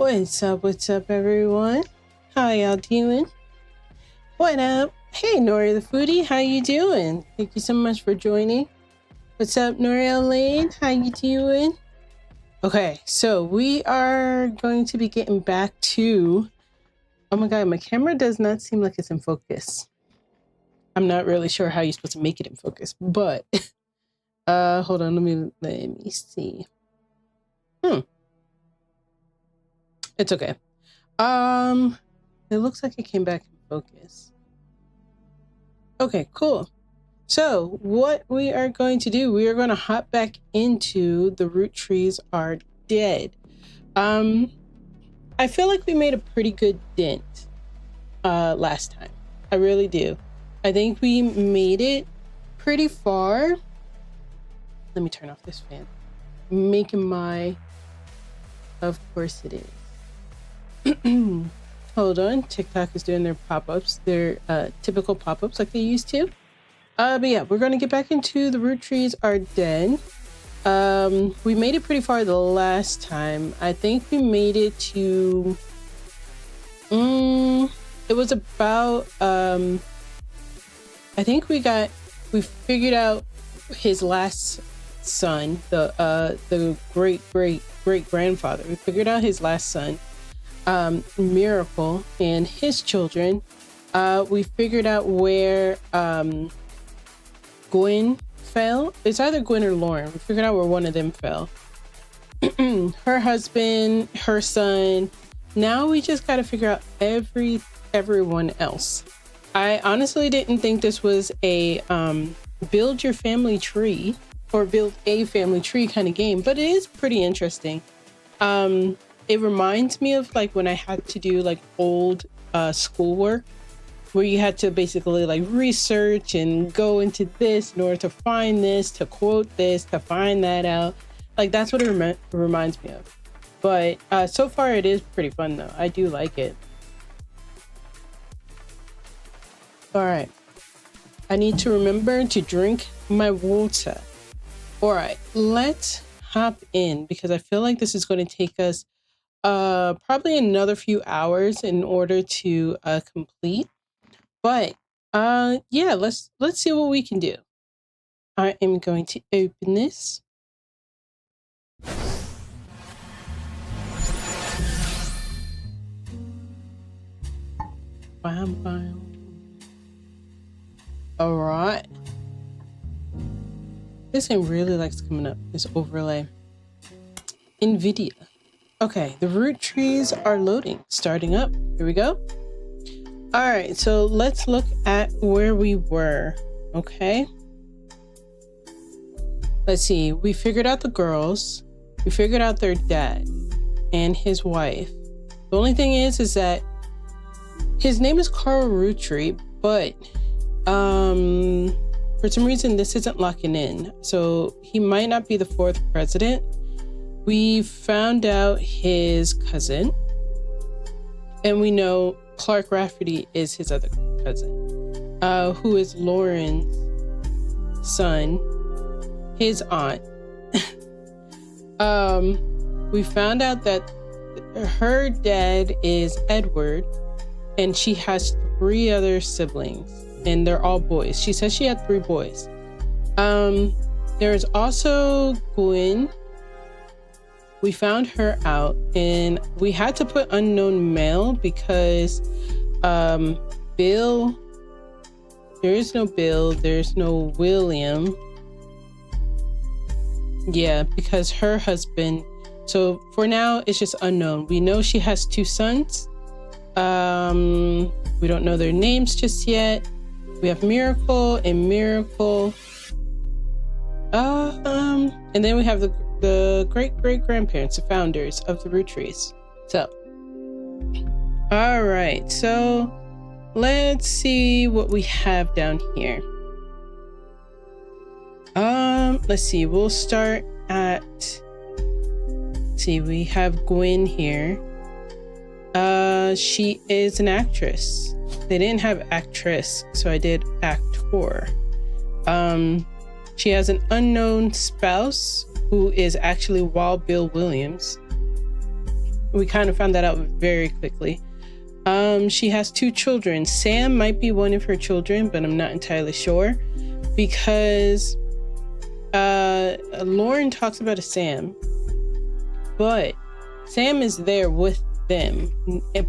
What's up, everyone? How y'all doing? What up? Hey, Nori the Foodie, how you doing? Thank you so much for joining. What's up, Nori Lane? How you doing? Okay, so we are going to be getting back to... Oh my god, my camera does not seem like it's in focus. I'm not really sure how you're supposed to make it in focus, but... hold on, let me see. It's okay. It looks like it came back in focus. Okay, cool. So what we are going to do, we are going to hop back into the Roottrees Are Dead. I feel like we made a pretty good dent last time. I really do. I think we made it pretty far. Let me turn off this fan. Of course it is. Hold on, TikTok is doing their pop-ups, their typical pop-ups like they used to. But yeah, we're gonna get back into the Roottrees Are Dead. We made it pretty far the last time. I think we made it to it was about I think we figured out his last son, the great grandfather. We figured out his last son, Miracle, and his children. We figured out where Gwen fell. It's either Gwen or Lauren. We figured out where one of them fell. Her husband, her son. Now we just got to figure out everyone else. I honestly didn't think this was a build your family tree or build a family tree kind of game, but it is pretty interesting. It reminds me of like when I had to do like old schoolwork where you had to basically like research and go into this in order to find this, to quote this, to find that out. Like that's what it reminds me of. But so far it is pretty fun though. I do like it. All right. I need to remember to drink my water. All right, let's hop in because I feel like this is going to take us probably another few hours in order to complete. But yeah, let's see what we can do. I am going to open this. Bam, bam. All right. This thing really likes coming up, this overlay. NVIDIA. Okay, the Roottrees are loading, starting up. Here we go. All right, so let's look at where we were, okay? Let's see, we figured out the girls. We figured out their dad and his wife. The only thing is that his name is Carl Roottree, but for some reason, this isn't locking in, so he might not be the fourth president. We found out his cousin, and we know Clark Rafferty is his other cousin, who is Lauren's son, his aunt. We found out that her dad is Edward, and she has 3 other siblings. And they're all boys. She says she had 3 boys. There's also Gwen. We found her out, and we had to put unknown male because Bill, there is no Bill, there's no William. Yeah, because her husband, so for now it's just unknown. We know she has 2 sons. We don't know their names just yet. We have Miracle and Miracle. And then we have the great-great-grandparents, the founders of the Roottrees. So, all right. So, let's see what we have down here. Let's see. We'll start at... Let's see, we have Gwen here. She is an actress. They didn't have actress, so I did actor. She has an unknown spouse who is actually Wild Bill Williams. We kind of found that out very quickly. She has 2 children. Sam might be one of her children, but I'm not entirely sure because Lauren talks about a Sam, but Sam is there with them,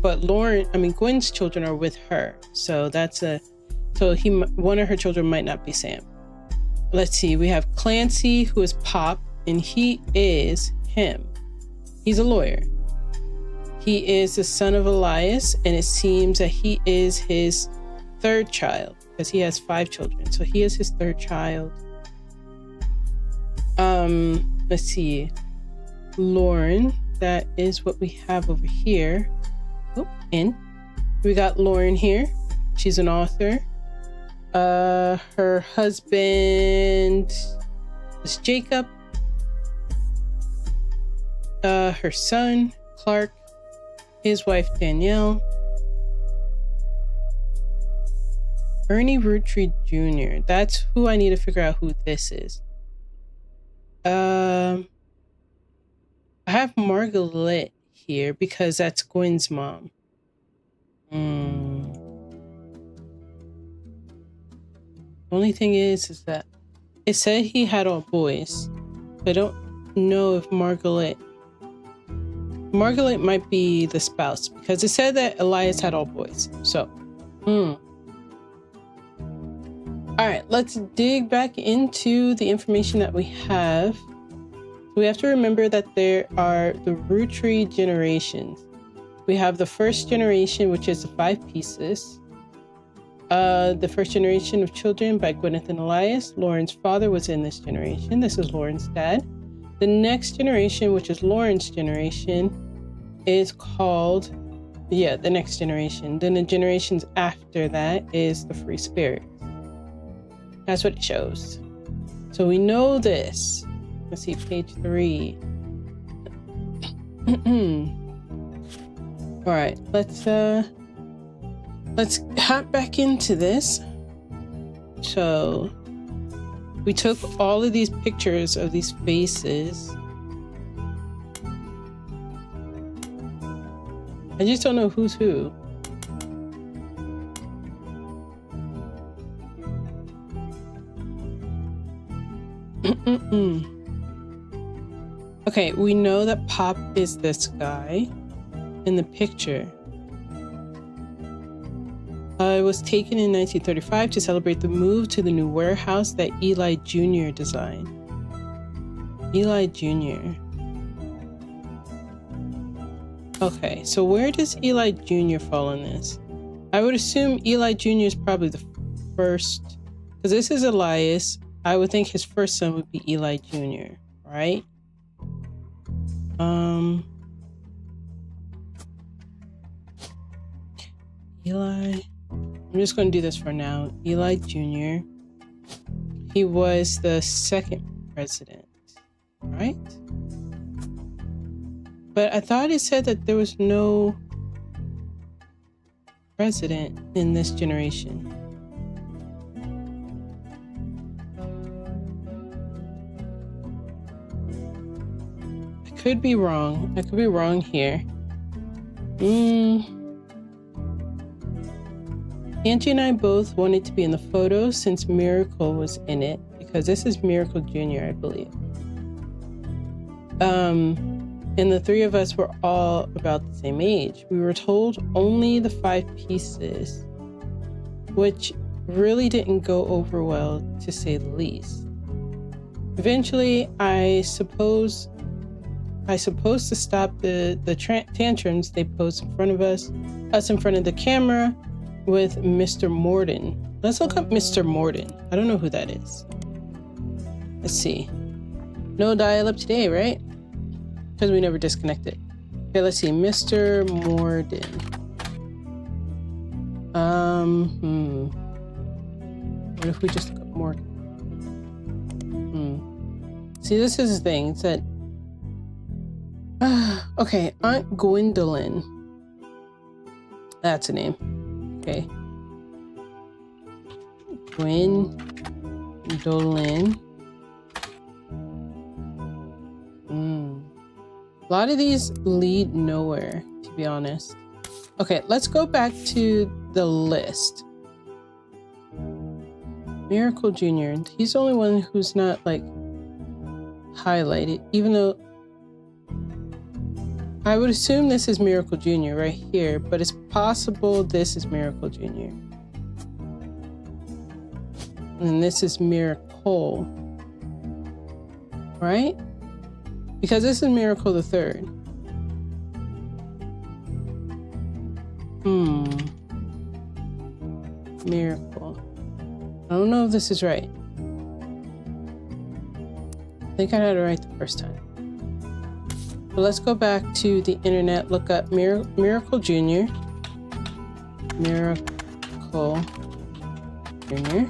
but Gwen's children are with her. So one of her children might not be Sam. Let's see. We have Clancy, who is Pop, and he is him. He's a lawyer. He is the son of Elias, and it seems that he is his 3rd child because he has 5 children. So he is his 3rd child. Let's see. Lauren, that is what we have over here. We got Lauren here. She's an author. Her husband is Jacob. Her son, Clark. His wife, Danielle. Ernie Roottrees Jr. That's who I need to figure out who this is. I have Margaret here because that's Gwen's mom. Only thing is that it said he had all boys. I don't know if Margaret might be the spouse because it said that Elias had all boys. So, all right, let's dig back into the information that we have. We have to remember that there are the Roottrees generations. We have the first generation, which is the 5 pieces. The first generation of children by Gwyneth and Elias. Lauren's father was in this generation. This is Lauren's dad. The next generation, which is Lauren's generation, is called, the next generation. Then the generations after that is the free spirit. That's what it shows. So we know this. Let's see, page 3. All right, let's hop back into this. So we took all of these pictures of these faces. I just don't know who's who. Okay, we know that Pop is this guy in the picture. It was taken in 1935 to celebrate the move to the new warehouse that Eli Jr. designed. Eli Jr. Okay, so where does Eli Jr. fall in this? I would assume Eli Jr. is probably the first, because this is Elias. I would think his first son would be Eli Jr., right? Eli, I'm just going to do this for now. Eli Jr. He was the 2nd president, right? But I thought it said that there was no president in this generation. I could be wrong. I could be wrong here. Angie and I both wanted to be in the photo since Miracle was in it, because this is Miracle Jr., I believe. And the 3 of us were all about the same age. We were told only the 5 pieces, which really didn't go over well, to say the least. Eventually, I suppose to stop the tantrums they posed in front of us in front of the camera with Mr. Morden. Let's look up Mr. Morden. I don't know who that is. Let's see. No dial-up today, right? Because we never disconnected. Okay, let's see. Mr. Morden. What if we just look up Morden? See, this is the thing. It's that... okay, Aunt Gwendolyn. That's a name. Okay. Gwendolyn. A lot of these lead nowhere, to be honest. Okay, let's go back to the list. Miracle Jr. He's the only one who's not like highlighted, even though I would assume this is Miracle Jr. right here, but it's possible this is Miracle Jr. And this is Miracle, right? Because this is Miracle the Third. Miracle. I don't know if this is right. I think I had it right the first time. But let's go back to the internet, look up Miracle Jr. Miracle Jr.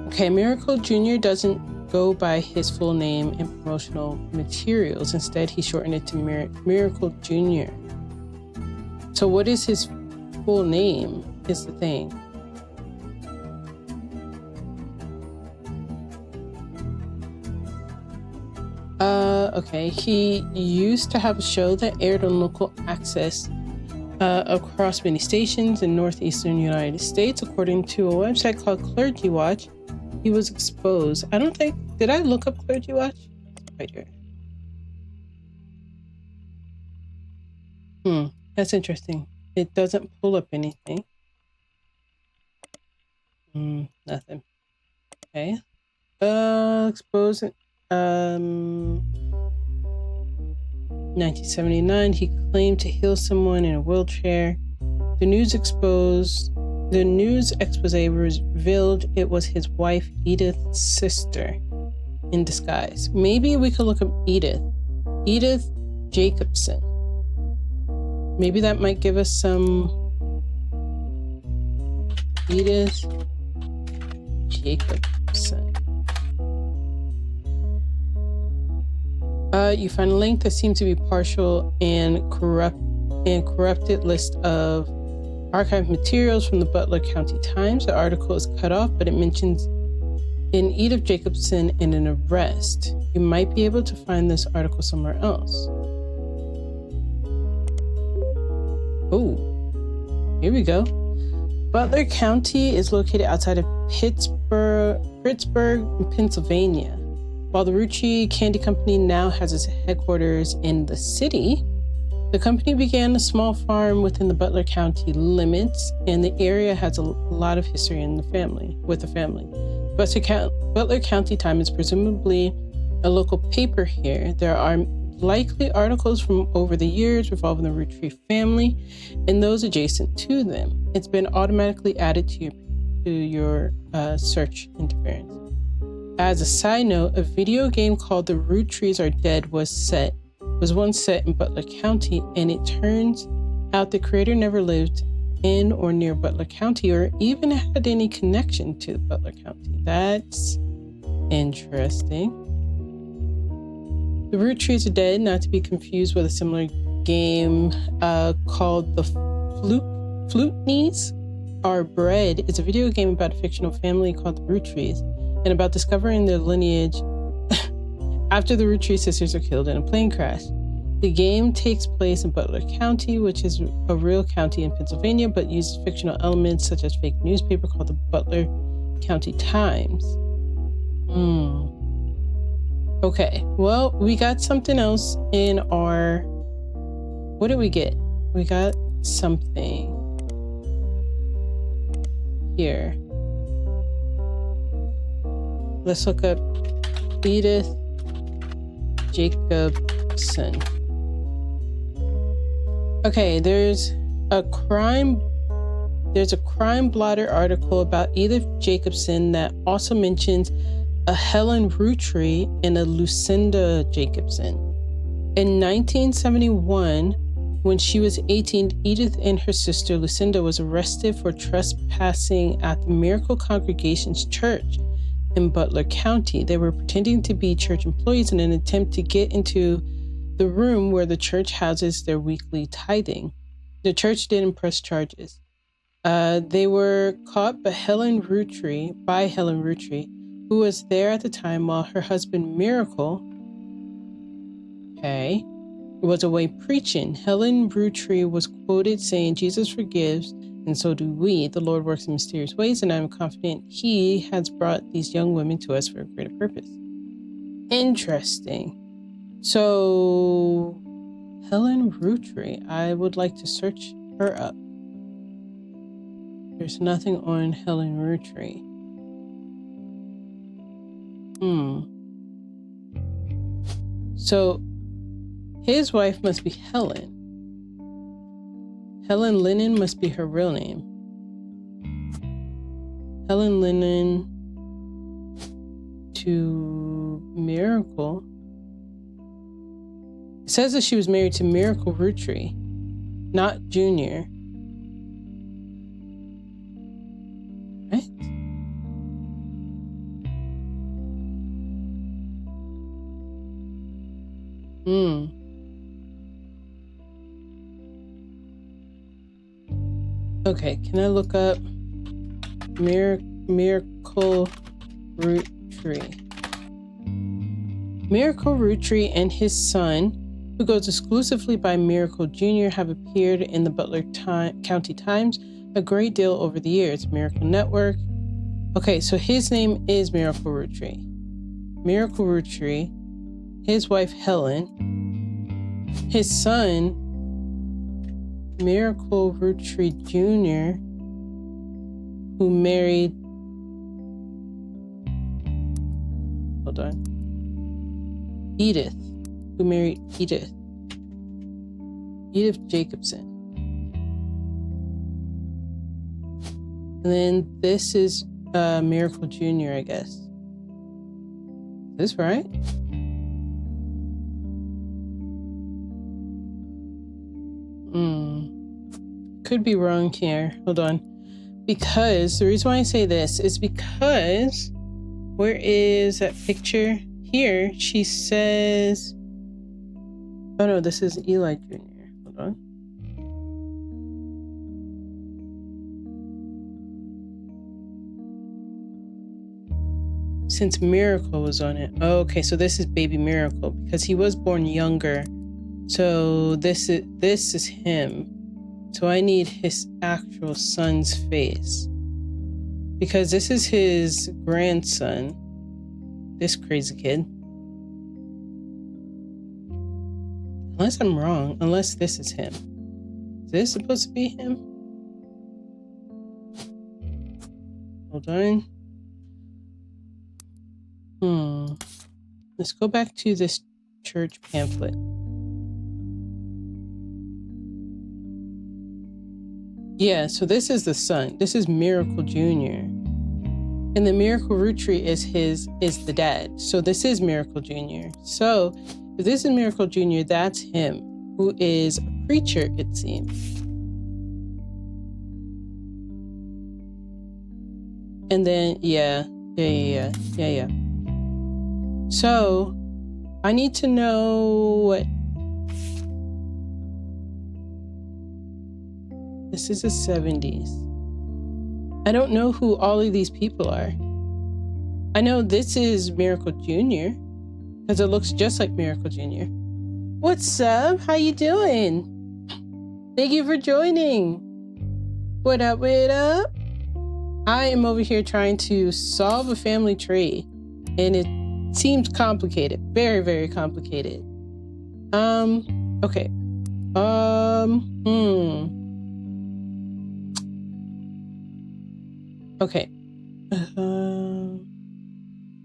Okay, Miracle Jr. doesn't go by his full name in promotional materials. Instead, he shortened it to Miracle Jr. So what is his full name is the thing. Okay, he used to have a show that aired on local access across many stations in northeastern United States. According to a website called Clergy Watch, he was exposed. I don't think, did I look up Clergy Watch? Right here. That's interesting. It doesn't pull up anything. Nothing. Okay. Exposed. 1979, he claimed to heal someone in a wheelchair. The news expose revealed it was his wife Edith's sister in disguise. Maybe we could look up Edith Jacobson. Maybe that might give us some. Edith Jacobson. You find a link that seems to be partial and corrupted list of archived materials from the Butler County Times. The article is cut off, but it mentions an Edith Jacobson and an arrest. You might be able to find this article somewhere else. Oh, here we go. Butler County is located outside of Pittsburgh, Pennsylvania. While the Roottrees Candy Company now has its headquarters in the city, the company began a small farm within the Butler County limits, and the area has a lot of history with the family. Butler County Times is presumably a local paper here. There are likely articles from over the years revolving the Roottrees family and those adjacent to them. It's been automatically added to your search interference. As a side note, a video game called The Roottrees Are Dead was once set in Butler County, and it turns out the creator never lived in or near Butler County or even had any connection to Butler County. That's interesting. The Roottrees Are Dead, not to be confused with a similar game called The Roottrees Are Dead, is a video game about a fictional family called the Roottrees and about discovering their lineage after the Roottrees sisters are killed in a plane crash. The game takes place in Butler County, which is a real county in Pennsylvania, but uses fictional elements such as fake newspaper called the Butler County Times. Okay, well, we got something else in our... What did we get? We got something here. Let's look up Edith Jacobson. Okay, there's a crime blotter article about Edith Jacobson that also mentions a Helen Roottree and a Lucinda Jacobson. In 1971, when she was 18, Edith and her sister Lucinda was arrested for trespassing at the Miracle Congregation's church in Butler County. They were pretending to be church employees in an attempt to get into the room where the church houses their weekly tithing. The church didn't press charges. They were caught by Helen Roottree, who was there at the time, while her husband Miracle Okay. Was away preaching. Helen Roottrees was quoted saying, Jesus forgives, and so do we. The Lord works in mysterious ways, and I'm confident he has brought these young women to us for a greater purpose. Interesting. So, Helen Roottrees, I would like to search her up. There's nothing on Helen Roottrees. So, his wife must be Helen. Helen Lennon must be her real name. Helen Lennon to Miracle. It says that she was married to Miracle Roottrees, not Junior. Right? Okay, can I look up Miracle Roottrees? Miracle Roottrees and his son, who goes exclusively by Miracle Jr., have appeared in the Butler County Times a great deal over the years. Miracle Network. Okay, so his name is Miracle Roottrees. Miracle Roottrees, his wife Helen, his son Miracle Roottrees Jr., who married, hold on, Edith, who married Edith Jacobson. And then this is Miracle Jr., I guess. Is this right? Could be wrong here. Hold on. Because the reason why I say this is because where is that picture? Here, she says, oh no, this is Eli Jr. Hold on. Since Miracle was on it. Oh, okay, so this is baby Miracle because he was born younger. So this is him. So I need his actual son's face because this is his grandson. This crazy kid. Unless I'm wrong, unless this is him. Is this supposed to be him? Hold on. Let's go back to this church pamphlet. Yeah, so this is the son. This is Miracle Jr. And the Miracle Roottrees is the dad. So this is Miracle Jr. So if this is Miracle Jr., that's him, who is a preacher, it seems. And then, yeah. So I need to know what. This is the 70s. I don't know who all of these people are. I know this is Miracle Jr. because it looks just like Miracle Jr. What's up? How you doing? Thank you for joining. What up, what up? I am over here trying to solve a family tree and it seems complicated. Very, very complicated. Okay. Okay.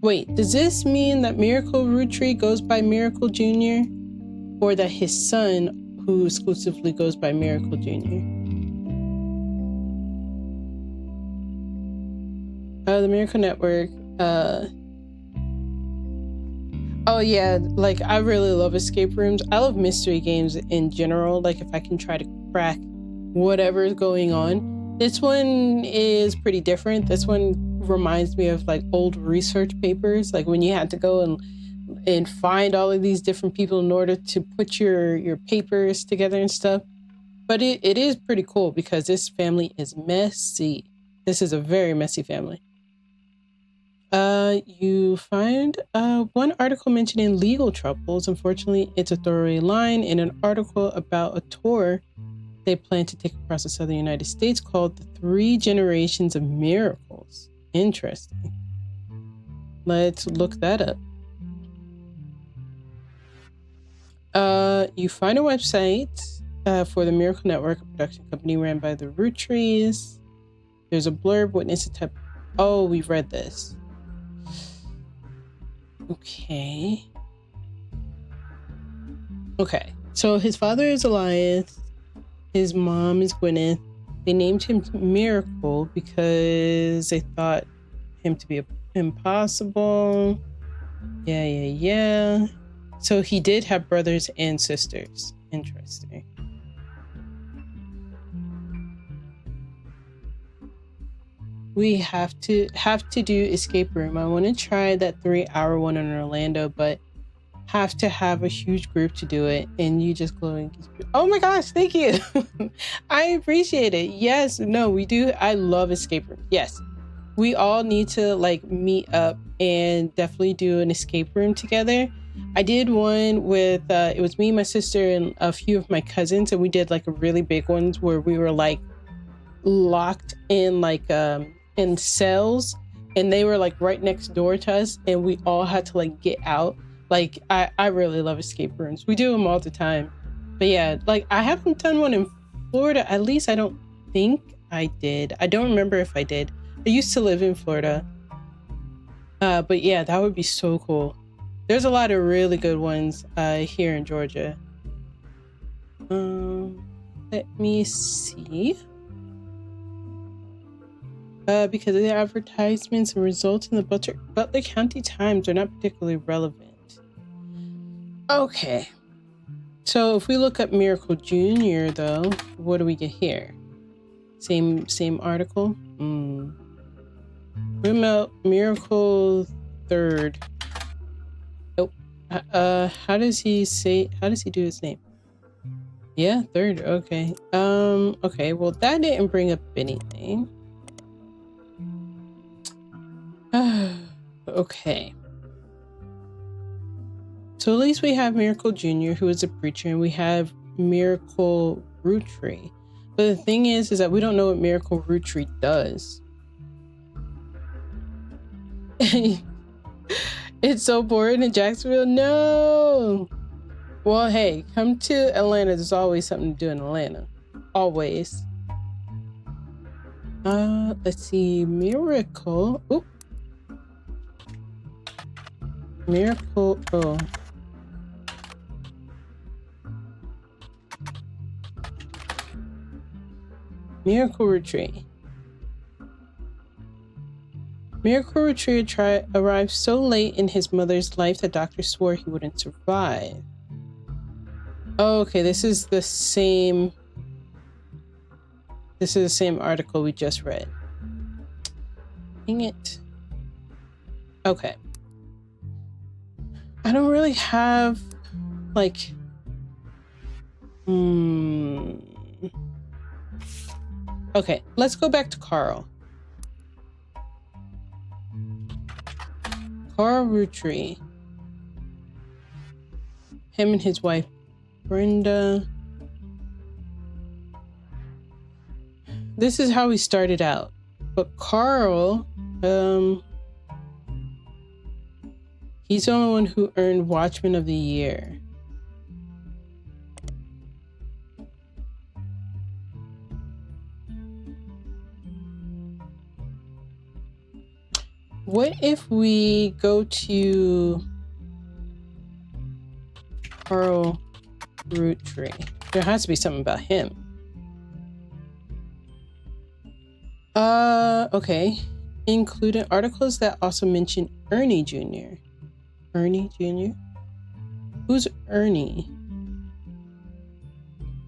Wait, does this mean that Miracle Roottrees goes by Miracle Jr.? Or that his son, who exclusively goes by Miracle Jr.? The Miracle Network. Oh yeah, like I really love escape rooms. I love mystery games in general. Like if I can try to crack whatever is going on. This one is pretty different. This one reminds me of like old research papers, like when you had to go and find all of these different people in order to put your papers together and stuff. But it is pretty cool because this family is messy. This is a very messy family. You find one article mentioning legal troubles. Unfortunately, it's a throwaway line in an article about a tour they plan to take across the southern United States called The Three Generations of Miracles. Interesting. Let's look that up. You find a website for the Miracle Network, a production company ran by the Roottrees. There's a blurb witness a type. Oh, we've read this. Okay. So his father is Elias. His mom is Gwyneth. They named him Miracle because they thought him to be impossible. Yeah. So he did have brothers and sisters. Interesting. We have to do escape room. I want to try that 3-hour one in Orlando, but have to have a huge group to do it. And you just glowing. Oh my gosh, thank you. I appreciate it. Yes, no, we do. I love escape room. Yes, we all need to like meet up and definitely do an escape room together. I did one with it was me, my sister, and a few of my cousins, and we did like a really big ones where we were like locked in like in cells, and they were like right next door to us, and we all had to like get out. Like I really love escape rooms. We do them all the time. But yeah, like I haven't done one in Florida. At least I don't think I did. I don't remember if I did. I used to live in Florida. But yeah, that would be so cool. There's a lot of really good ones here in Georgia. Let me see. Because the advertisements and results in the Butler County Times are not particularly relevant. Okay. So if we look up Miracle Jr., though, what do we get here? Same article? What about Miracle Third? Nope. How does he do his name? Yeah, Third. Okay. Okay, well, that didn't bring up anything. Okay. So at least we have Miracle Jr., who is a preacher, and we have Miracle Roottrees. But the thing is that we don't know what Miracle Roottrees does. It's so boring in Jacksonville. No. Well, hey, come to Atlanta. There's always something to do in Atlanta. Always. Let's see. Miracle. Oop. Miracle. Oh. Miracle Roottrees. Miracle Roottrees arrived so late in his mother's life that doctors swore he wouldn't survive. Oh, okay, this is the same article we just read. Dang it. Okay. I don't really have like Okay, let's go back to Carl. Carl Roottrees. Him and his wife, Brenda. This is how he started out. But Carl, he's the only one who earned Watchman of the Year. What if we go to Carl Roottrees? There has to be something about him. Okay. Included articles that also mention Ernie Jr. Ernie Jr.? Who's Ernie?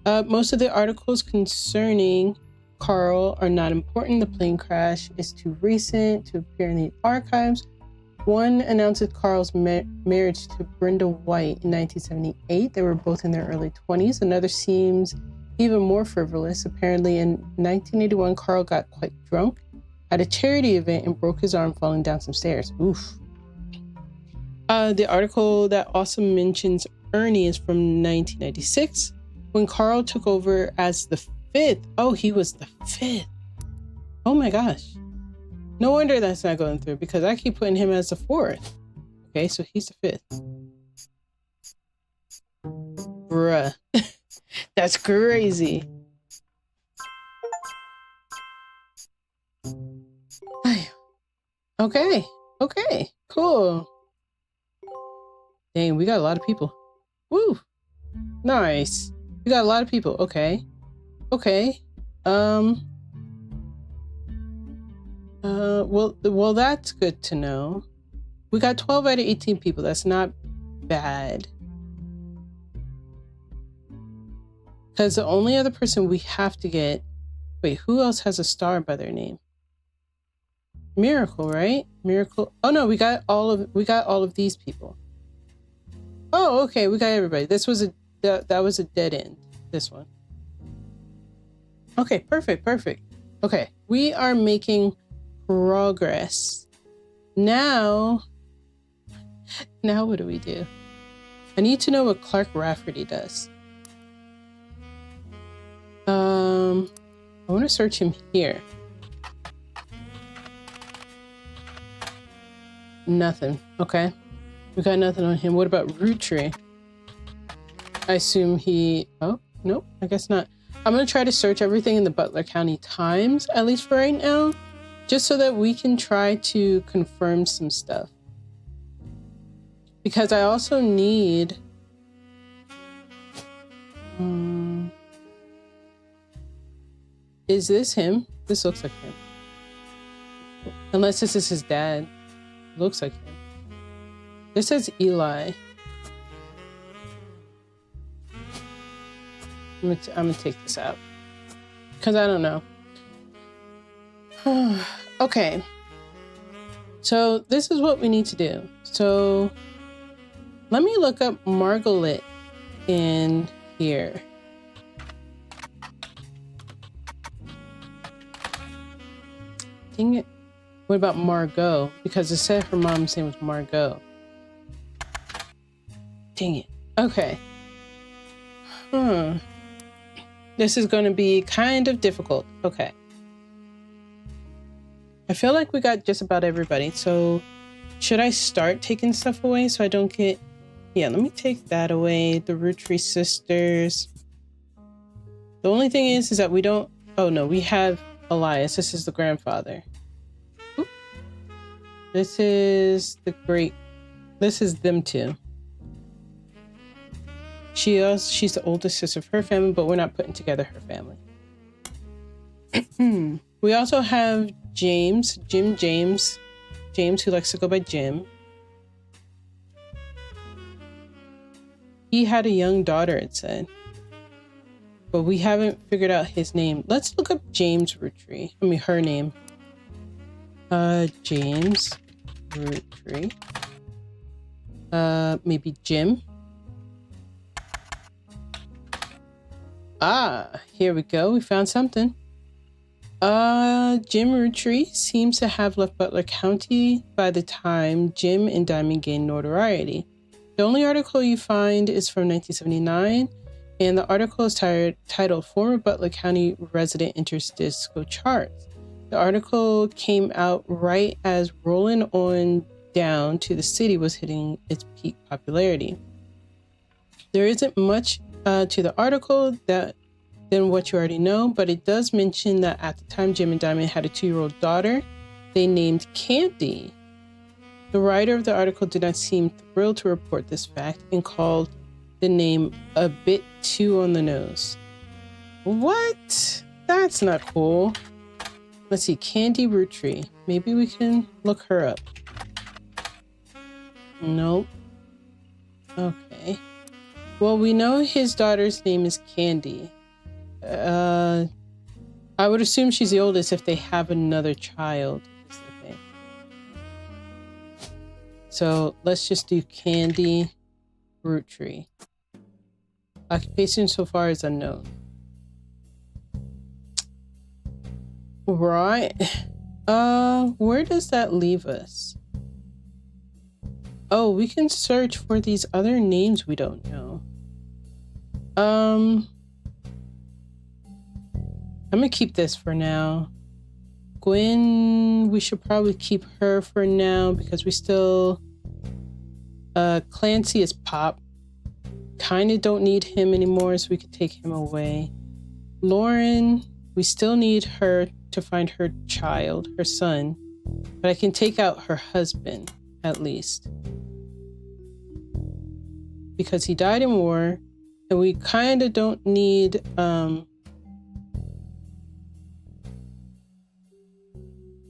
Most of the articles concerning Carl are not important. The plane crash is too recent to appear in the archives. One announces Carl's marriage to Brenda White in 1978. They were both in their early 20s. Another seems even more frivolous. Apparently, in 1981, Carl got quite drunk at a charity event and broke his arm falling down some stairs. Oof. The article that also mentions Ernie is from 1996 when Carl took over as the fifth. Oh, he was the fifth. Oh my gosh. No wonder that's not going through because I keep putting him as the fourth. Okay, so he's the fifth. Bruh. That's crazy. Okay. Okay. Cool. Dang, we got a lot of people. Woo. Nice. We got a lot of people. Okay. Okay. Well, that's good to know. We got 12 out of 18 people. That's not bad. Because the only other person we have to get... Wait, who else has a star by their name? Miracle, right? Miracle. Oh no, we got all of these people. Oh, okay, we got everybody. This was that was a dead end. This one. Okay, perfect. Okay, we are making progress. Now what do we do? I need to know what Clark Rafferty does. I want to search him here. Nothing. Okay. We got nothing on him. What about Roottrees? I assume he... Oh, nope. I guess not. I'm going to try to search everything in the Butler County Times, at least for right now, just so that we can try to confirm some stuff. Because I also need... Is this him? This looks like him. Unless this is his dad. Looks like him. This says Eli. I'm gonna take this out. Because I don't know. Okay. So this is what we need to do. So let me look up Margaret in here. Dang it. What about Margot? Because it said her mom's name was Margot. Dang it. Okay. This is going to be kind of difficult. Okay. I feel like we got just about everybody. So should I start taking stuff away so I don't get... Yeah, let me take that away. The Roottrees sisters. The only thing is that we don't... Oh no, we have Elias. This is the grandfather. Oop. This is the great... This is them two. She's the oldest sister of her family, but we're not putting together her family. We also have James, James, who likes to go by Jim. He had a young daughter, it said. But we haven't figured out his name. Let's look up James Roottrees. I mean, her name. James Roottrees. Maybe Jim. Ah, here we go. We found something. Jim Roottrees seems to have left Butler County by the time Jim and Diamond gained notoriety. The only article you find is from 1979, and the article is titled Former Butler County Resident Enters Disco Charts. The article came out right as Rolling On Down to the City was hitting its peak popularity. There isn't much to the article than what you already know, but it does mention that at the time Jim and Diamond had a 2-year-old daughter they named Candy. The writer of the article did not seem thrilled to report this fact and called the name a bit too on the nose. What? That's not cool. Let's see, Candy Roottrees. Maybe we can look her up. Nope. Okay. Well, we know his daughter's name is Candy. I would assume she's the oldest if they have another child. Is the thing. So let's just do Candy Roottrees. Occupation so far is unknown. Right. Where does that leave us? Oh, we can search for these other names we don't know. I'm gonna keep this for now. Gwen, we should probably keep her for now because we still... Clancy is Pop. Kind of don't need him anymore, so we could take him away. Lauren, we still need her to find her child, her son. But I can take out her husband, at least. Because he died in war, and we kind of don't need...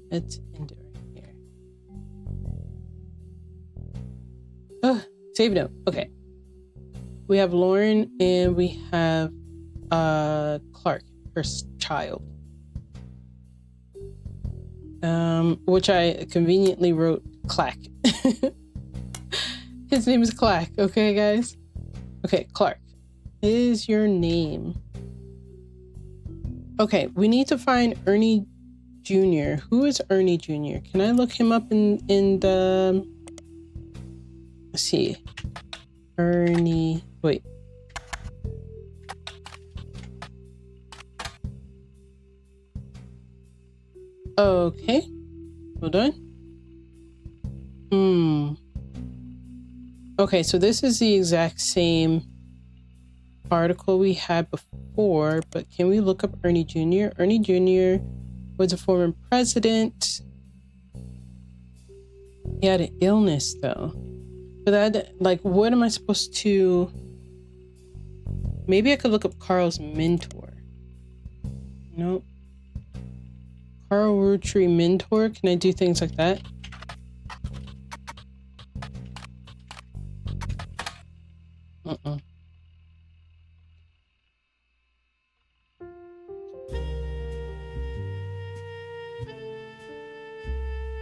Let's end it right here. Oh, save note. Okay. We have Lauren and we have Clark, her child. Which I conveniently wrote Clack. His name is Clack, okay guys? Okay, Clark is your name. Okay, we need to find Ernie Jr. Who is Ernie Jr.? Can I look him up in the... Let's see. Ernie... Wait. Okay. Hold on. Okay, so this is the exact same article we had before, but can we look up Ernie Jr.? Ernie Jr. was a former president. He had an illness though. But that, like, what am I supposed to... Maybe I could look up Carl's mentor. Nope. Carl Roottrees mentor. Can I do things like that?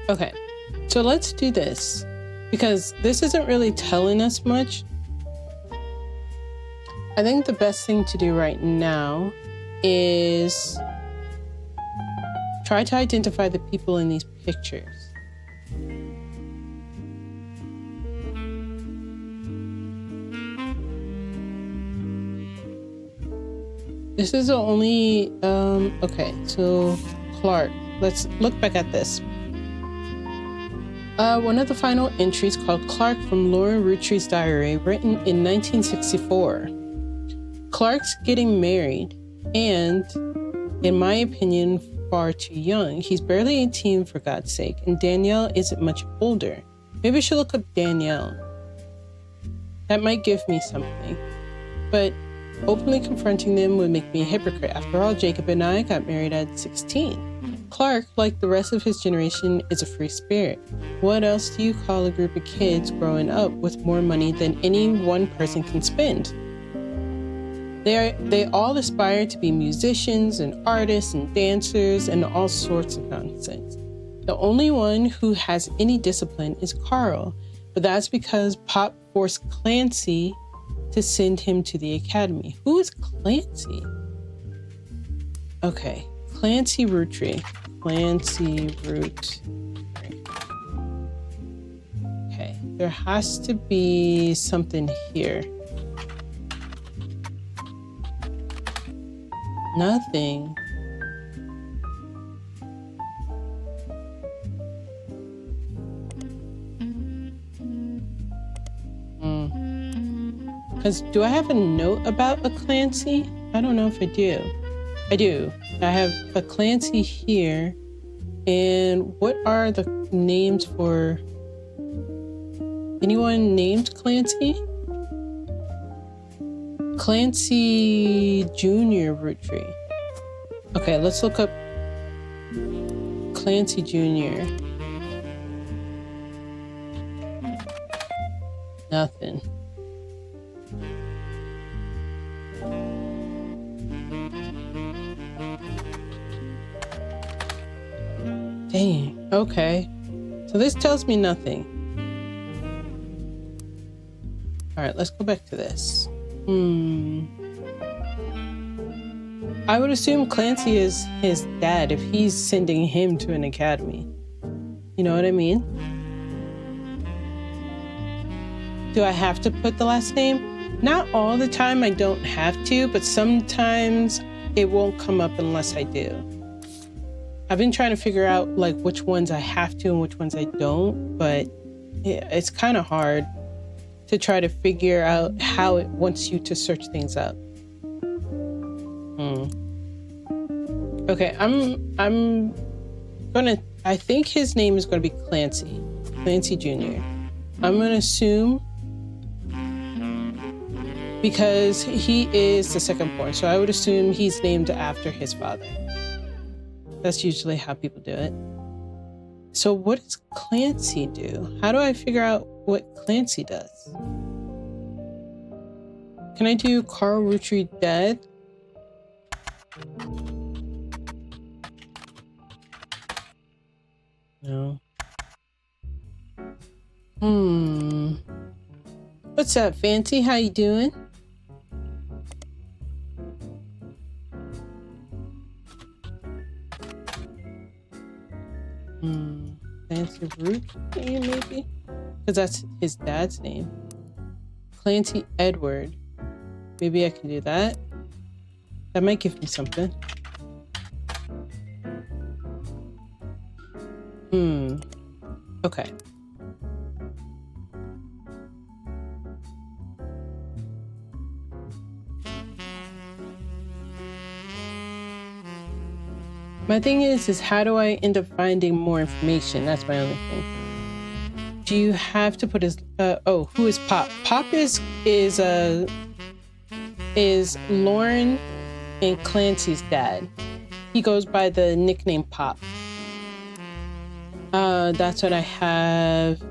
Okay, so let's do this because this isn't really telling us much. I think the best thing to do right now is try to identify the people in these pictures. This is the only, okay, so Clark, let's look back at this. One of the final entries called Clark from Lauren Roottrees' diary, written in 1964. Clark's getting married, and, in my opinion, far too young. He's barely 18, for God's sake, and Danielle isn't much older. Maybe I should look up Danielle. That might give me something. But openly confronting them would make me a hypocrite. After all, Jacob and I got married at 16. Clark, like the rest of his generation, is a free spirit. What else do you call a group of kids growing up with more money than any one person can spend? They all aspire to be musicians and artists and dancers and all sorts of nonsense. The only one who has any discipline is Carl, but that's because Pop forced Clancy to send him to the academy. Who is Clancy? Okay, Clancy Roottrees. Clancy Roottrees. Okay, there has to be something here. Nothing. Because do I have a note about a Clancy? I don't know if I do. I do. I have a Clancy here. And what are the names for... Anyone named Clancy? Clancy Jr. Roottrees. Okay, let's look up Clancy Jr. Nothing. Dang, okay. So this tells me nothing. All right, let's go back to this. I would assume Clancy is his dad if he's sending him to an academy. You know what I mean? Do I have to put the last name? Not all the time, I don't have to, but sometimes it won't come up unless I do. I've been trying to figure out like which ones I have to and which ones I don't, but it's kind of hard to try to figure out how it wants you to search things up. Okay, I think his name is gonna be Clancy Jr. I'm gonna assume because he is the second born, so I would assume he's named after his father. That's usually how people do it. So what does Clancy do? How do I figure out what Clancy does? Can I do Carl Roottrees Dead? No. What's up, Fancy? How you doing? Clancy Root name, maybe? Because that's his dad's name. Clancy Edward. Maybe I can do that. That might give me something. Okay. My thing is how do I end up finding more information? That's my only thing. Do you have to put his, who is Pop? Pop is Lauren and Clancy's dad. He goes by the nickname Pop. That's what I have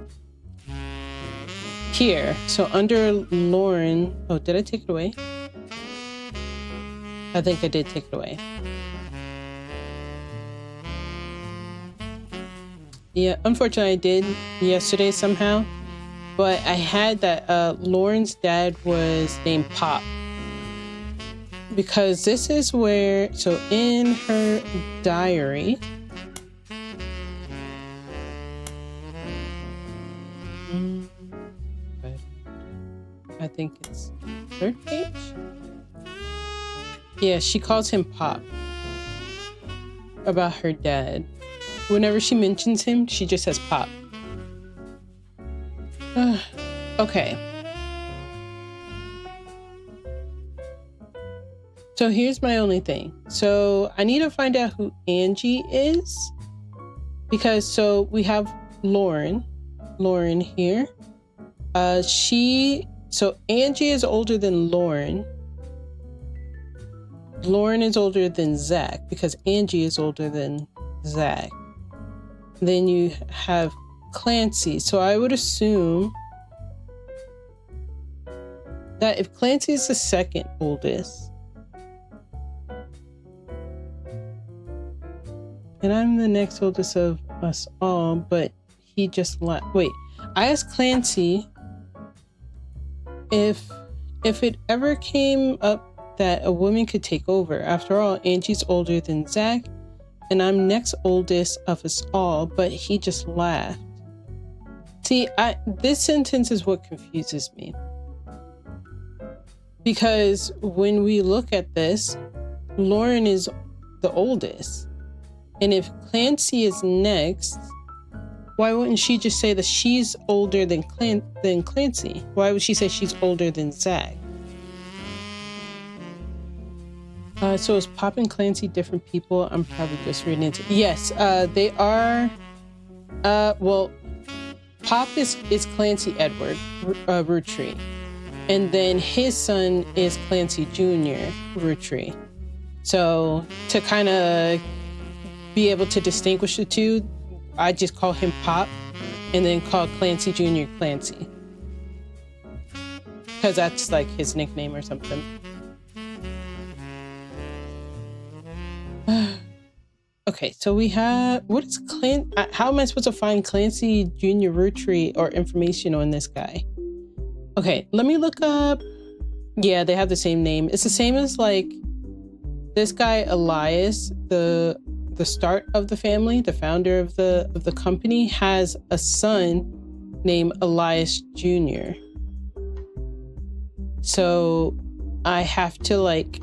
here. So under Lauren, oh, did I take it away? I think I did take it away. Yeah, unfortunately I did yesterday somehow, but I had that Lauren's dad was named Pop. Because this is where, so in her diary, I think it's third page. Yeah, she calls him Pop about her dad. Whenever she mentions him, she just says Pop. Okay. So here's my only thing. So I need to find out who Angie is. Because so we have Lauren here. So Angie is older than Lauren. Lauren is older than Zach because Angie is older than Zach. Then you have Clancy. So I would assume that if Clancy is the second oldest, and I'm the next oldest of us all, but he just left. Wait, I asked Clancy if it ever came up that a woman could take over. After all, Angie's older than Zach, and I'm next oldest of us all, but he just laughed. See, this sentence is what confuses me. Because when we look at this, Lauren is the oldest. And if Clancy is next, why wouldn't she just say that she's older than Clancy? Why would she say she's older than Zach? So is Pop and Clancy different people? I'm probably just reading into it. Yes, they are. Well, Pop is Clancy Edward Roottrees. And then his son is Clancy Jr. Roottrees. So to kind of be able to distinguish the two, I just call him Pop and then call Clancy Jr. Clancy. Because that's like his nickname or something. Okay, so we have, what is how am I supposed to find Clancy Jr. Roottrees or information on this guy? Okay, let me look up. Yeah, they have the same name. It's the same as like This guy Elias, the start of the family, the founder of the company, has a son named Elias Jr. So I have to like,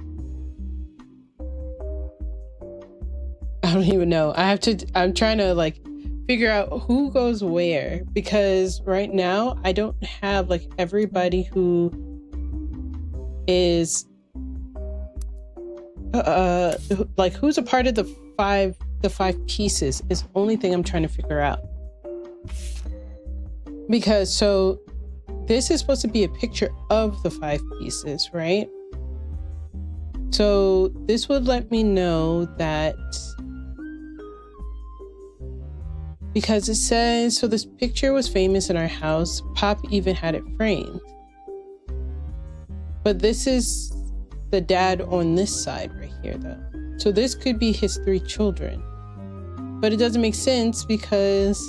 I don't even know. I'm trying to like figure out who goes where, because right now I don't have like everybody who is like who's a part of the five pieces is the only thing I'm trying to figure out. Because so this is supposed to be a picture of the 5 pieces, right? So this would let me know that, because it says, so this picture was famous in our house. Pop even had it framed. But this is the dad on this side right here, though. So this could be his 3 children. But it doesn't make sense because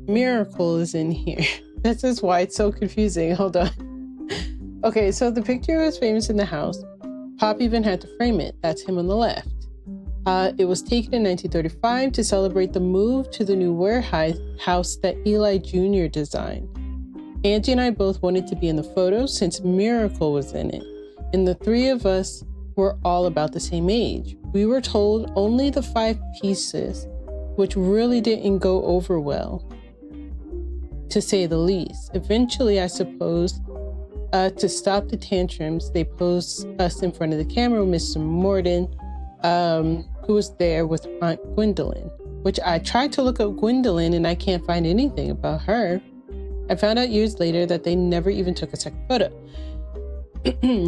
Miracle is in here. That's just why it's so confusing. Hold on. Okay, so the picture was famous in the house. Pop even had to frame it. That's him on the left. It was taken in 1935 to celebrate the move to the new warehouse that Eli Jr. designed. Angie and I both wanted to be in the photo since Miracle was in it, and the 3 of us were all about the same age. We were told only the 5 pieces, which really didn't go over well, to say the least. Eventually, I suppose, to stop the tantrums, they posed us in front of the camera with Mr. Morden, who was there with Aunt Gwendolyn, which I tried to look up Gwendolyn and I can't find anything about her. I found out years later that they never even took a second photo.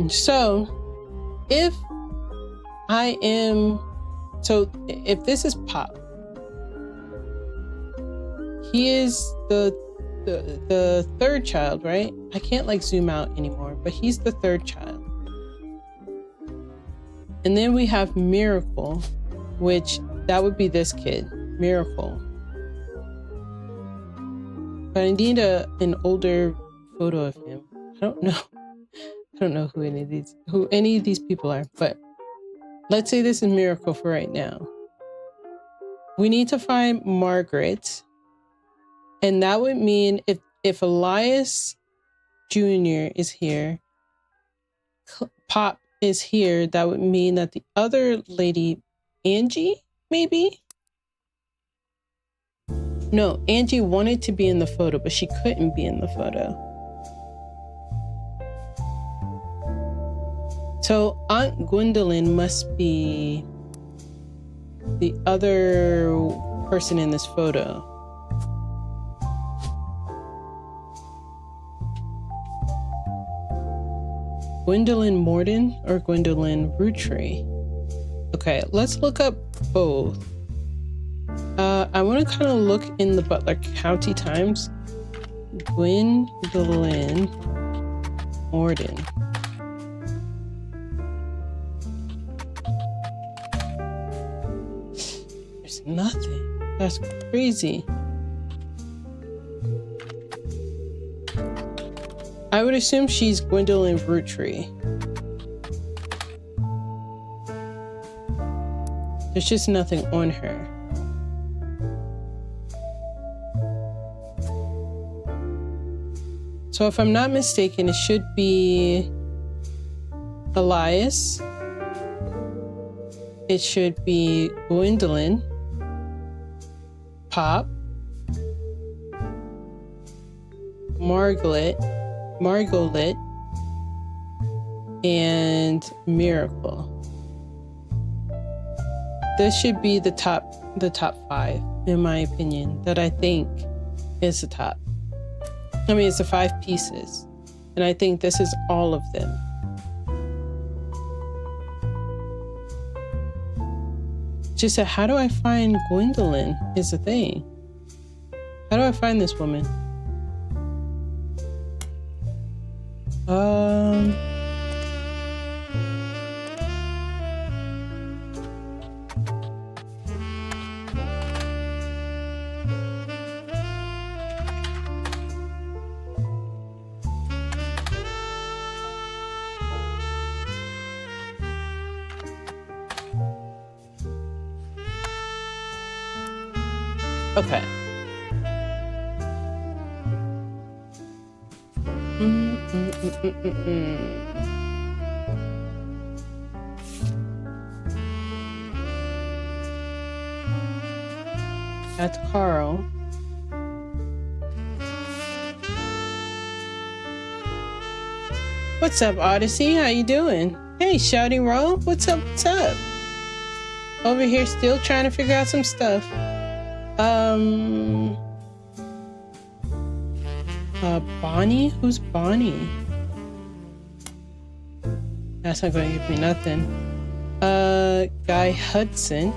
So if this is Pop, he is the 3rd child, right? I can't like zoom out anymore, but he's the 3rd child. And then we have Miracle, which that would be this kid, Miracle. But I need an older photo of him. I don't know who any of these people are, but let's say this is Miracle for right now. We need to find Margaret, and that would mean if Elias Jr. is here, Pop is here, that would mean that the other lady, Angie, maybe? No, Angie wanted to be in the photo, but she couldn't be in the photo. So Aunt Gwendolyn must be the other person in this photo. Gwendolyn Morden or Gwendolyn Roottrees? Okay, let's look up both. I want to kind of look in the Butler County Times. Gwendolyn Morden. There's nothing. That's crazy. I would assume she's Gwendolyn Roottrees. There's just nothing on her. So if I'm not mistaken, it should be Elias. It should be Gwendolyn, Pop, Margaret, and Miracle. This should be the top 5, in my opinion, that I think is the top. I mean, it's the 5 pieces, and I think this is all of them. Just said, how do I find Gwendolyn is the thing. How do I find this woman? Okay. That's Carl. What's up, Odyssey? How you doing? Hey, Shouting Roll. What's up? What's up? Over here still trying to figure out some stuff. Bonnie? Who's Bonnie? That's not going to give me nothing. Guy Hudson.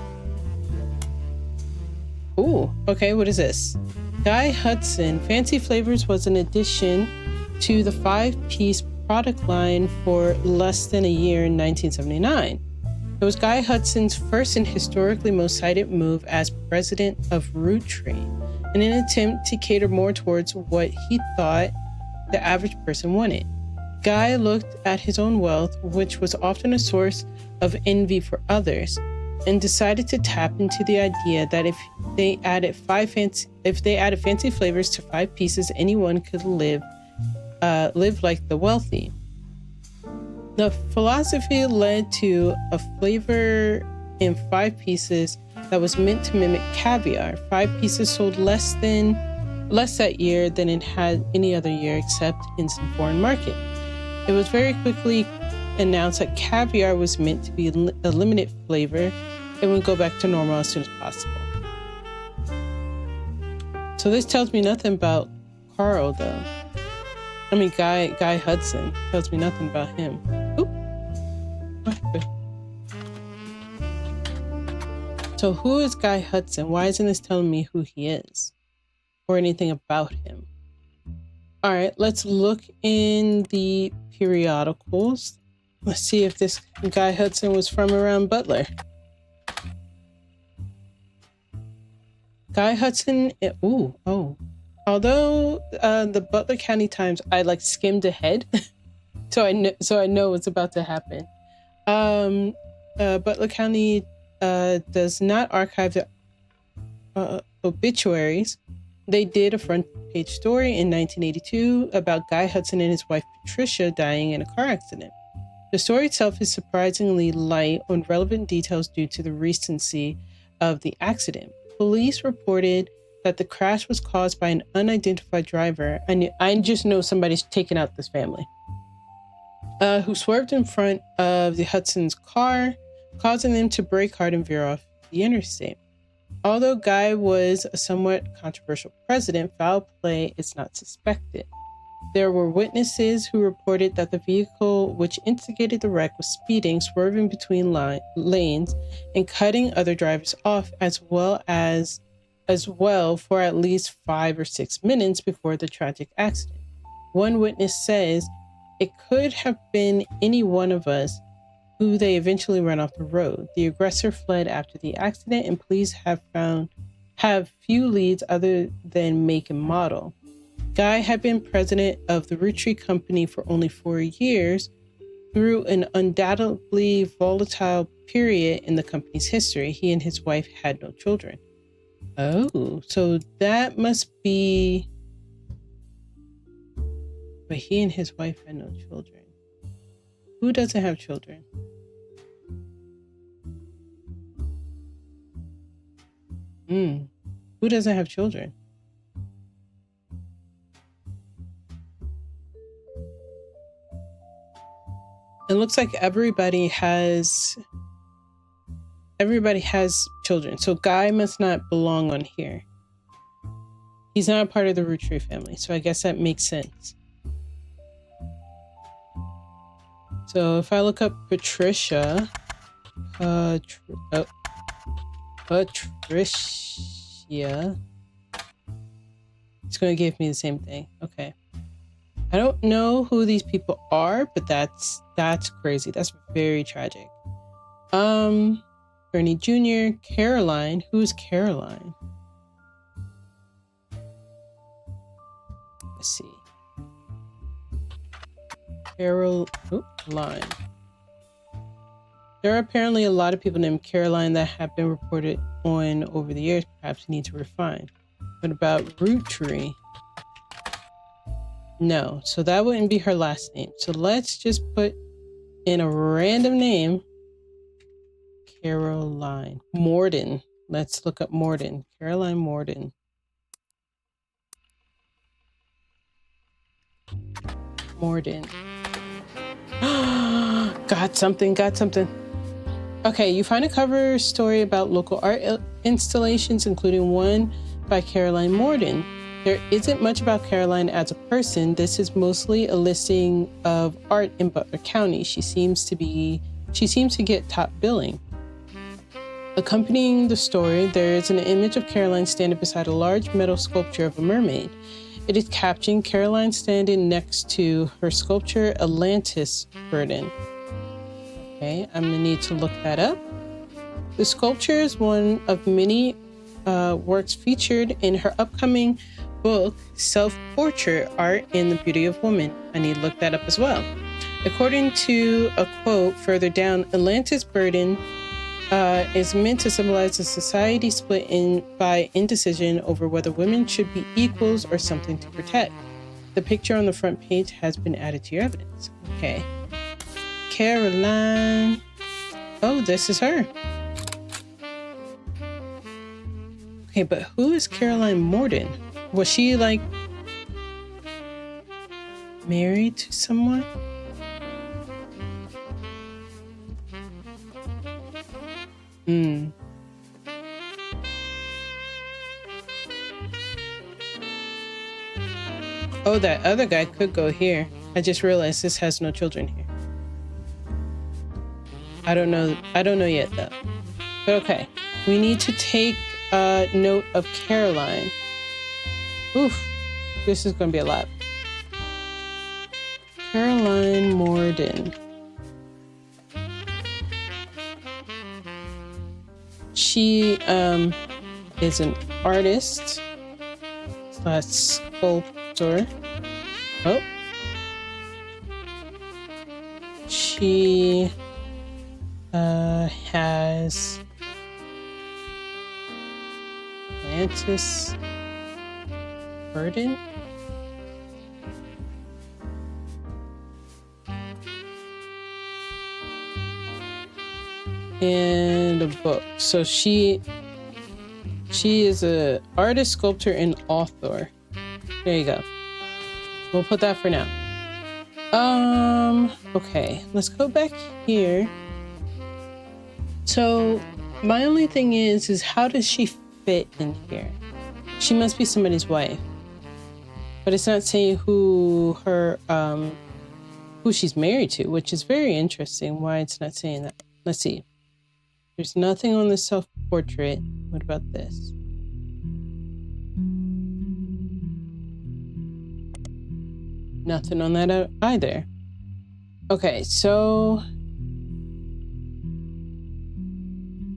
Ooh, okay, what is this? Guy Hudson. Fancy Flavors was an addition to the 5-piece product line for less than a year in 1979. It was Guy Hudson's first and historically most cited move as president of Roottrees, in an attempt to cater more towards what he thought the average person wanted. Guy looked at his own wealth, which was often a source of envy for others, and decided to tap into the idea that if they added fancy flavors to 5 pieces, anyone could live like the wealthy. The philosophy led to a flavor in 5 pieces that was meant to mimic caviar. 5 pieces sold less that year than it had any other year except in some foreign market. It was very quickly announced that caviar was meant to be a limited flavor and would go back to normal as soon as possible. So this tells me nothing about Carl, though. I mean, Guy Hudson tells me nothing about him. Oop. What happened? So who is Guy Hudson? Why isn't this telling me who he is or anything about him? All right, let's look in the periodicals. Let's see if this Guy Hudson was from around Butler. Guy Hudson, although the Butler County Times, I like skimmed ahead, so I know what's about to happen. Butler County does not archive the obituaries. They did a front page story in 1982 about Guy Hudson and his wife Patricia dying in a car accident. The story itself is surprisingly light on relevant details due to the recency of the accident. Police reported that the crash was caused by an unidentified driver. I just know somebody's taken out this family, who swerved in front of the Hudson's car, causing them to brake hard and veer off the interstate. Although Guy was a somewhat controversial president, foul play is not suspected. There were witnesses who reported that the vehicle which instigated the wreck was speeding, swerving between lanes, and cutting other drivers off as well for at least 5 or 6 minutes before the tragic accident. One witness says, "It could have been any one of us who they eventually ran off the road. The aggressor fled after the accident, and police have few leads other than make and model." Guy had been president of the Roottrees Company for only 4 years, through an undoubtedly volatile period in the company's history. He and his wife had no children. Oh, so that must be... But he and his wife had no children. Who doesn't have children? Who doesn't have children? It looks like everybody has children. So Guy must not belong on here. He's not a part of the Roottrees family. So I guess that makes sense. So if I look up Patricia, Patricia, it's going to give me the same thing. Okay. I don't know who these people are, but that's crazy. That's very tragic. Bernie Jr., Caroline. Who's Caroline? Let's see. Caroline. There are apparently a lot of people named Caroline that have been reported on over the years. Perhaps you need to refine. What about Roottrees? No, so that wouldn't be her last name. So let's just put in a random name. Caroline Morden. Let's look up Morden. Caroline Morden. Morden. Got something. Okay, you find a cover story about local art installations, including one by Caroline Morden. There isn't much about Caroline as a person. This is mostly a listing of art in Butler County. She seems to get top billing. Accompanying the story, there is an image of Caroline standing beside a large metal sculpture of a mermaid. It is captioned Caroline standing next to her sculpture Atlantis Burden. Okay, I'm gonna need to look that up. The sculpture is one of many works featured in her upcoming book, Self-Portrait Art in the Beauty of Woman. I need to look that up as well. According to a quote further down, Atlantis Burden is meant to symbolize a society split by indecision over whether women should be equals or something to protect. The picture on the front page has been added to your evidence. Okay. Caroline. Oh, this is her. Okay, but who is Caroline Morden? Was she like married to someone? Oh, that other guy could go here. I just realized this has no children here. I don't know yet though. But okay, we need to take note of Caroline. Oof, this is gonna be a lot. Caroline Morden. She is an artist / sculptor. Oh. She has Atlantis Burden. And a book. So she is a artist, sculptor, and author. There you go. We'll put that for now. Okay, let's go back here. So my only thing is how does she fit in here? She must be somebody's wife, but it's not saying who she's married to, which is very interesting. Why it's not saying that? Let's see. There's nothing on the self-portrait. What about this? Nothing on that either. Okay, so...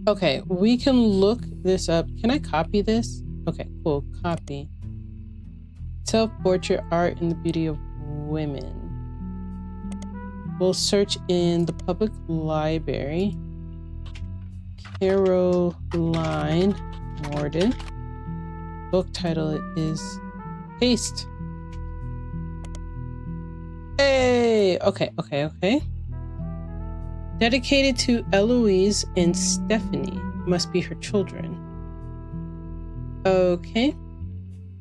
Okay, we can look this up. Can I copy this? Okay, cool. Copy. Self-portrait art in the beauty of women. We'll search in the public library. Caroline Morden. Book title is Paste. Hey! Okay. Dedicated to Eloise and Stephanie. Must be her children. Okay.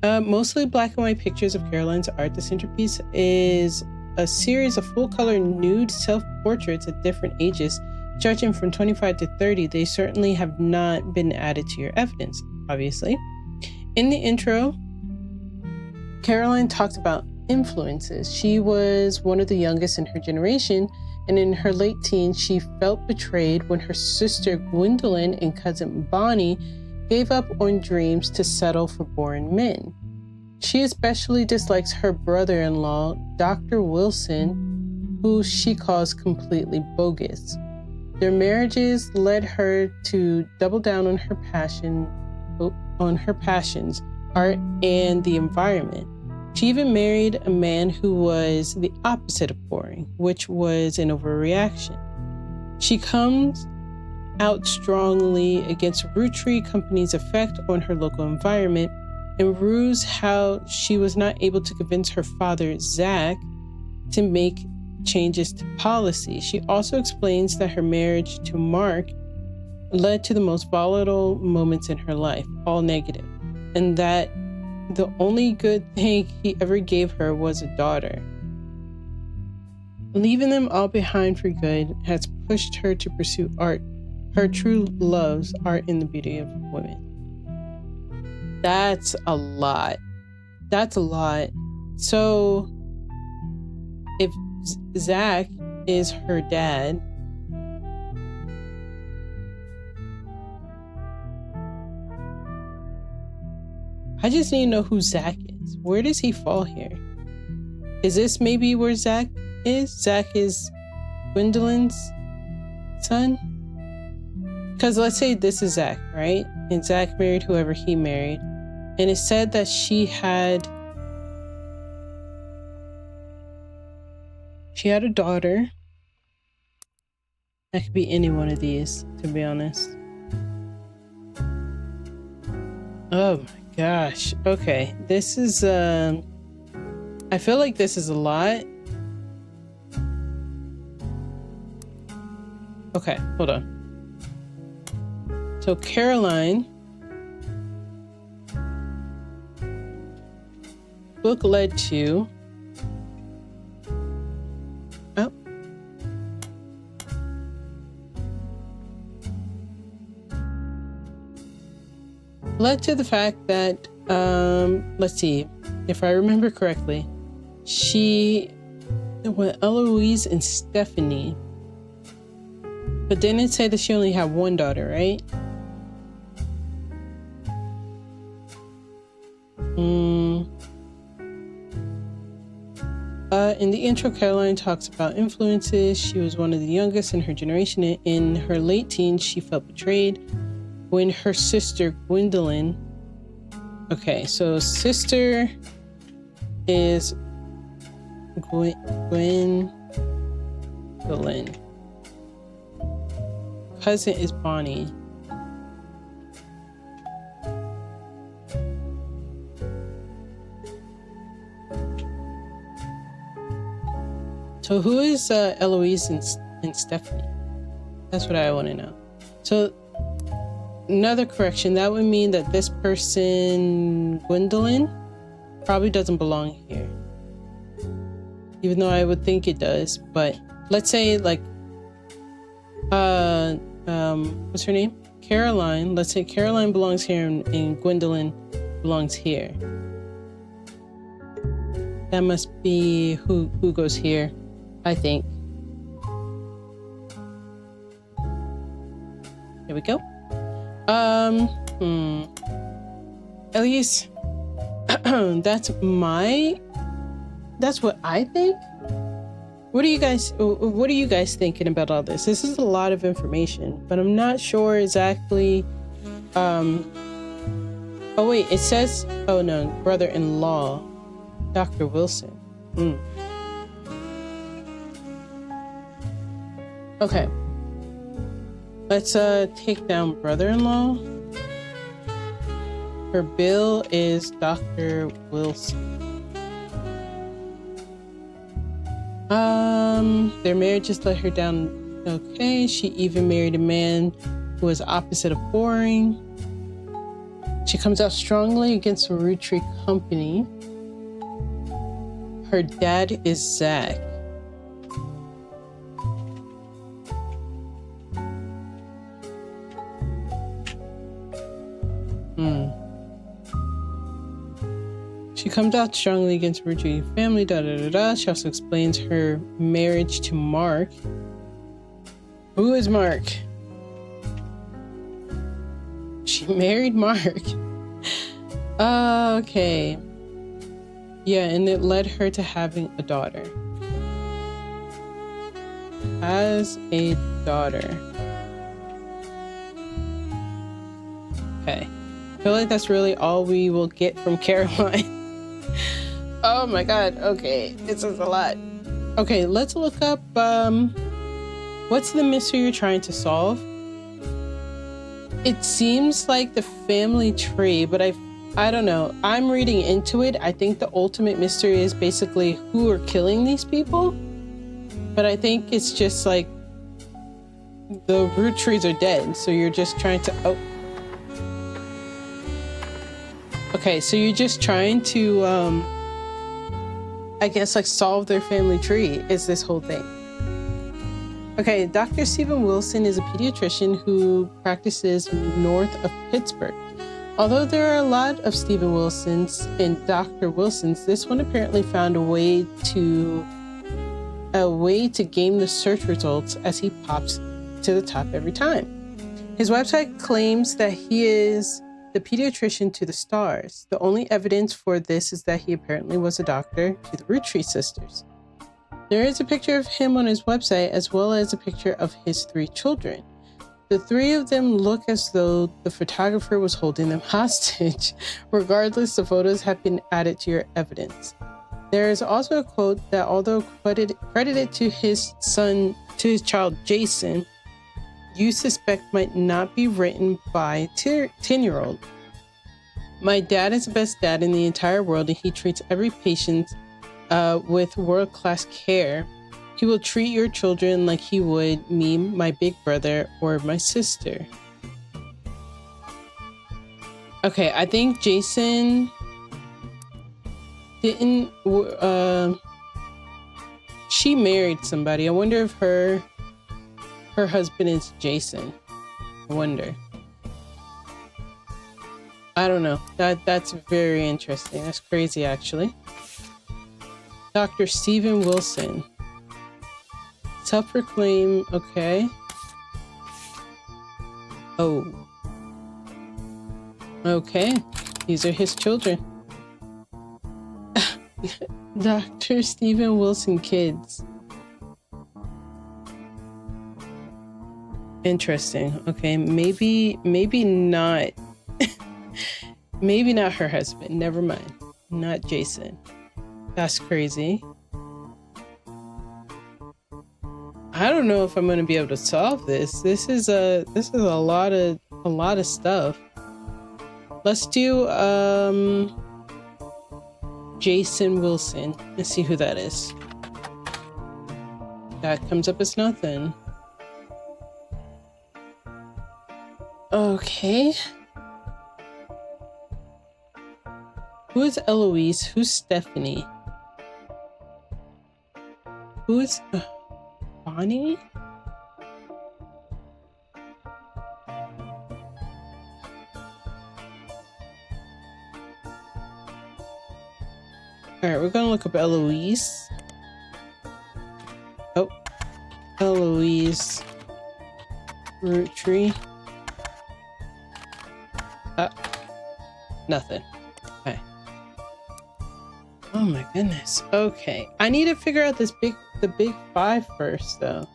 Mostly black and white pictures of Caroline's art. The centerpiece is a series of full-color nude self-portraits at different ages, stretching from 25 to 30. They certainly have not been added to your evidence, obviously. In the intro, Caroline talked about influences. She was one of the youngest in her generation, and in her late teens, she felt betrayed when her sister Gwendolyn and cousin Bonnie gave up on dreams to settle for boring men. She especially dislikes her brother-in-law, Dr. Wilson, who she calls completely bogus. Their marriages led her to double down on her passions, art, and the environment. She even married a man who was the opposite of boring, which was an overreaction. She comes out strongly against Roottrees Company's effect on her local environment and rues how she was not able to convince her father, Zach, to make changes to policy. She also explains that her marriage to Mark led to the most volatile moments in her life, all negative, and that the only good thing he ever gave her was a daughter. Leaving them all behind for good has pushed her to pursue art. Her true loves are in the beauty of women. That's a lot. That's a lot. So if Zach is her dad, I just need to know who Zach is. Where does he fall here? Is this maybe where Zach is? Zach is Gwendolyn's son? Because let's say this is Zach, right? And Zach married whoever he married. And it said that she had a daughter. That could be any one of these, to be honest. Oh my gosh. Okay. This is, I feel like this is a lot. Okay, hold on. So Caroline, book led to, led to the fact that, let's see, if I remember correctly, Eloise and Stephanie, but didn't it say that she only had one daughter, right? In the intro, Caroline talks about influences. She was one of the youngest in her generation. In her late teens, she felt betrayed when her sister Gwendolyn, okay, so sister is Gwendolyn, cousin is Bonnie. So who is Eloise and Stephanie? That's what I want to know. So another correction, that would mean that this person, Gwendolyn, probably doesn't belong here. Even though I would think it does. But let's say like, what's her name? Caroline. Let's say Caroline belongs here and Gwendolyn belongs here. That must be who goes here, I think. Here we go. At least that's what I think. What are you guys thinking about all this? This is a lot of information, but I'm not sure exactly. Oh wait, it says, oh no, brother-in-law, Dr. Wilson. Okay. Let's take down brother-in-law. Her bill is Dr. Wilson. Their marriage just let her down. Okay, she even married a man who was opposite of boring. She comes out strongly against the Roottrees Company. Her dad is Zach. She comes out strongly against Roottrees family, She also explains her marriage to Mark. Who is Mark? She married Mark. Okay. Yeah, and it led her to having a daughter. Has a daughter. Okay. I feel like that's really all we will get from Caroline. Oh my god, okay. This is a lot. Okay, let's look up What's the mystery you're trying to solve? It seems like the family tree, but I don't know. I'm reading into it. I think the ultimate mystery is basically who are killing these people. But I think it's just like the root trees are dead. So you're just trying to... Oh. Okay, so you're just trying to, I guess, like solve their family tree is this whole thing. Okay, Dr. Stephen Wilson is a pediatrician who practices north of Pittsburgh. Although there are a lot of Stephen Wilsons and Dr. Wilsons, this one apparently found a way to game the search results as he pops to the top every time. His website claims that he is the pediatrician to the stars. The only evidence for this is that he apparently was a doctor to the Roottrees sisters. There is a picture of him on his website as well as a picture of his 3 children. The 3 of them look as though the photographer was holding them hostage. Regardless, the photos have been added to your evidence. There is also a quote that, although credited to his child Jason, you suspect might not be written by 10-year-old. My dad is the best dad in the entire world, and he treats every patient with world-class care. He will treat your children like he would me, my big brother, or my sister. Okay, I think Jason didn't... she married somebody. I wonder if her husband is Jason. I wonder. I don't know. That's very interesting. That's crazy, actually. Dr. Stephen Wilson. Self-proclaimed. Okay. Oh. Okay. These are his children. Dr. Stephen Wilson kids. Interesting. Okay, maybe not. Maybe not her husband. Never mind. Not Jason. That's crazy. I don't know if I'm going to be able to solve this. This is a lot of stuff. Let's do Jason Wilson. Let's see who that is. That comes up as nothing. Okay. Who is Eloise? Who's Stephanie? Who's Bonnie? Alright, we're gonna look up Eloise. Oh. Eloise. Root tree. Nothing. Okay. Oh my goodness. Okay. I need to figure out the big 5 first, though.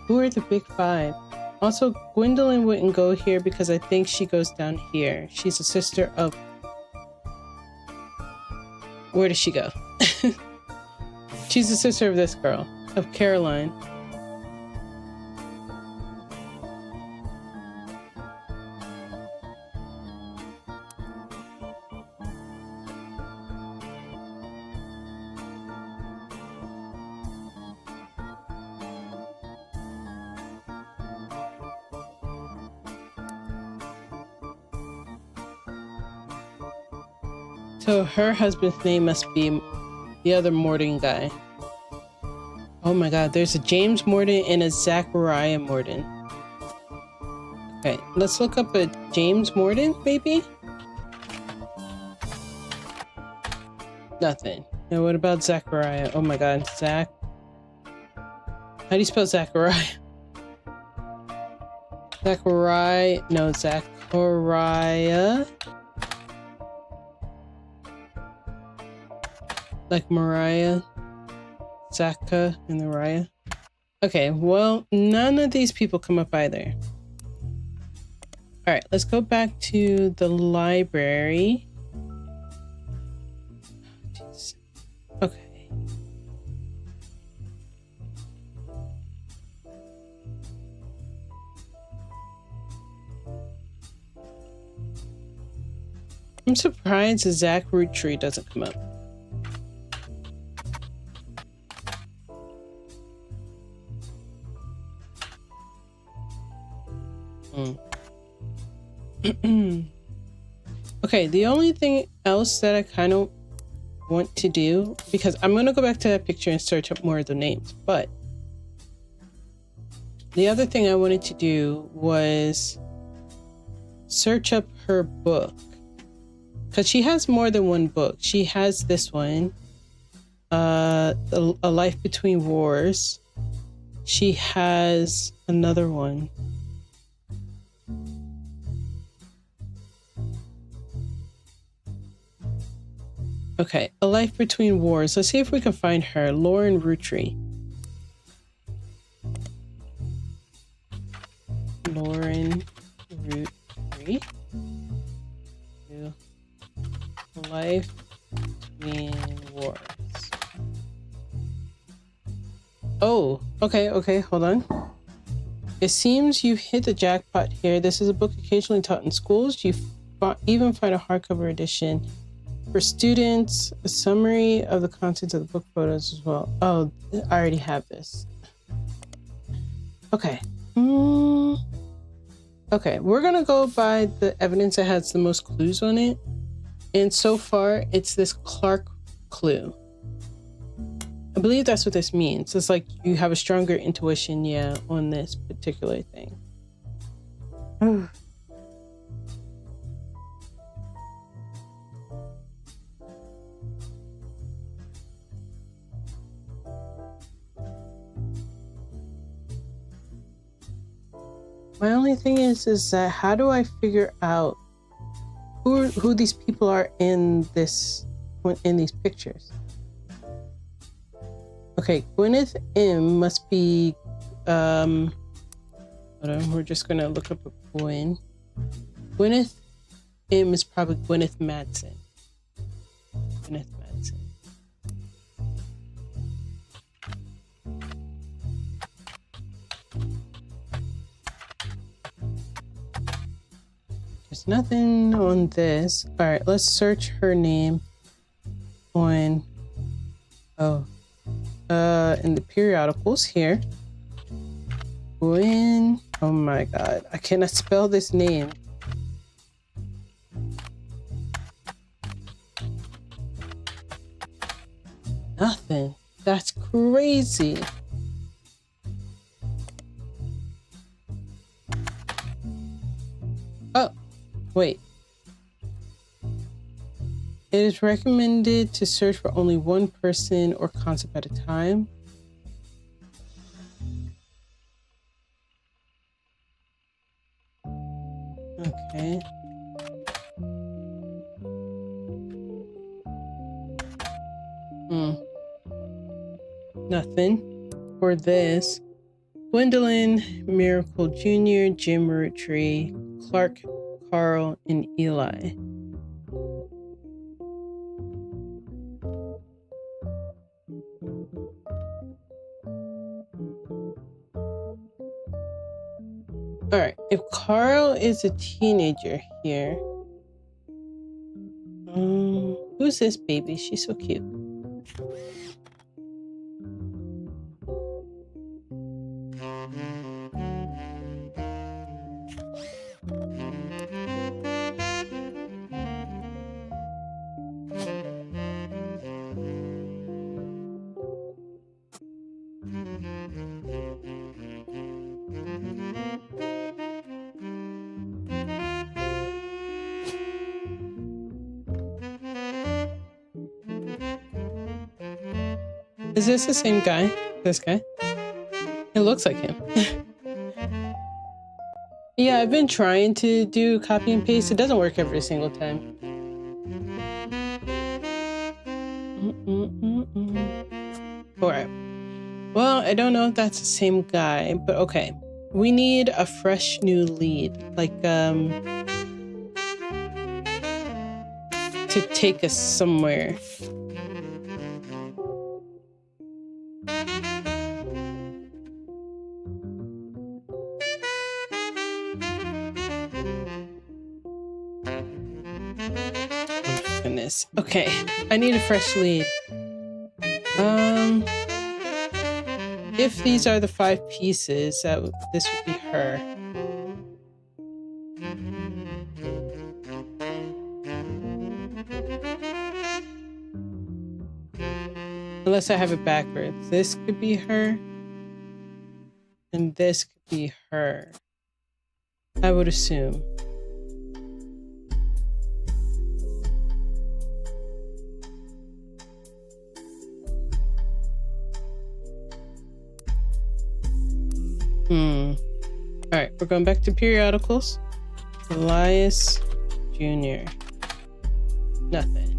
Who are the big 5? Also, Gwendolyn wouldn't go here because I think she goes down here. She's a sister of... Where does she go? She's a sister of this girl, of Caroline. So her husband's name must be the other Morden guy. Oh my god, there's a James Morden and a Zachariah Morden. Okay, let's look up a James Morden, maybe? Nothing. Now what about Zachariah? Oh my god, Zach. How do you spell Zachariah? Zachariah. No, Zachariah. Like Mariah, Zaka, and the Raya. Okay, well, none of these people come up either. Alright, let's go back to the library. Jeez. Okay. I'm surprised the Zach Roottree doesn't come up. Okay, the only thing else that I kind of want to do, because I'm going to go back to that picture and search up more of the names, but the other thing I wanted to do was search up her book, because she has more than one book. She has this one, A Life Between Wars. She has another one. Okay, A Life Between Wars. Let's see if we can find her. Lauren Roottrees. Lauren Roottrees. Life Between Wars. Oh, okay, hold on. It seems you've hit the jackpot here. This is a book occasionally taught in schools. You even find a hardcover edition for students, a summary of the contents of the book, photos as well. Oh, I already have this. Okay. Okay, we're gonna go by the evidence that has the most clues on it. And so far, it's this Clark clue. I believe that's what this means. It's like you have a stronger intuition, yeah, on this particular thing. My only thing is that how do I figure out who these people are in these pictures? Okay, Gwyneth M must be hold on, we're just gonna look up a Gwen. Gwyneth M is probably Gwyneth Madsen. Gwyneth Madsen. There's nothing on this. All right, let's search her name on in the periodicals here. Gwen. Oh my god, I cannot spell this name. Nothing. That's crazy. Oh, wait. It is recommended to search for only one person or concept at a time. Okay. Nothing for this. Gwendolyn, Miracle Jr., Jim Roottree, Clark, Carl, and Eli. All right, if Carl is a teenager here, who's this baby? She's so cute. Is this the same guy? This guy? It looks like him. Yeah, I've been trying to do copy and paste. It doesn't work every single time. Alright. Well, I don't know if that's the same guy, but okay. We need a fresh new lead. Like, to take us somewhere. Oh my goodness. Okay, I need a fresh lead. If these are the 5 pieces, this would be her. Unless I have it backwards. This could be her. And this could be her. I would assume. Alright, we're going back to periodicals. Elias Jr. Nothing.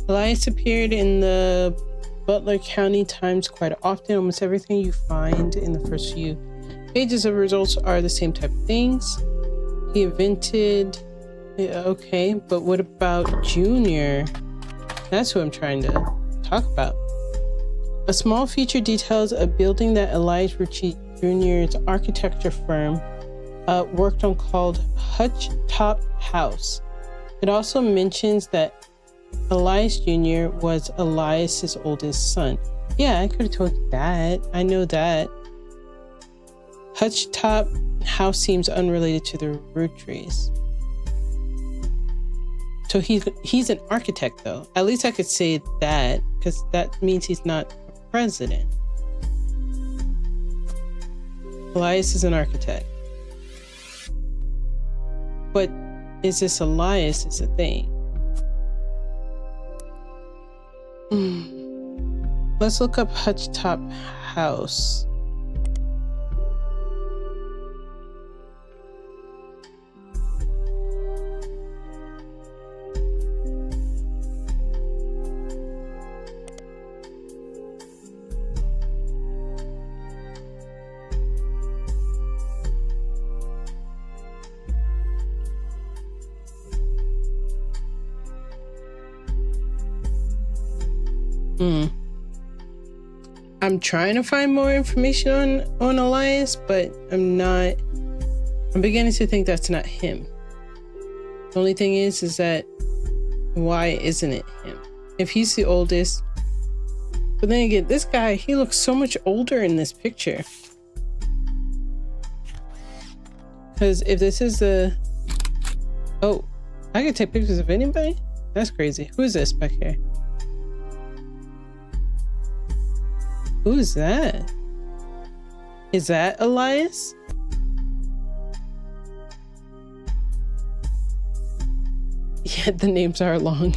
Elias appeared in the Butler County Times quite often. Almost everything you find in the first few pages of results are the same type of things. He invented... Okay, but what about Junior? That's who I'm trying to talk about. A small feature details a building that Elias Roottrees Jr.'s architecture firm worked on called Hutch Top House. It also mentions that Elias Jr. was Elias's oldest son. Yeah, I could have told you that. I know that. Hutch Top House seems unrelated to the Roottrees. So he's an architect, though. At least I could say that, because that means he's not a president. Elias is an architect. But is this Elias is a thing? Let's look up Hutch Top House. I'm trying to find more information on Elias, but I'm beginning to think that's not him. The only thing is that why isn't it him? If he's the oldest, but then again, this guy, he looks so much older in this picture. Because if this is oh, I can take pictures of anybody? That's crazy. Who is this back here? Who is that? Is that Elias? Yeah, the names are long.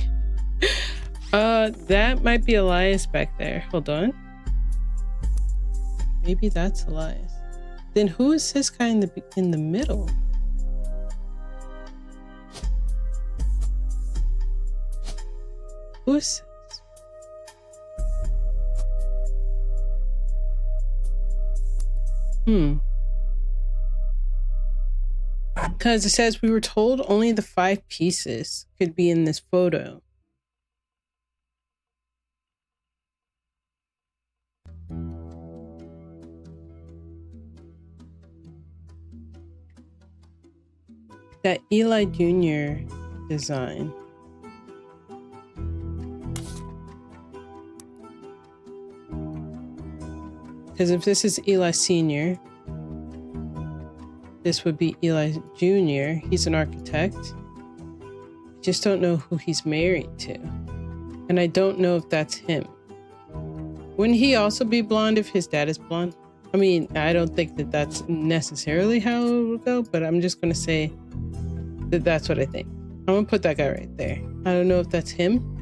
That might be Elias back there. Hold on. Maybe that's Elias. Then who is this guy in the middle? Who is... Because it says we were told only the 5 pieces could be in this photo. That Eli Jr. design. Because if this is Eli Sr., this would be Eli Jr. He's an architect. I just don't know who he's married to. And I don't know if that's him. Wouldn't he also be blonde if his dad is blonde? I mean, I don't think that that's necessarily how it would go, but I'm just going to say that that's what I think. I'm going to put that guy right there. I don't know if that's him.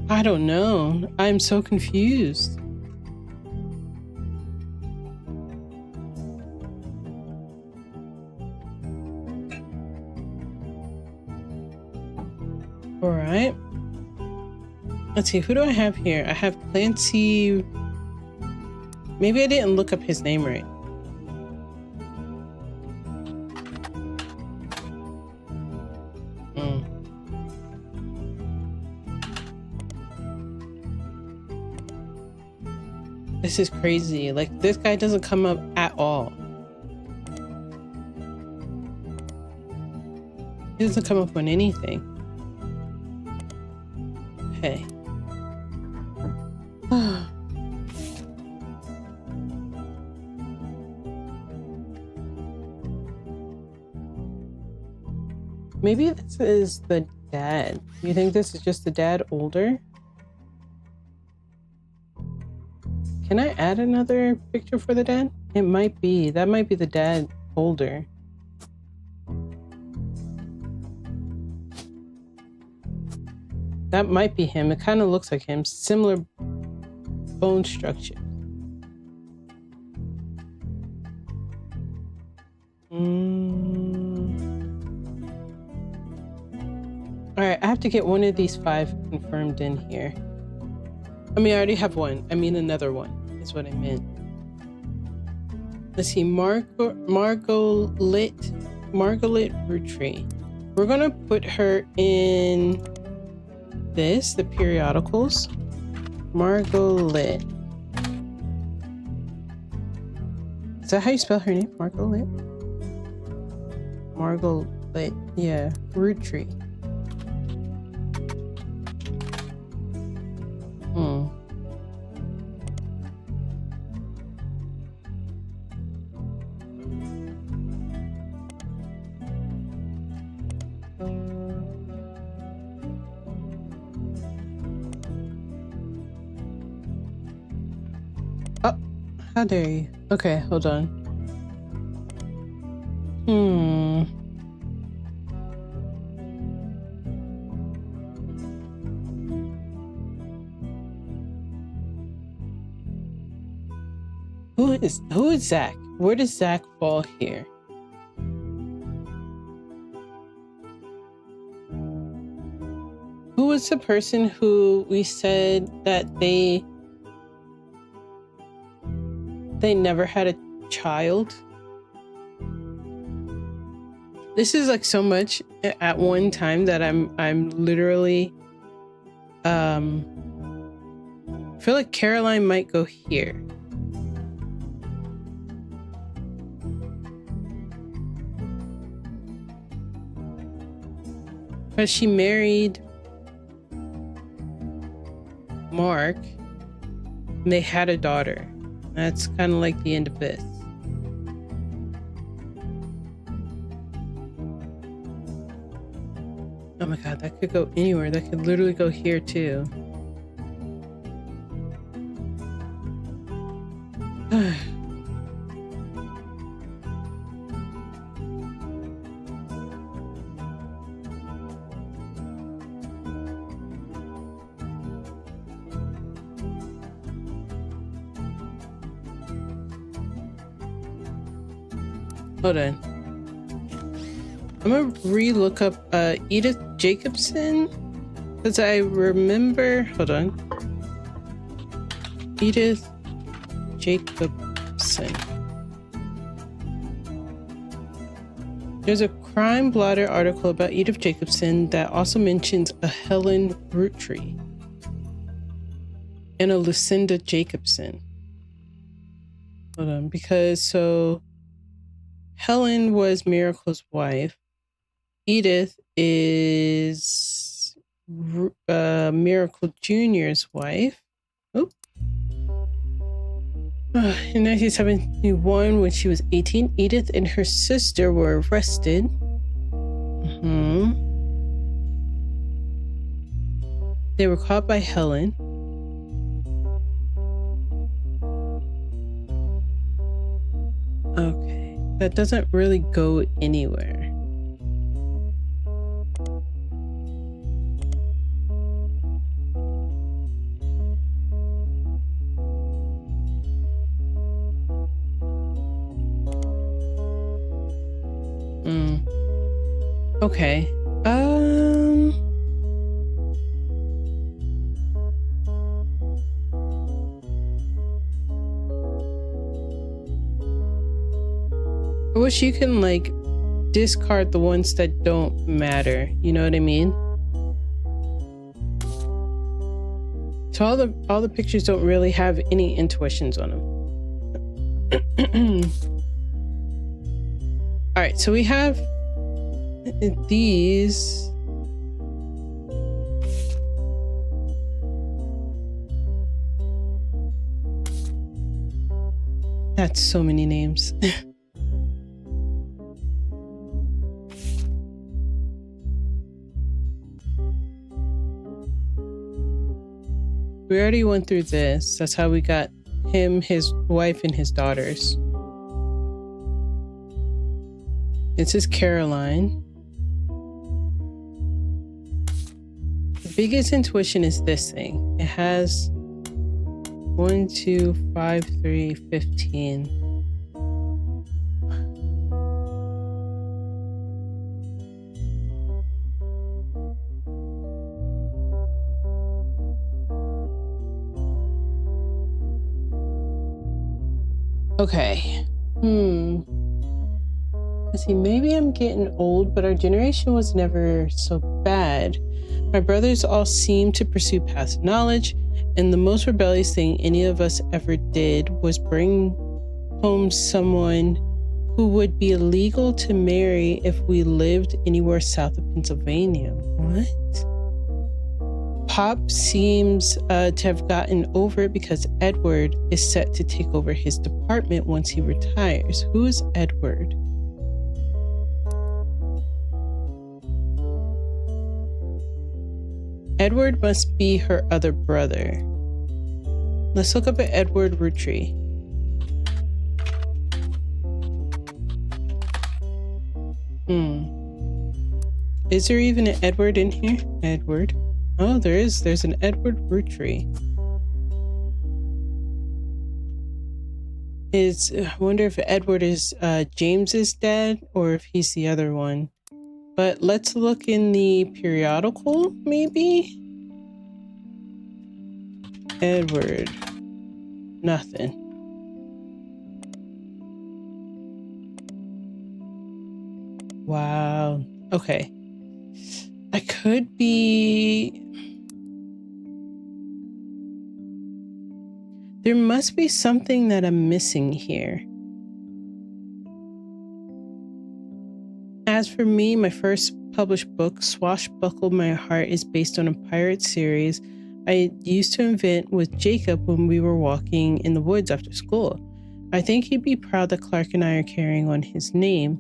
I don't know. I'm so confused. All right. Let's see. Who do I have here? I have Clancy. Maybe I didn't look up his name right. Mm. This is crazy. Like, this guy doesn't come up at all. He doesn't come up on anything. Okay. Maybe this is the dad. You think this is just the dad older? Can I add another picture for the dad? It might be. That might be the dad older. That might be him. It kind of looks like him. Similar bone structure. Alright, I have to get one of these 5 confirmed in here. I mean, I already have one. I mean, another one is what I meant. Let's see, Margaret Roottrees. We're gonna put her in this, the periodicals. Margaret. Is that how you spell her name? Margaret? Margaret, yeah, Roottrees. Oh, how dare you? Okay, hold on. Who is Zach? Where does Zach fall here? Who was the person who we said that they never had a child? This is like so much at one time that I'm literally I feel like Caroline might go here. But she married Mark and they had a daughter. That's kind of like the end of this. Oh my god, that could go anywhere. That could literally go here too. Hold on. I'm gonna re-look up Edith Jacobson because I remember. Hold on. Edith Jacobson. There's a Crime Blotter article about Edith Jacobson that also mentions a Helen Roottrees and a Lucinda Jacobson. Hold on, because so Helen was Miracle's wife. Edith is Miracle Jr.'s wife. Oh. In 1971, when she was 18, Edith and her sister were arrested. They were caught by Helen. Okay, that doesn't really go anywhere. Okay. I wish you can like discard the ones that don't matter. You know what I mean? So all the pictures don't really have any intuitions on them. All right, so we have these. That's so many names. We already went through this. That's how we got him, his wife, and his daughters. This is Caroline. The biggest intuition is this thing. It has 1, 2, 5, 3, 15. Okay. Let's see, maybe I'm getting old, but our generation was never so bad. My brothers all seemed to pursue paths of knowledge, and the most rebellious thing any of us ever did was bring home someone who would be illegal to marry if we lived anywhere south of Pennsylvania. What? Pop seems to have gotten over it because Edward is set to take over his department once he retires. Who is Edward? Edward must be her other brother. Let's look up at Edward Roottrees. Is there even an Edward in here? Edward. Oh, there is. There's an Edward Roottrees. I wonder if Edward is James's dad or if he's the other one. But let's look in the periodical, maybe? Edward. Nothing. Wow. Okay. I could be... There must be something that I'm missing here. As for me, my first published book, Swashbuckle My Heart, is based on a pirate series I used to invent with Jacob when we were walking in the woods after school. I think he'd be proud that Clark and I are carrying on his name.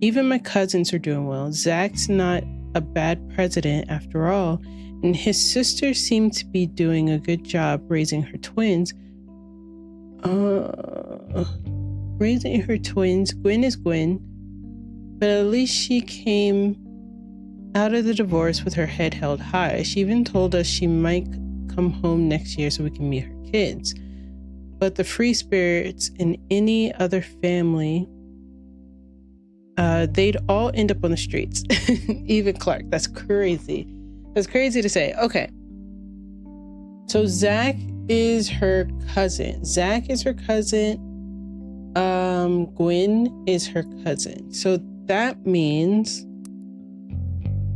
Even my cousins are doing well. Zach's not a bad president after all, and his sister seemed to be doing a good job raising her twins. Gwen is Gwen, but at least she came out of the divorce with her head held high. She even told us she might come home next year so we can meet her kids. But the free spirits in any other family, they'd all end up on the streets. Even Clark. That's crazy. That's crazy to say. Okay. So Zach is her cousin. Gwen is her cousin. So that means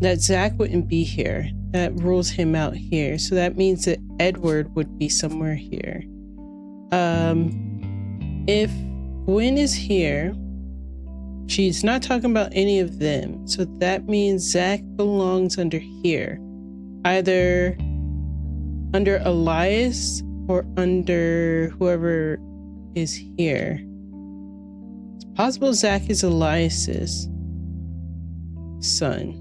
that Zach wouldn't be here. That rules him out here. So that means that Edward would be somewhere here. If Gwen is here, she's not talking about any of them. So that means Zach belongs under here. Either under Elias or under whoever is here. It's possible Zach is Elias's son.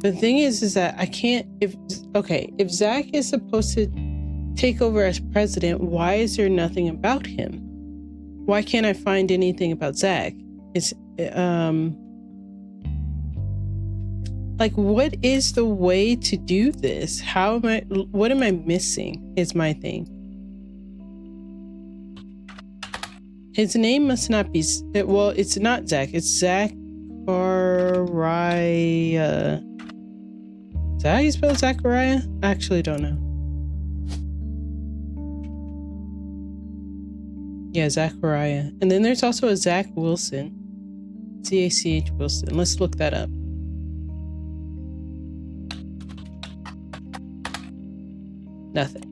The thing is that I can't, if Zach is supposed to take over as president, why is there nothing about him? Why can't I find anything about Zach? It's, what is the way to do this? What am I missing is my thing. His name must not be, well, it's not Zach, it's Zachariah. Is that how you spell Zachariah? I actually don't know. Yeah, Zachariah. And then there's also a Zach Wilson. C-A-C-H Wilson. Let's look that up. Nothing.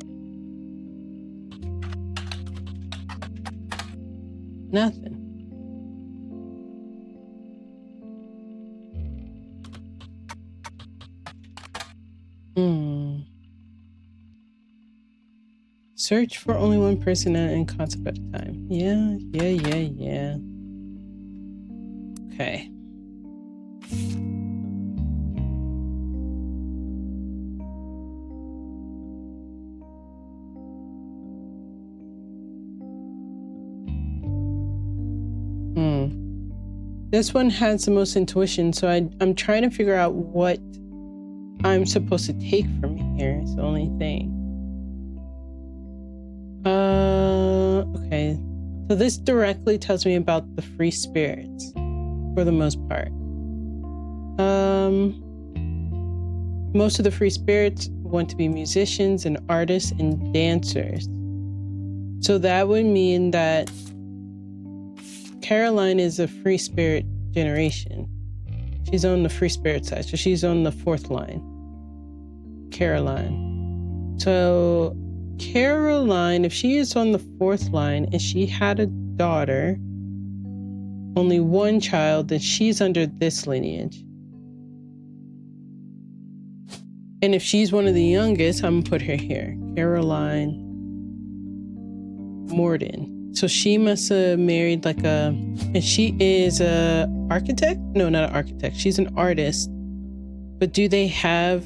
Nothing. Search for only one person and concept at a time. Yeah. Okay. This one has the most intuition, so I'm trying to figure out what I'm supposed to take from here. It's the only thing. Okay. So this directly tells me about the free spirits, for the most part. Most of the free spirits want to be musicians and artists and dancers. So that would mean that Caroline is a free spirit generation. She's on the free spirit side, so she's on the 4th line. Caroline. So Caroline, if she is on the 4th line and she had a daughter, only one child, then she's under this lineage. And if she's one of the youngest, I'm gonna put her here. Caroline Morden. So she must have married like and she is a architect? No, not an architect. She's an artist. But do they have,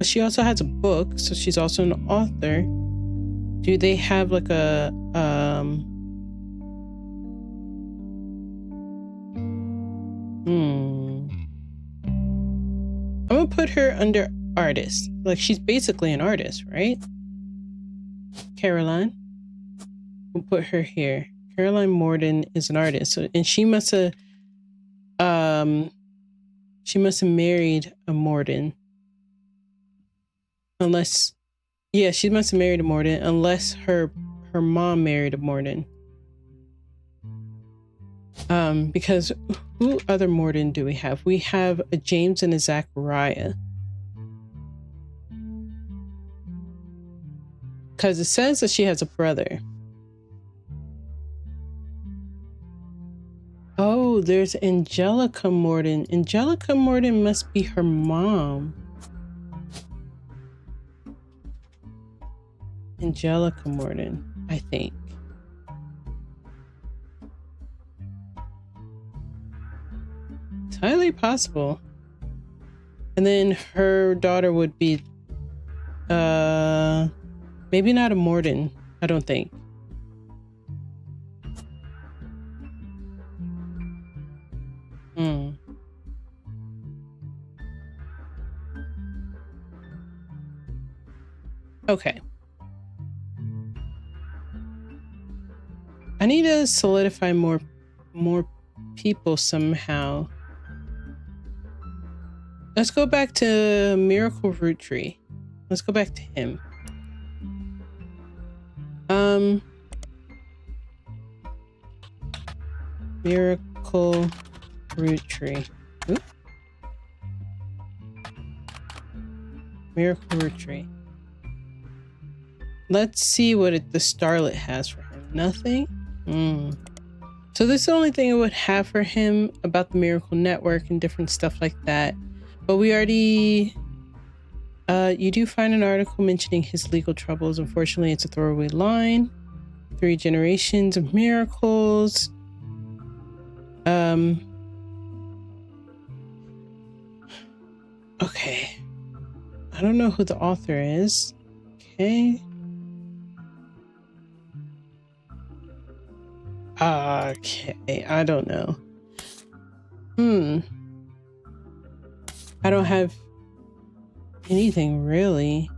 she also has a book, so she's also an author. Do they have like a, I'm gonna put her under artist. Like she's basically an artist, right? Caroline. We'll put her here. Caroline Morden is an artist. So, and she must have married a Morden. Unless, yeah, she must have married a Morden, unless her mom married a Morden. Because who other Morden do we have? We have a James and a Zachariah. Because it says that she has a brother. Oh, there's Angelica Morden. Angelica Morden must be her mom. Angelica Morden, I think. It's highly possible. And then her daughter would be, maybe not a Morden, I don't think. Okay. I need to solidify more people somehow. Let's go back to Miracle Root Tree. Let's go back to him. Miracle Root Tree. Oop. Miracle Root Tree. Let's see what the Starlet has for him. Nothing? So this is the only thing it would have for him about the Miracle Network and different stuff like that. But we already... you do find an article mentioning his legal troubles. Unfortunately, it's a throwaway line. 3 generations of miracles. Okay. I don't know who the author is. Okay. Okay, I don't know. I don't have anything really.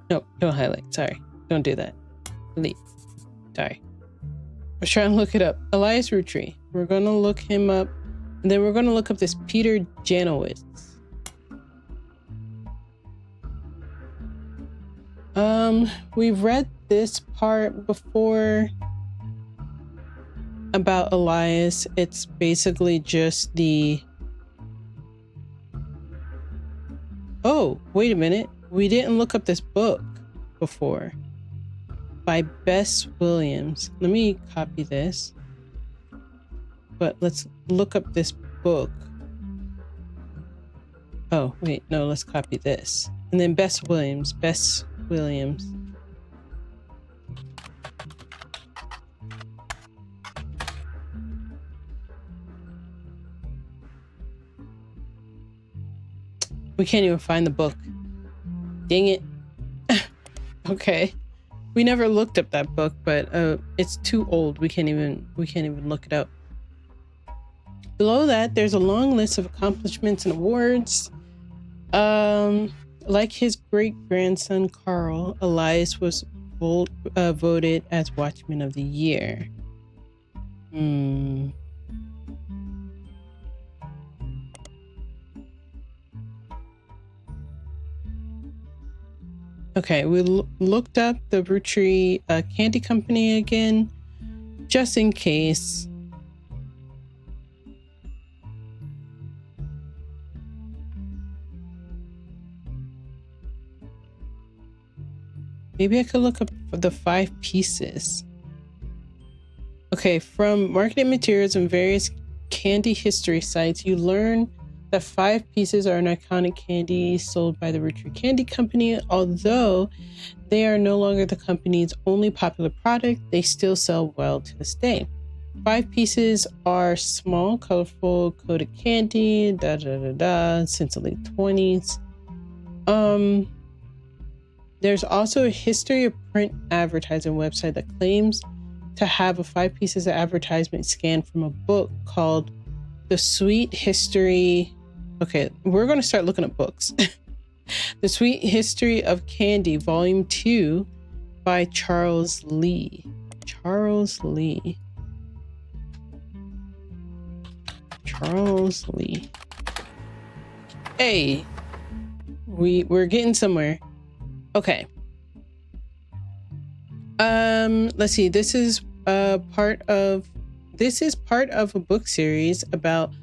No, don't highlight. Sorry. Don't do that. Delete. Sorry. I was trying to look it up. Elias Roottrees. We're going to look him up. And then we're going to look up this Peter Janowitz. We've read this part before about Elias. It's basically just the... Oh, wait a minute. We didn't look up this book before. By Bess Williams. Let me copy this. But let's look up this book. Oh, wait, no, let's copy this. And then Bess Williams. Bess Williams. We can't even find the book. Dang it. Okay. We never looked up that book, but it's too old. We can't even look it up. Below that, there's a long list of accomplishments and awards. Like his great-grandson Carl, Elias was voted as Watchman of the Year. Okay, we looked up the Roottrees Candy Company again, just in case. Maybe I could look up for the 5 pieces. Okay, from marketing materials and various candy history sites, you learn that 5 pieces are an iconic candy sold by the Roottrees Candy Company. Although they are no longer the company's only popular product, they still sell well to this day. 5 pieces are small, colorful, coated candy, since the late 20s. There's also a history of print advertising website that claims to have a 5 pieces of advertisement scanned from a book called The Sweet History. Okay, we're going to start looking at books. The Sweet History of Candy, Volume 2 by Charles Lee. Charles Lee. Charles Lee. Hey, we're getting somewhere. Okay. Let's see. This is part of a book series about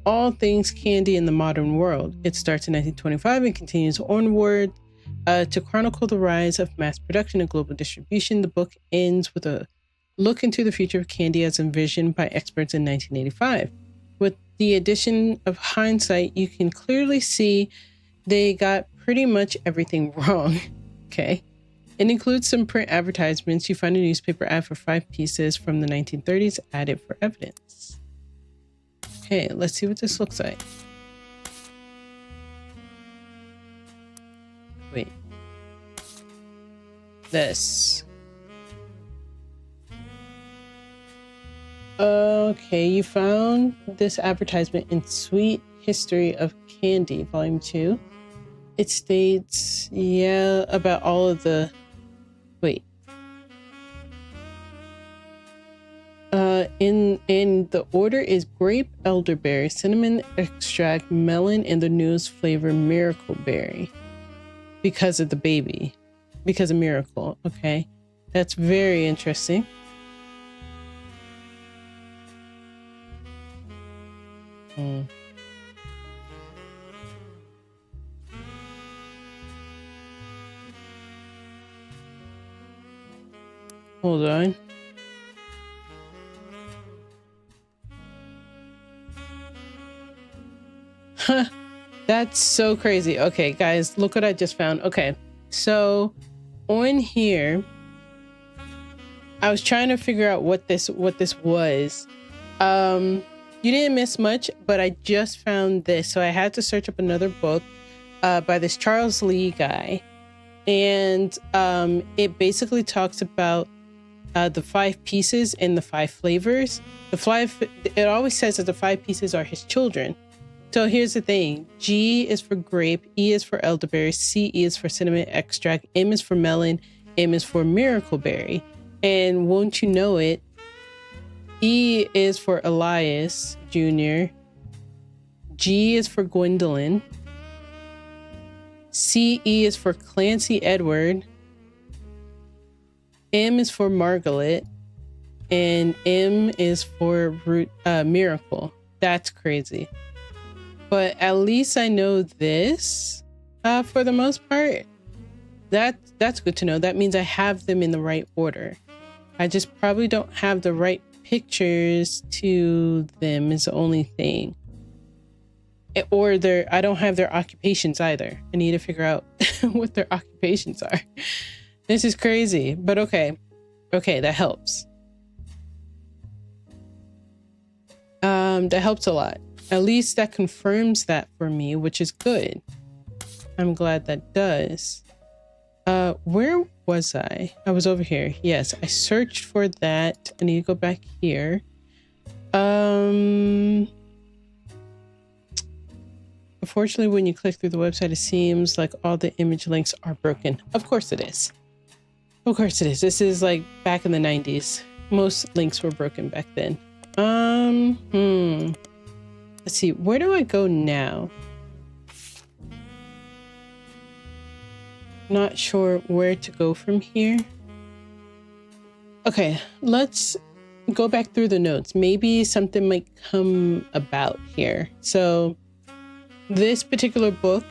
all things candy in the modern world. It starts in 1925 and continues onward to chronicle the rise of mass production and global distribution. The book ends with a look into the future of candy as envisioned by experts in 1985. With the addition of hindsight, you can clearly see they got pretty much everything wrong. Okay. It includes some print advertisements. You find a newspaper ad for 5 pieces from the 1930s added for evidence. Okay, let's see what this looks like. Wait. This. Okay, you found this advertisement in Sweet History of Candy, Volume 2. It states, yeah, about all of the... Wait. In the order is grape, elderberry, cinnamon extract, melon, and the newest flavor, miracle berry. Because of the baby. Because of Miracle. Okay. That's very interesting. Hold on. That's so crazy. Okay, guys, look what I just found. Okay, so on here, I was trying to figure out what this was. You didn't miss much, but I just found this. So I had to search up another book by this Charles Lee guy. And it basically talks about the 5 pieces and the 5 flavors. It always says that the 5 pieces are his children. So here's the thing. G is for grape, E is for elderberry, C is for cinnamon extract, M is for melon, M is for miracle berry. And won't you know it, E is for Elias Jr. G is for Gwendolyn. CE is for Clancy Edward. M is for Margaret. And M is for Miracle. That's crazy. But at least I know this for the most part. That's good to know. That means I have them in the right order. I just probably don't have the right pictures to them is the only thing. Or I don't have their occupations either. I need to figure out what their occupations are. This is crazy, but okay. Okay, that helps. That helps a lot. At least that confirms that for me, which is good. I'm glad that does. Where was I? I was over here. Yes, I searched for that. I need to go back here. Unfortunately, when you click through the website, it seems like all the image links are broken. Of course it is. Of course it is. This is like back in the 90s. Most links were broken back then. Let's see. Where do I go now? Not sure where to go from here. Okay, let's go back through the notes. Maybe something might come about here. So this particular book,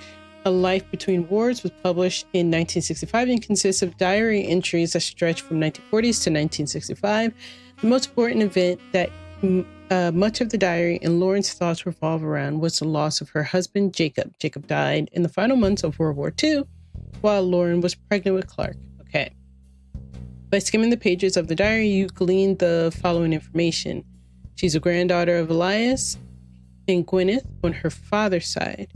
A Life Between Wars, was published in 1965 and consists of diary entries that stretch from 1940s to 1965. The most important event that much of the diary and Lauren's thoughts revolve around was the loss of her husband, Jacob. Jacob died in the final months of World War II while Lauren was pregnant with Clark. Okay. By skimming the pages of the diary, you glean the following information. She's a granddaughter of Elias and Gwyneth on her father's side.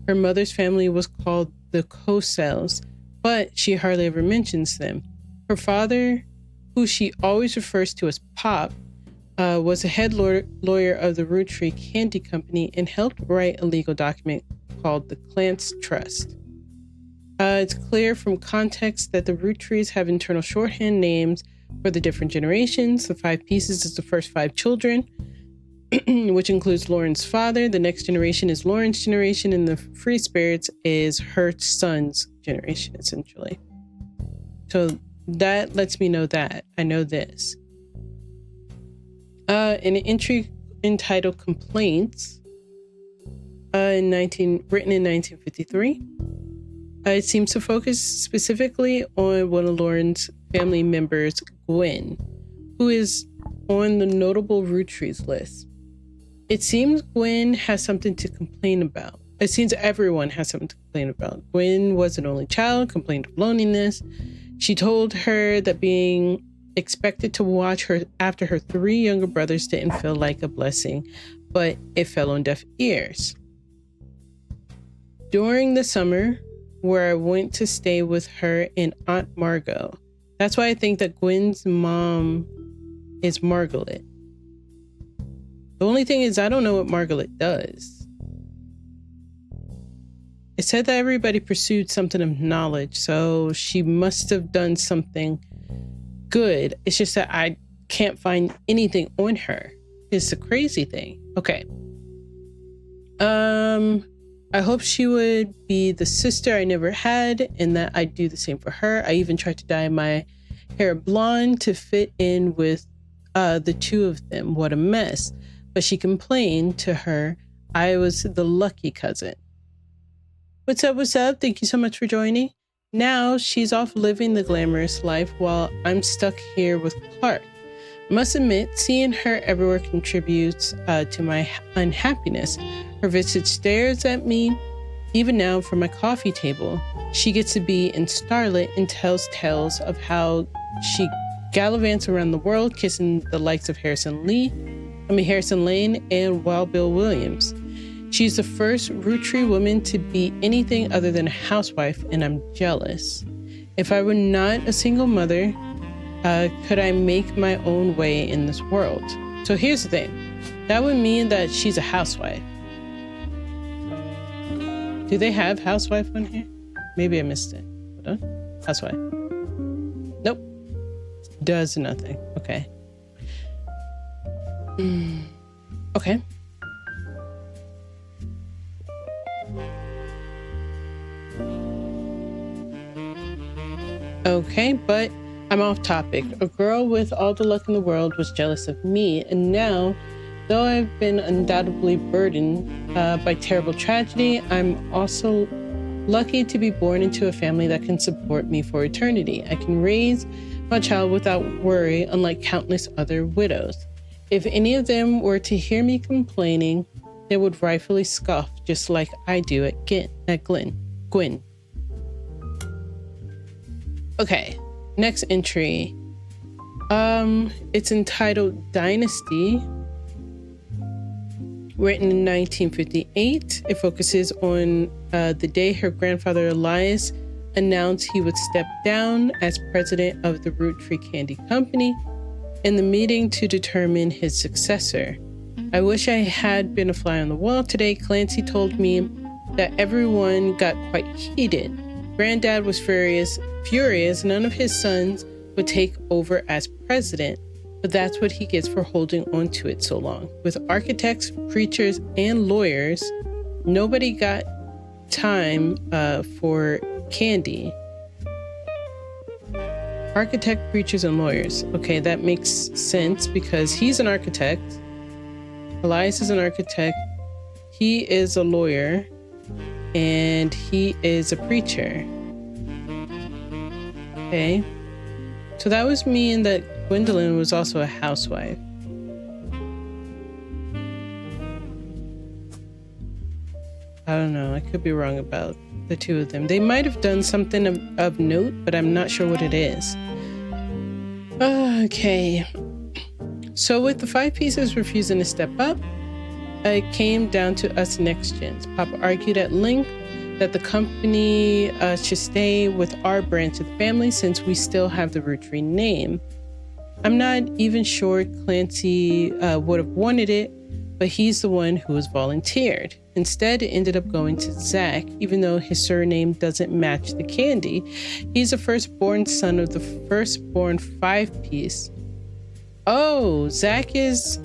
Her mother's family was called the Cossells, but she hardly ever mentions them. Her father, who she always refers to as Pop, was a head lawyer of the Roottrees Candy Company and helped write a legal document called the Clance Trust. It's clear from context that the Roottrees have internal shorthand names for the different generations. The 5 pieces is the first 5 children, which includes Lauren's father. The next generation is Lauren's generation, and the Free Spirits is her son's generation, essentially. So that lets me know that. I know this. In an entry entitled Complaints, written in 1953, it seems to focus specifically on one of Lauren's family members, Gwen, who is on the notable Roottrees list. It seems Gwen has something to complain about. It seems everyone has something to complain about. Gwen was an only child, complained of loneliness. She told her that being expected to watch her after her 3 younger brothers didn't feel like a blessing, but it fell on deaf ears. During the summer, where I went to stay with her and Aunt Margot. That's why I think that Gwen's mom is Margaret. The only thing is I don't know what Margaret does. It said that everybody pursued something of knowledge, so she must have done something good. It's just that I can't find anything on her. It's the crazy thing. Okay. I hope she would be the sister I never had and that I'd do the same for her. I even tried to dye my hair blonde to fit in with the 2 of them. What a mess. But she complained to her I was the lucky cousin. What's up? What's up? Thank you so much for joining. Now she's off living the glamorous life while I'm stuck here with Clark. I must admit, seeing her everywhere contributes to my unhappiness. Her visit stares at me, even now from my coffee table. She gets to be in starlet and tells tales of how she gallivants around the world, kissing the likes of Harrison Lane and Wild Bill Williams. She's the first Roottrees woman to be anything other than a housewife, and I'm jealous. If I were not a single mother, could I make my own way in this world? So here's the thing. That would mean that she's a housewife. Do they have housewife on here? Maybe I missed it. Hold on. Housewife. Nope. Does nothing. Okay. Okay. Okay, but I'm off topic. A girl with all the luck in the world was jealous of me, and now, though I've been undoubtedly burdened by terrible tragedy, I'm also lucky to be born into a family that can support me for eternity. I can raise my child without worry, unlike countless other widows. If any of them were to hear me complaining, they would rightfully scoff, just like I do at Gwyn. Okay, next entry. It's entitled Dynasty, written in 1958. It focuses on the day her grandfather Elias announced he would step down as president of the Roottrees Candy Company in the meeting to determine his successor. I wish I had been a fly on the wall today. Clancy told me that everyone got quite heated. Granddad was furious. None of his sons would take over as president, but that's what he gets for holding on to it so long. With architects, preachers, and lawyers, nobody got time for candy. Architect, preachers, and lawyers. Okay, that makes sense because he's an architect. Elias is an architect. He is a lawyer. And he is a preacher. Okay. So that was me, and that Gwendolyn was also a housewife. I don't know. I could be wrong about the two of them. They might have done something of note, but I'm not sure what it is. Okay. So with the 5 pieces refusing to step up, it came down to us next gens. Papa argued at length that the company should stay with our branch of the family since we still have the Roottrees name. I'm not even sure Clancy would have wanted it, but he's the one who was volunteered. Instead, it ended up going to Zach, even though his surname doesn't match the candy. He's the firstborn son of the firstborn 5-piece. Oh, Zach is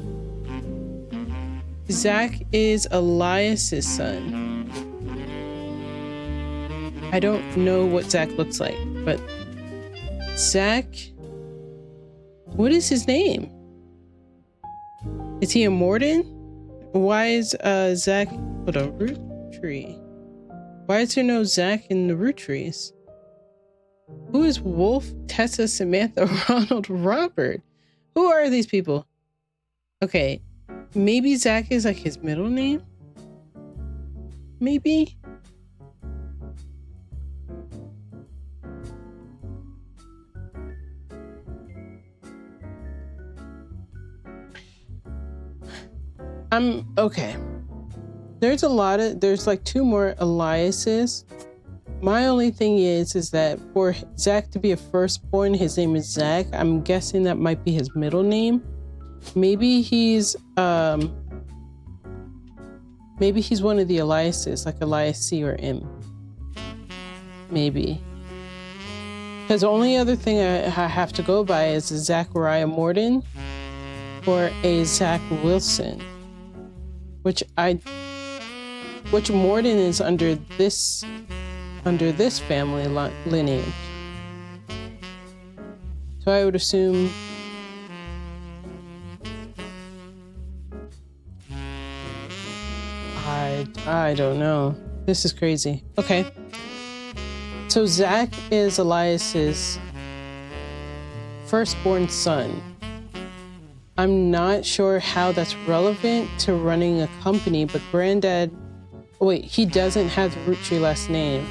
Elias's son. I don't know what Zach looks like, but Zach, what is his name? Is he a Morden? Why is Zach, what a Roottrees? Why is there no Zach in the Roottrees? Who is Wolf, Tessa, Samantha, Ronald, Robert? Who are these people? Okay, maybe Zach is like his middle name? Maybe? Okay. There's like 2 more Eliases. My only thing is that for Zach to be a firstborn, his name is Zach. I'm guessing that might be his middle name. Maybe he's one of the Eliases, like Elias C or M. Maybe. Because the only other thing I have to go by is a Zachariah Morden or a Zach Wilson. Which Morden is under this family lineage. So I would assume I don't know. This is crazy. Okay. So Zach is Elias's firstborn son. I'm not sure how that's relevant to running a company, but he doesn't have the Roottrees last name.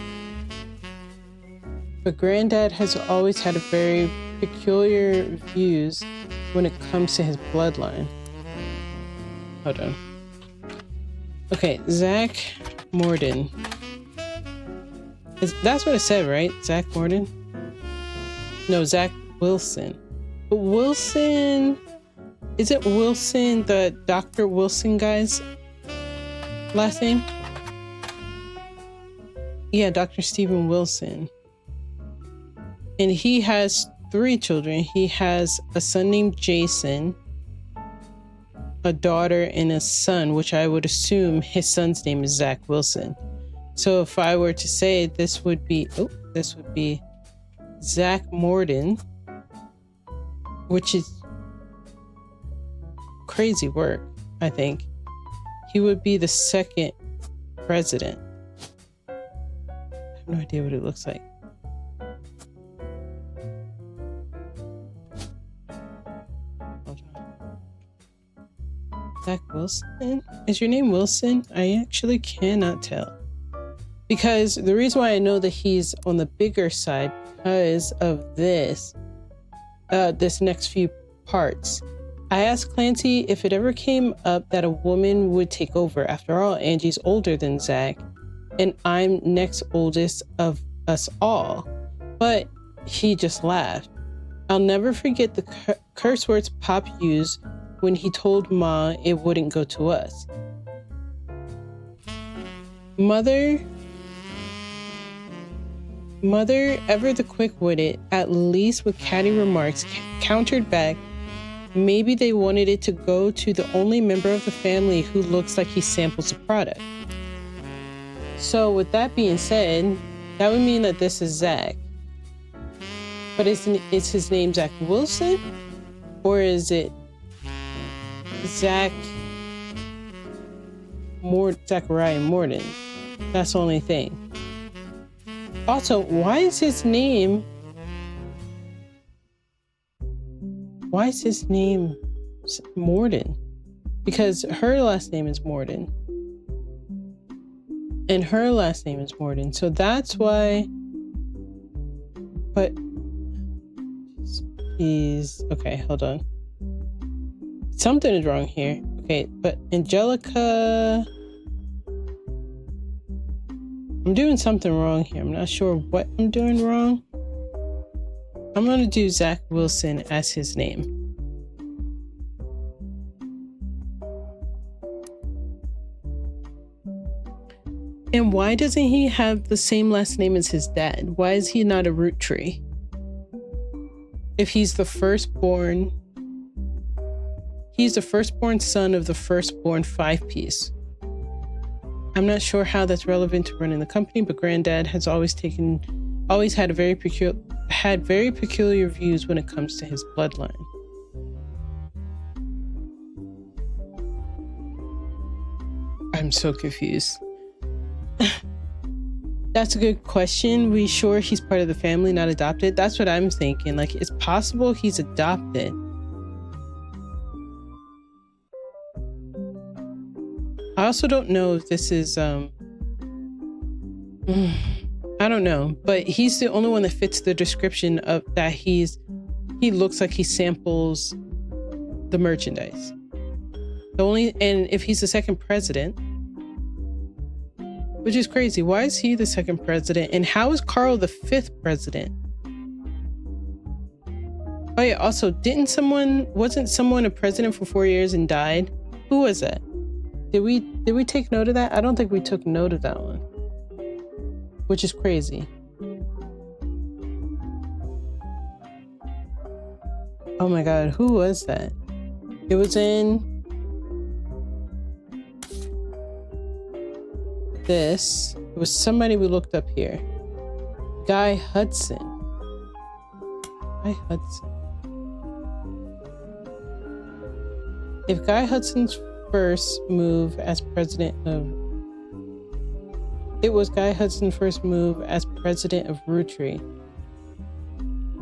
But Granddad has always had a very peculiar views when it comes to his bloodline. Hold on. Okay, Zach Morden. That's what it said, right? Zach Morden? No, Zach Wilson. But Wilson... Isn't Wilson the Dr. Wilson guy's last name? Yeah, Dr. Stephen Wilson. And he has 3 children. He has a son named Jason. a daughter and a son, which I would assume his son's name is Zach Wilson. So if I were to say this would be Zach Morden, which is crazy work, I think. He would be the second president. I have no idea what it looks like. Hold on. Zach Wilson? Is your name Wilson? I actually cannot tell. Because the reason why I know that he's on the bigger side because of this next few parts. I asked Clancy if it ever came up that a woman would take over. After all, Angie's older than Zach, and I'm next oldest of us all. But he just laughed. I'll never forget the curse words Pop used when he told Ma it wouldn't go to us. Mother, ever the quick-witted, at least with catty remarks, countered back, maybe they wanted it to go to the only member of the family who looks like he samples the product. So with that being said, that would mean that this is Zach. But is his name Zach Wilson? Or is it Zachariah Morden? That's the only thing. Also, why is his name Morden? Because her last name is Morden. And her last name is Morden. So that's why. But he's okay, hold on. Something is wrong here. Okay, but Angelica, I'm doing something wrong here. I'm not sure what I'm doing wrong. I'm going to do Zach Wilson as his name. And why doesn't he have the same last name as his dad? Why is he not a Roottree? If he's the firstborn son of the firstborn 5-piece. I'm not sure how that's relevant to running the company, but Granddad has always had very peculiar views when it comes to his bloodline. I'm so confused. That's a good question. We sure he's part of the family, not adopted? That's what I'm thinking. Like, it's possible he's adopted. I also don't know if this is, I don't know, but he's the only one that fits the description of that he looks like he samples the merchandise. And if he's the second president, which is crazy. Why is he the second president? And how is Carl the 5th president? Oh yeah, also, wasn't someone a president for 4 years and died? Who was that? Did we take note of that? I don't think we took note of that one. Which is crazy. Oh my God, who was that? It was in this. It was somebody we looked up here. Guy Hudson. If Guy Hudson's first move as president of Roottrees.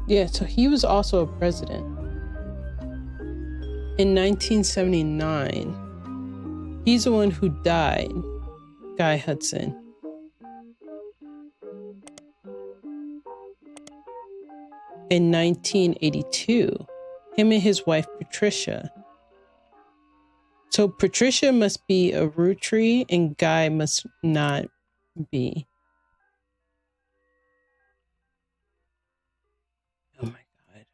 Yeah, so he was also a president. In 1979. He's the one who died, Guy Hudson. In 1982, him and his wife Patricia. So Patricia must be a Roottree and Guy must not be. Oh my God.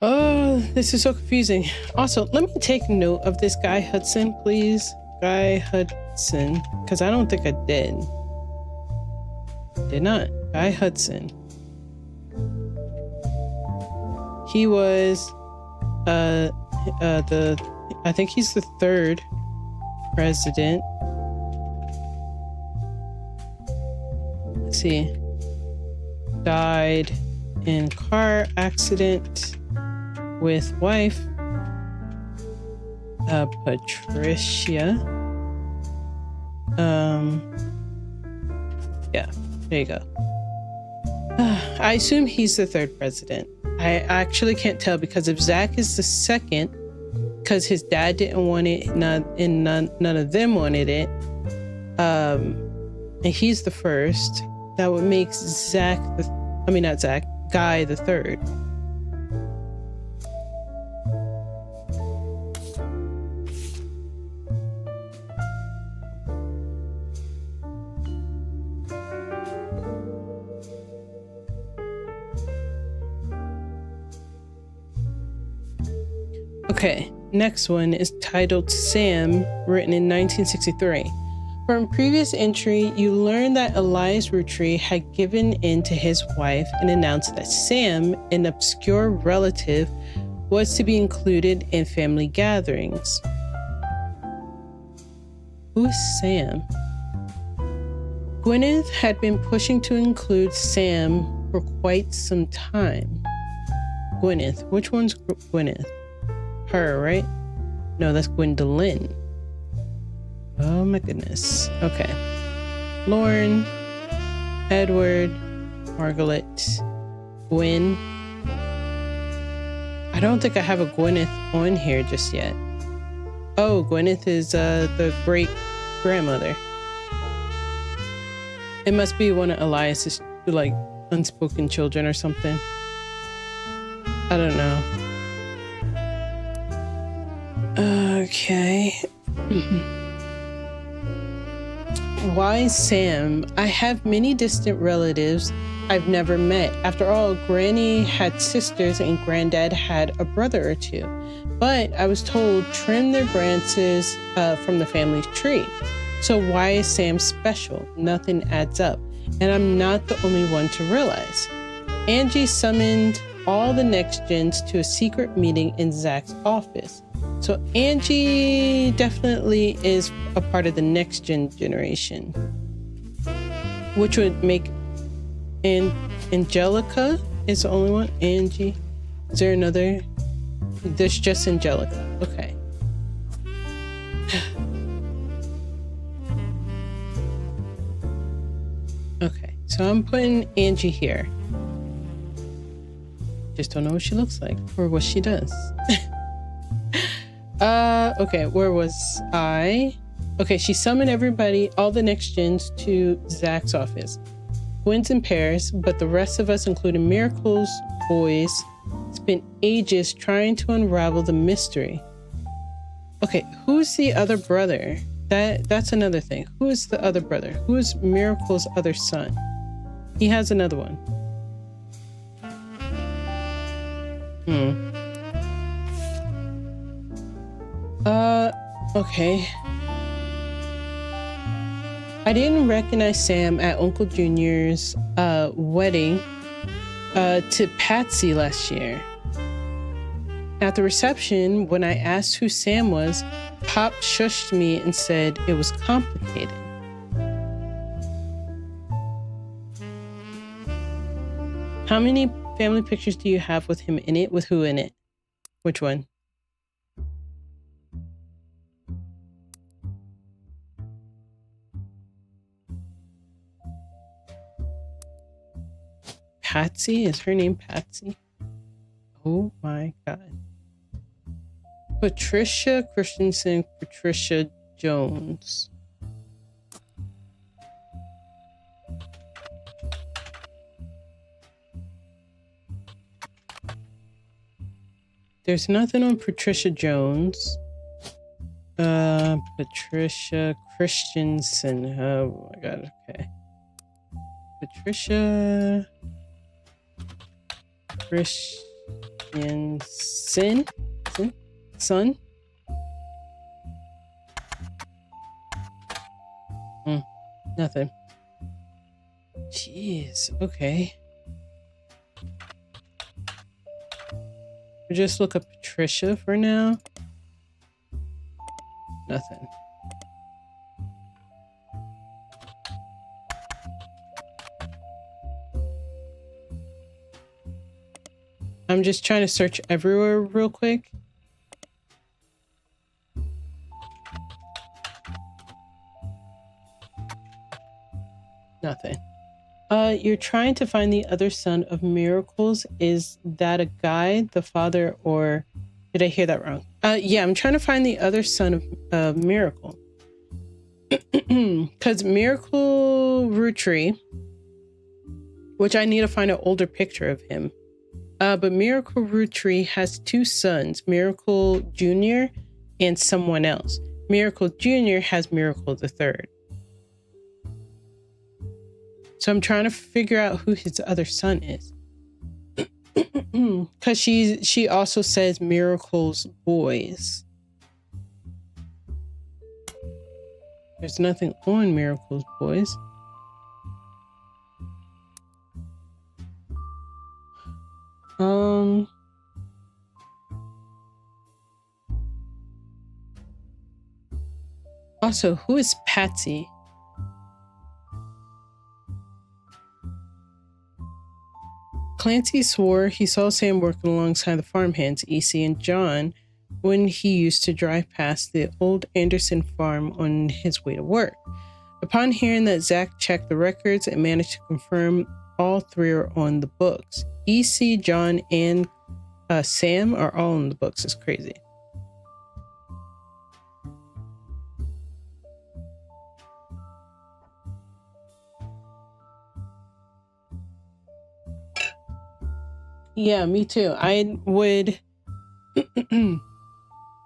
Oh, this is so confusing. Also, let me take note of this Guy Hudson, please. Guy Hudson, because I don't think I did. Did not. Guy Hudson. He was I think he's the third president. Let's see. Died in car accident with wife, Patricia. Yeah, there you go. I assume he's the third president. I actually can't tell, because if Zach is the second, because his dad didn't want it, none of them wanted it, and he's the first, that would make Guy the third. Okay, next one is titled Sam, written in 1963. From previous entry, you learn that Elias Roottrees had given in to his wife and announced that Sam, an obscure relative, was to be included in family gatherings. Who is Sam? Gwyneth had been pushing to include Sam for quite some time. Gwyneth. Which one's Gwyneth? Her, right? No, that's Gwendolyn. Oh my goodness. Okay. Lauren, Edward, Margaret, Gwen. I don't think I have a Gwyneth on here just yet. Oh, Gwyneth is the great grandmother. It must be one of Elias's like unspoken children or something. I don't know. Okay. Why Sam? I have many distant relatives I've never met. After all, Granny had sisters and Granddad had a brother or two. But I was told trim their branches from the family tree. So why is Sam special? Nothing adds up. And I'm not the only one to realize. Angie summoned all the next gens to a secret meeting in Zach's office. So Angie definitely is a part of the next generation, which would make Angelica is the only one. Angie, is there another? There's just Angelica. Okay. Okay, so I'm putting Angie here. Just don't know what she looks like or what she does. Okay, where was I? Okay, she summoned everybody, all the next gens, to Zach's office. Gwen's in Paris, but the rest of us, including Miracle's boys, spent ages trying to unravel the mystery. Okay, who's the other brother? That's another thing. Who is the other brother? Who is Miracle's other son? He has another one. Okay. I didn't recognize Sam at Uncle Junior's wedding to Patsy last year. At the reception, when I asked who Sam was, Pop shushed me and said it was complicated. How many family pictures do you have with him in it? With who in it? Which one? Patsy? Is her name Patsy? Oh my God. Patricia Christensen, Patricia Jones. There's nothing on Patricia Jones. Patricia Christensen. Oh my God. Okay. Patricia Christensen. Son. Nothing. Jeez. Okay. We'll just look up Patricia for now. Nothing. I'm just trying to search everywhere real quick. Nothing. You're trying to find the other son of Miracles. Is that a guy, the father, or did I hear that wrong? Yeah, I'm trying to find the other son of Miracle. Because Miracle Roottrees, which I need to find an older picture of him. But Miracle Roottrees has two sons, Miracle Jr. and someone else. Miracle Jr. has Miracle the Third. So I'm trying to figure out who his other son is. Because she also says Miracle's boys. There's nothing on Miracle's boys. Also, who is Patsy? Clancy swore he saw Sam working alongside the farmhands, EC and John, when he used to drive past the old Anderson farm on his way to work. Upon hearing that, Zach checked the records and managed to confirm all three are on the books. EC, John, and Sam are all on the books. It's crazy. Yeah, me too. I would...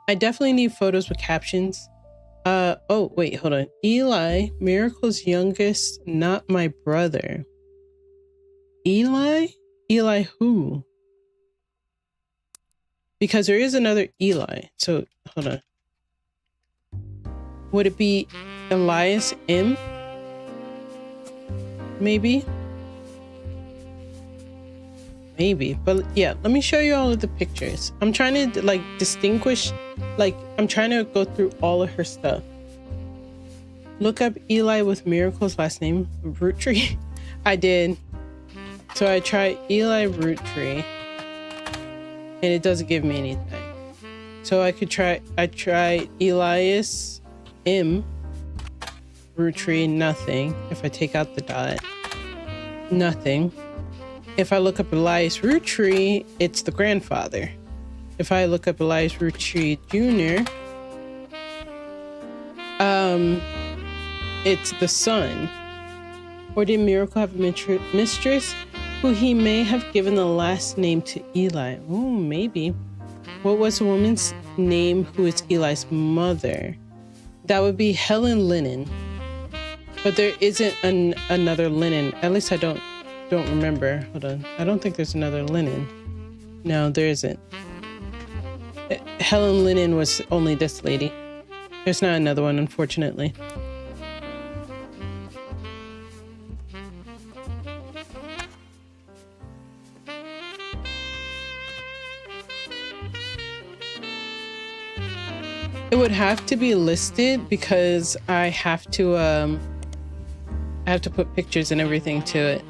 I definitely need photos with captions. Oh, wait, hold on. Eli, Miracle's youngest, not my brother. Eli? Eli who? Because there is another Eli. So, hold on. Would it be Elias M? Maybe? Maybe, but yeah, let me show you all of the pictures. I'm trying to like distinguish, like I'm trying to go through all of her stuff. Look up Eli with Miracle's last name, Roottrees. I did. So I tried Eli Roottrees and it doesn't give me anything. So I tried Elias M Roottrees, nothing. If I take out the dot, nothing. If I look up Elias Roottrees, it's the grandfather. If I look up Elias Roottrees Jr., it's the son. Or did Miracle have a mistress who he may have given the last name to Eli? Oh, maybe. What was the woman's name who is Eli's mother? That would be Helen Lennon. But there isn't another Lennon. At least I don't remember. Hold on. I don't think there's another Lennon. No, there isn't. Helen Lennon was only this lady. There's not another one, unfortunately. It would have to be listed because I have to put pictures and everything to it.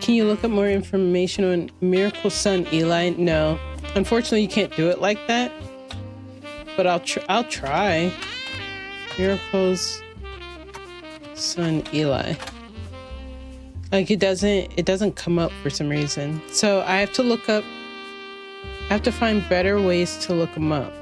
Can you look up more information on Miracle's son Eli? No, unfortunately you can't do it like that. But I'll try. Miracle's son Eli. Like it doesn't come up for some reason. So I have to find better ways to look them up.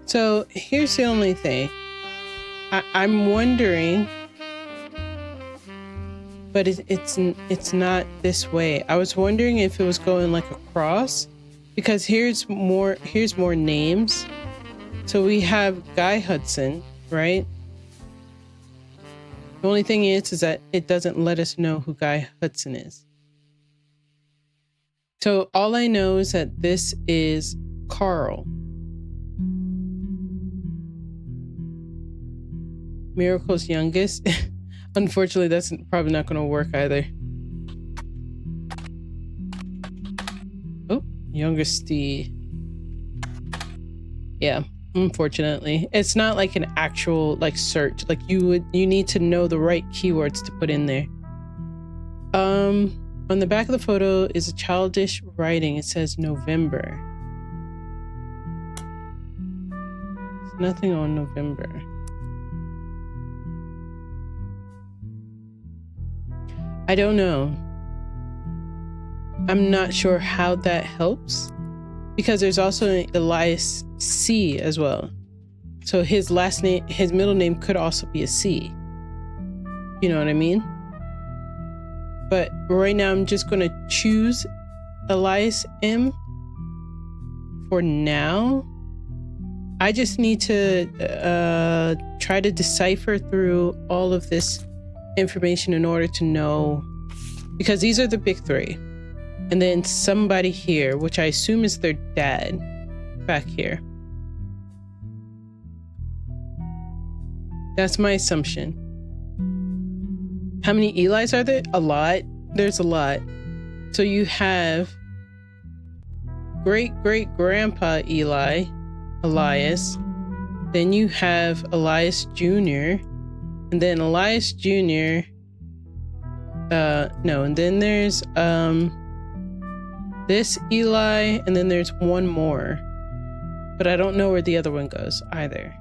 So here's the only thing. I'm wondering, but it's not this way. I was wondering if it was going like across because here's more names. So we have Guy Hudson, right? The only thing is that it doesn't let us know who Guy Hudson is. So all I know is that this is Carl. Miracle's youngest. Unfortunately, that's probably not going to work either. Oh, youngest. Yeah, unfortunately. It's not like an actual like search. Like you need to know the right keywords to put in there. On the back of the photo is a childish writing. It says November. There's nothing on November. I don't know. I'm not sure how that helps because there's also an Elias C as well. So his last name, his middle name could also be a C. You know what I mean? But right now I'm just going to choose Elias M for now. I just need to try to decipher through all of this information in order to know, because these are the big three. And then somebody here, which I assume is their dad, back here. That's my assumption. How many Elis are there? A lot. There's a lot. So you have great-great-grandpa Eli, Elias. Then you have Elias Jr. And then Elias Jr. No, and then there's this Eli, and then there's one more. But I don't know where the other one goes either.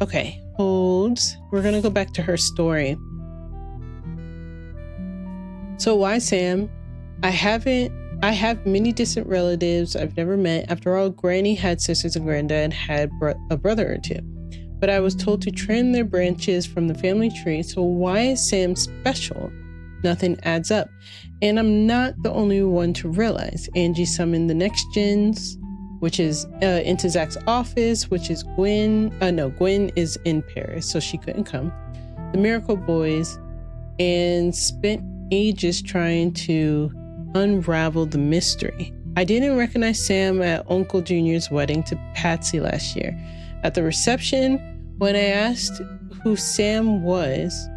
Okay, hold. We're gonna go back to her story. So why Sam? I have many distant relatives I've never met. After all, Granny had sisters and Granddad had a brother or two. But I was told to trim their branches from the family tree, so why is Sam special? Nothing adds up. And I'm not the only one to realize. Angie summoned the next gens, which is into Zach's office, which is Gwen. No, Gwen is in Paris, so she couldn't come. The Miracle Boys, and spent ages trying to unravel the mystery. I didn't recognize Sam at Uncle Junior's wedding to Patsy last year. At the reception, when I asked who Sam was,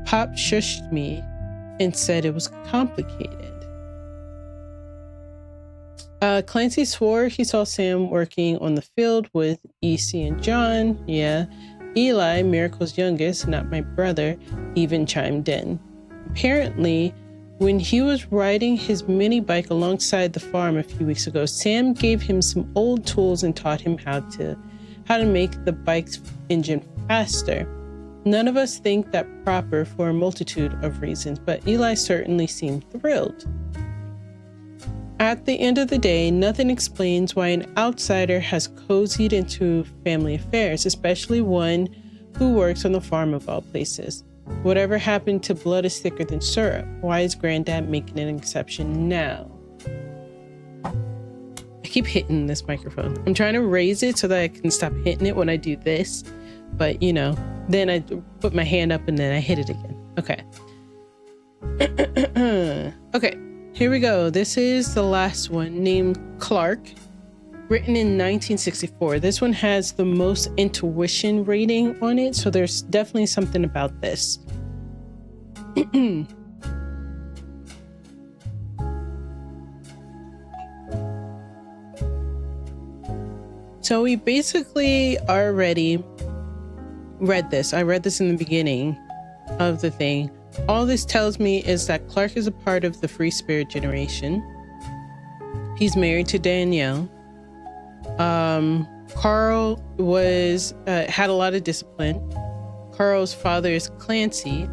Pop shushed me and said it was complicated. Clancy swore he saw Sam working on the field with EC and John. Yeah. Eli, Miracle's youngest, not my brother, even chimed in. Apparently, when he was riding his mini bike alongside the farm a few weeks ago, Sam gave him some old tools and taught him how to make the bike's engine faster. None of us think that proper for a multitude of reasons, but Eli certainly seemed thrilled. At the end of the day, nothing explains why an outsider has cozied into family affairs, especially one who works on the farm of all places. Whatever happened to blood is thicker than syrup? Why is Granddad making an exception now? I keep hitting this microphone. I'm trying to raise it so that I can stop hitting it when I do this. But, you know, then I put my hand up and then I hit it again. Okay. Okay, here we go. This is the last one, named Clark, written in 1964. This one has the most intuition rating on it, so there's definitely something about this. So we basically already read this. I read this in the beginning of the thing. All this tells me is that Clark is a part of the free spirit generation. He's married to Danielle. Carl was had a lot of discipline. Carl's father is Clancy,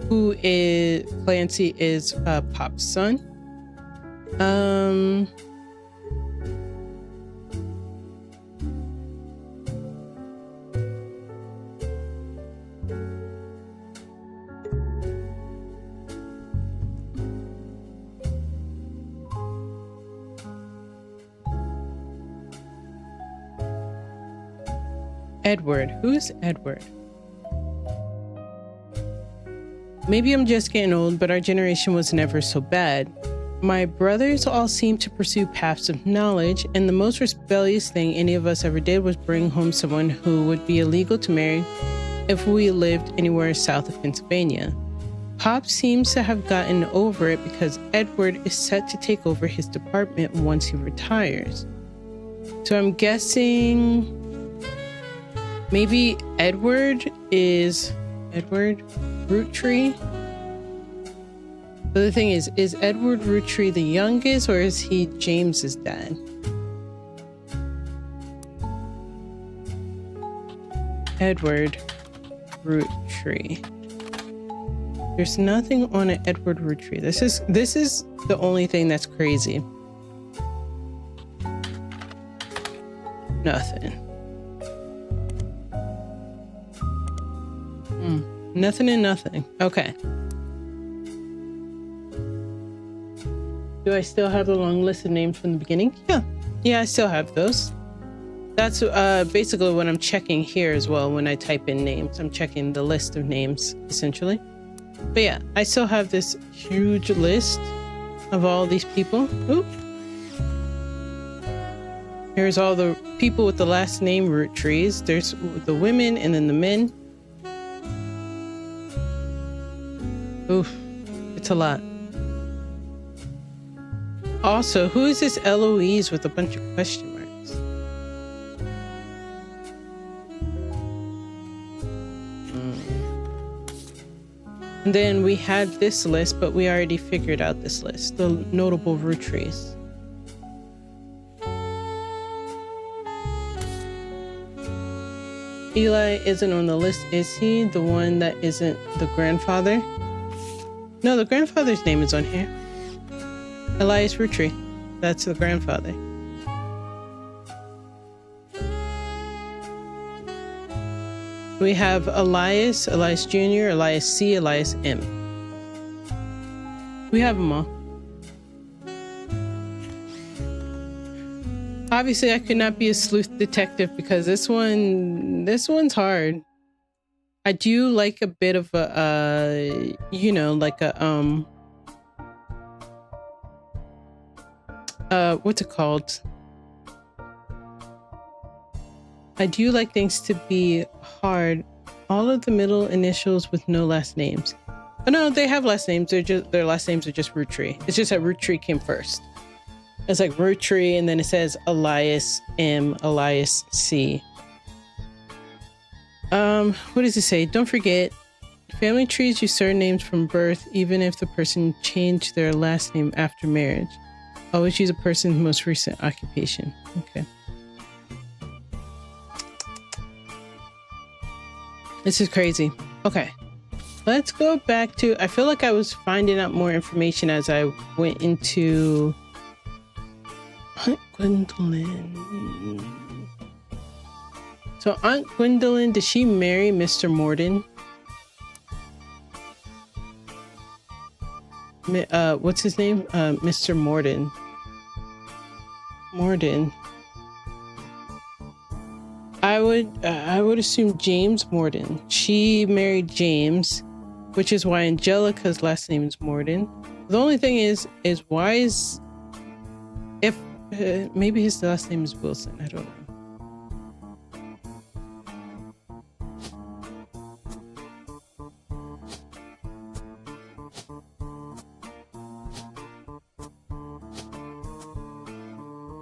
who is Clancy is Pop's son. Edward. Who's Edward? Maybe I'm just getting old, but our generation was never so bad. My brothers all seemed to pursue paths of knowledge, and the most rebellious thing any of us ever did was bring home someone who would be illegal to marry if we lived anywhere south of Pennsylvania. Pop seems to have gotten over it because Edward is set to take over his department once he retires. So I'm guessing maybe Edward Roottree? But the thing is Edward Roottree the youngest, or is he James's dad? Edward Roottree. There's nothing on an Edward Roottree. This is the only thing that's crazy. Nothing. Nothing and nothing. Okay. Do I still have the long list of names from the beginning? Yeah, I still have those. That's basically what I'm checking here as well. When I type in names, I'm checking the list of names essentially. But yeah, I still have this huge list of all these people. Oop. Here's all the people with the last name Roottrees. There's the women and then the men. Oof, it's a lot. Also, who is this Eloise with a bunch of question marks? And then we had this list, but we already figured out this list. The notable Roottrees. Eli isn't on the list, is he? The one that isn't the grandfather? No, the grandfather's name is on here. Elias Roottree. That's the grandfather. We have Elias, Elias Jr., Elias C., Elias M. We have them all. Obviously, I could not be a sleuth detective because this one's hard. I do like a bit of a, like a, what's it called? I do like things to be hard. All of the middle initials with no last names. Oh no, they have last names. Their last names are just Roottree. It's just that Roottree came first. It's like Roottree, and then it says Elias M, Elias C. What does it say? Don't forget, family trees use surnames from birth, even if the person changed their last name after marriage. Always use a person's most recent occupation. Okay. This is crazy. Okay. Let's go back to, I feel like I was finding out more information as I went into Aunt Gwendolyn. So Aunt Gwendolyn, did she marry Mr. Morden? What's his name? Mr. Morden. Morden. I would assume James Morden. She married James, which is why Angelica's last name is Morden. The only thing is why is, if maybe his last name is Wilson. I don't know.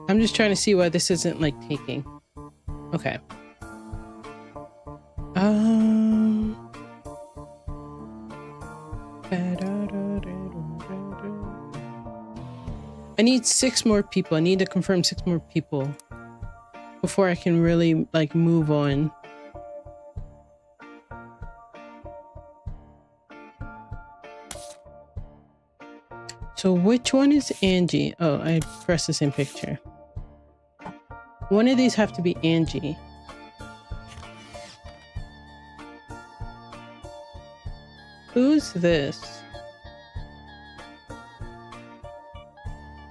I'm just trying to see why this isn't like taking. Okay. I need 6 more people. I need to confirm 6 more people before I can really like move on. So which one is Angie? Oh, I pressed the same picture. One of these have to be Angie. Who's this?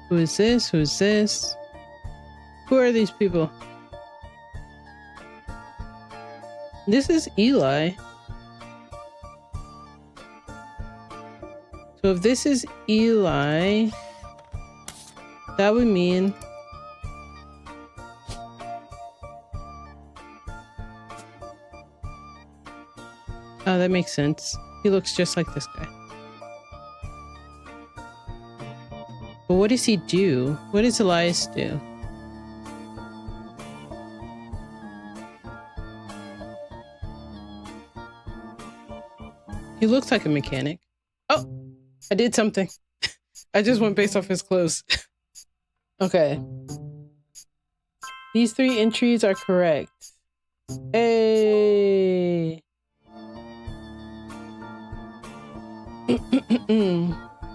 Who is this? Who's this? Who are these people? This is Eli. So if this is Eli, that would mean oh, that makes sense. He looks just like this guy. But what does he do? What does Elias do? He looks like a mechanic. Oh, I did something. I just went based off his clothes. Okay. These 3 entries are correct. Hey.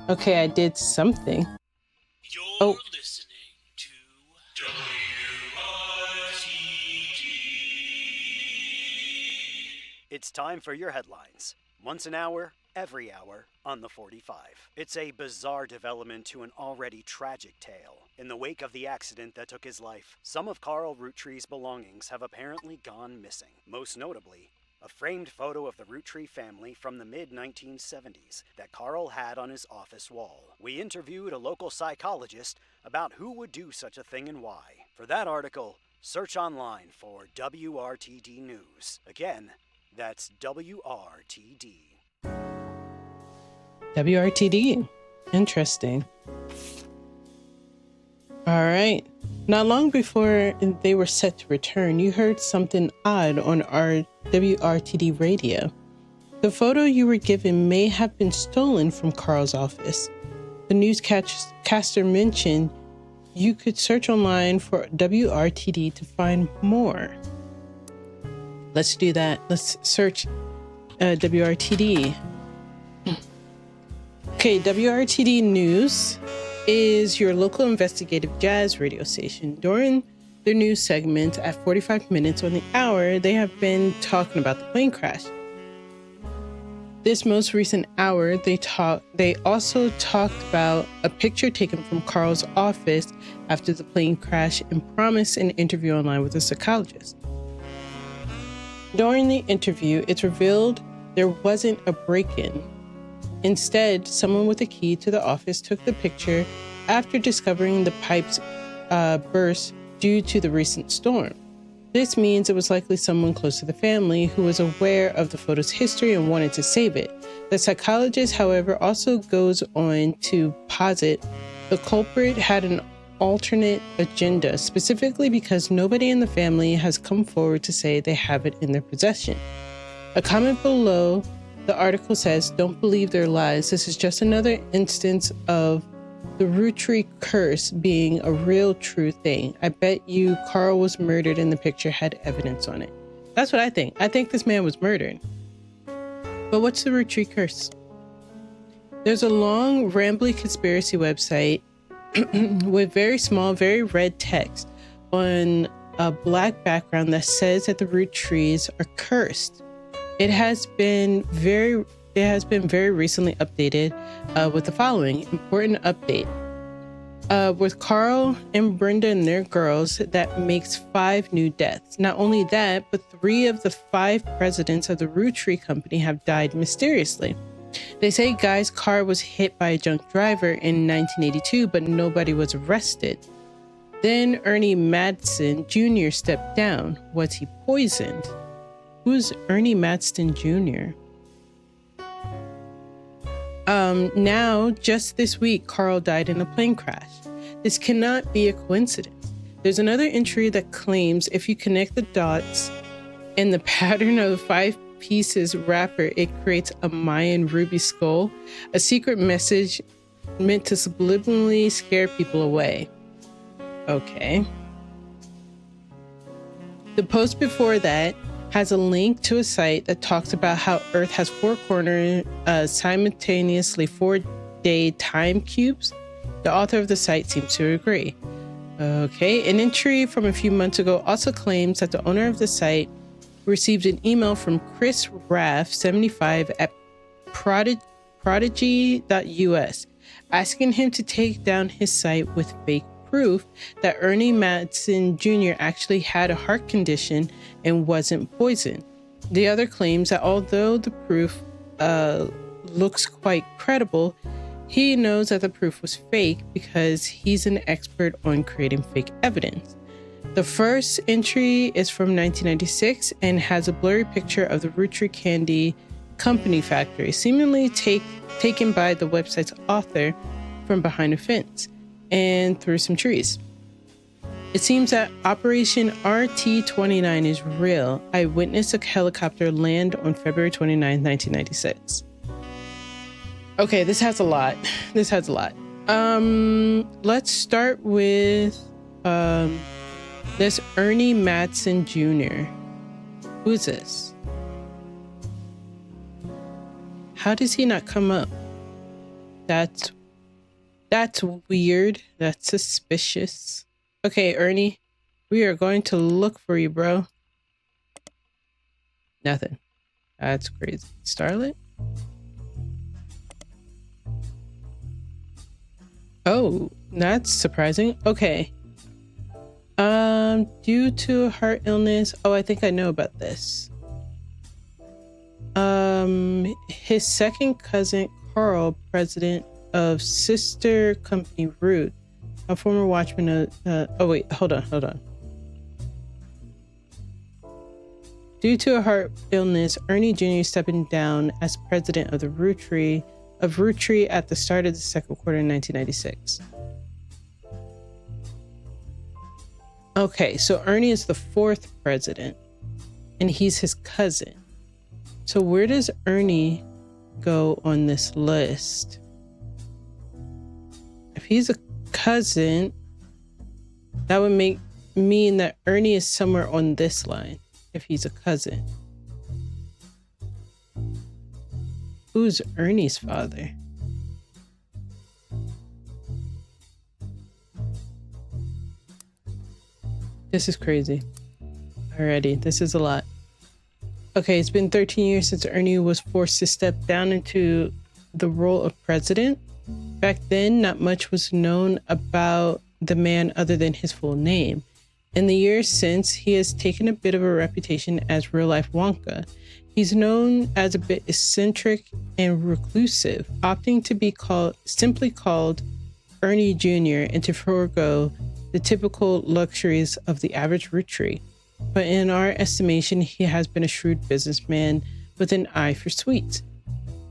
Okay, I did something. You're listening to WRTG. It's time for your headlines. Once an hour, every hour, on the 45. It's a bizarre development to an already tragic tale. In the wake of the accident that took his life, some of Carl Roottree's belongings have apparently gone missing. Most notably, a framed photo of the Roottree family from the mid-1970s that Carl had on his office wall. We interviewed a local psychologist about who would do such a thing and why. For that article, search online for WRTD News. Again, that's WRTD. WRTD. Interesting. All right. Not long before they were set to return, you heard something odd on our WRTD radio. The photo you were given may have been stolen from Carl's office. The newscaster mentioned you could search online for WRTD to find more. Let's do that. Let's search WRTD. Okay, WRTD News is your local investigative jazz radio station. During their news segment at 45 minutes on the hour, they have been talking about the plane crash. This most recent hour, they also talked about a picture taken from Carl's office after the plane crash and promised an interview online with a psychologist. During the interview, it's revealed there wasn't a break-in. Instead, someone with a key to the office took the picture after discovering the pipes burst due to the recent storm. This means it was likely someone close to the family who was aware of the photo's history and wanted to save it. The psychologist, however, also goes on to posit the culprit had an alternate agenda, specifically because nobody in the family has come forward to say they have it in their possession. A comment below the article says, "Don't believe their lies. This is just another instance of the Roottree curse being a real true thing. I bet you Carl was murdered and the picture had evidence on it." That's what I think. I think this man was murdered. But what's the Roottree curse? There's a long, rambly conspiracy website with very small, very red text on a black background that says that the Roottrees are cursed. It has been very recently updated with the following important update. With Carl and Brenda and their girls, that makes 5 new deaths. Not only that, but 3 of the 5 presidents of the Roottree company have died mysteriously. They say Guy's car was hit by a drunk driver in 1982, but nobody was arrested. Then Ernie Madsen Jr. stepped down. Was he poisoned? Who's Ernie Madsen Jr.? Now, just this week, Carl died in a plane crash. This cannot be a coincidence. There's another entry that claims if you connect the dots in the pattern of the 5 pieces wrapper, it creates a Mayan ruby skull, a secret message meant to subliminally scare people away. Okay. The post before that has a link to a site that talks about how Earth has 4 corners, simultaneously 4-day time cubes. The author of the site seems to agree. Okay, an entry from a few months ago also claims that the owner of the site received an email from Chris Raff, 75, at prodigy.us, asking him to take down his site with fake proof that Ernie Madsen Jr. actually had a heart condition and wasn't poisoned. The other claims that although the proof looks quite credible, he knows that the proof was fake because he's an expert on creating fake evidence. The first entry is from 1996 and has a blurry picture of the Roottrees Candy Company factory, seemingly taken by the website's author from behind a fence and through some trees. It seems that Operation RT-29 is real. I witnessed a helicopter land on February 29, 1996. Okay, this has a lot. Let's start with this Ernie Madsen Jr. Who is this? How does he not come up? That's weird. That's suspicious. Okay, Ernie, we are going to look for you, bro. Nothing. That's crazy. Starlet? Oh, that's surprising. Okay. Due to a heart illness. Oh, I think I know about this. His second cousin, Carl, president of sister company Root, a former watchman of, oh wait, hold on. Due to a heart illness, Ernie Jr. stepping down as president of the Roottrees at the start of the second quarter in 1996. Okay, so Ernie is the fourth president, and he's his cousin. So where does Ernie go on this list? If he's a cousin, that would mean that Ernie is somewhere on this line, if he's a cousin. Who's Ernie's father? This is crazy. Alrighty, this is a lot. Okay, it's been 13 years since Ernie was forced to step down into the role of president. Back then, not much was known about the man other than his full name. In the years since, he has taken a bit of a reputation as real-life Wonka. He's known as a bit eccentric and reclusive, opting to be simply called Ernie Jr. and to forego the typical luxuries of the average Roottrees. But in our estimation, he has been a shrewd businessman with an eye for sweets.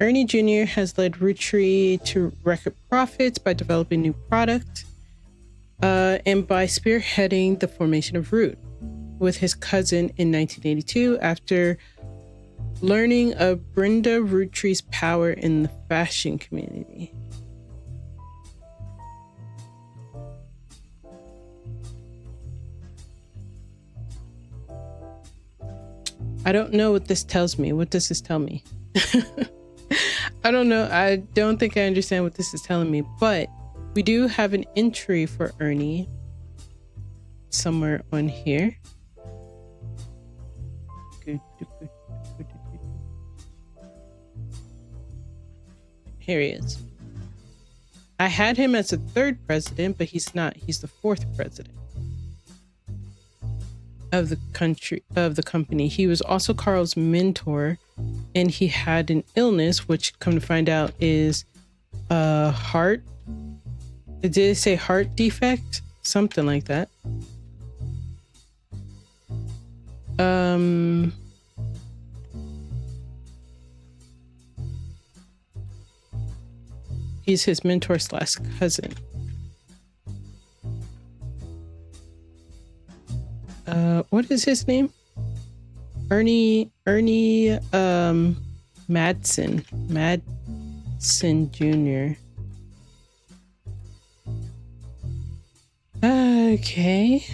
Ernie Jr. has led Roottrees to record profits by developing new products and by spearheading the formation of Root with his cousin in 1982 after learning of Brenda Roottrees' power in the fashion community. I don't know what this tells me. What does this tell me? I don't know. I don't think I understand what this is telling me, but we do have an entry for Ernie somewhere on here. Here he is. I had him as the third president, but he's not. He's the fourth president of the company. He was also Carl's mentor, and he had an illness, which come to find out is a heart. Did it say heart defect? Something like that. He's his mentor / cousin. What is his name? Ernie Madsen Jr. Okay.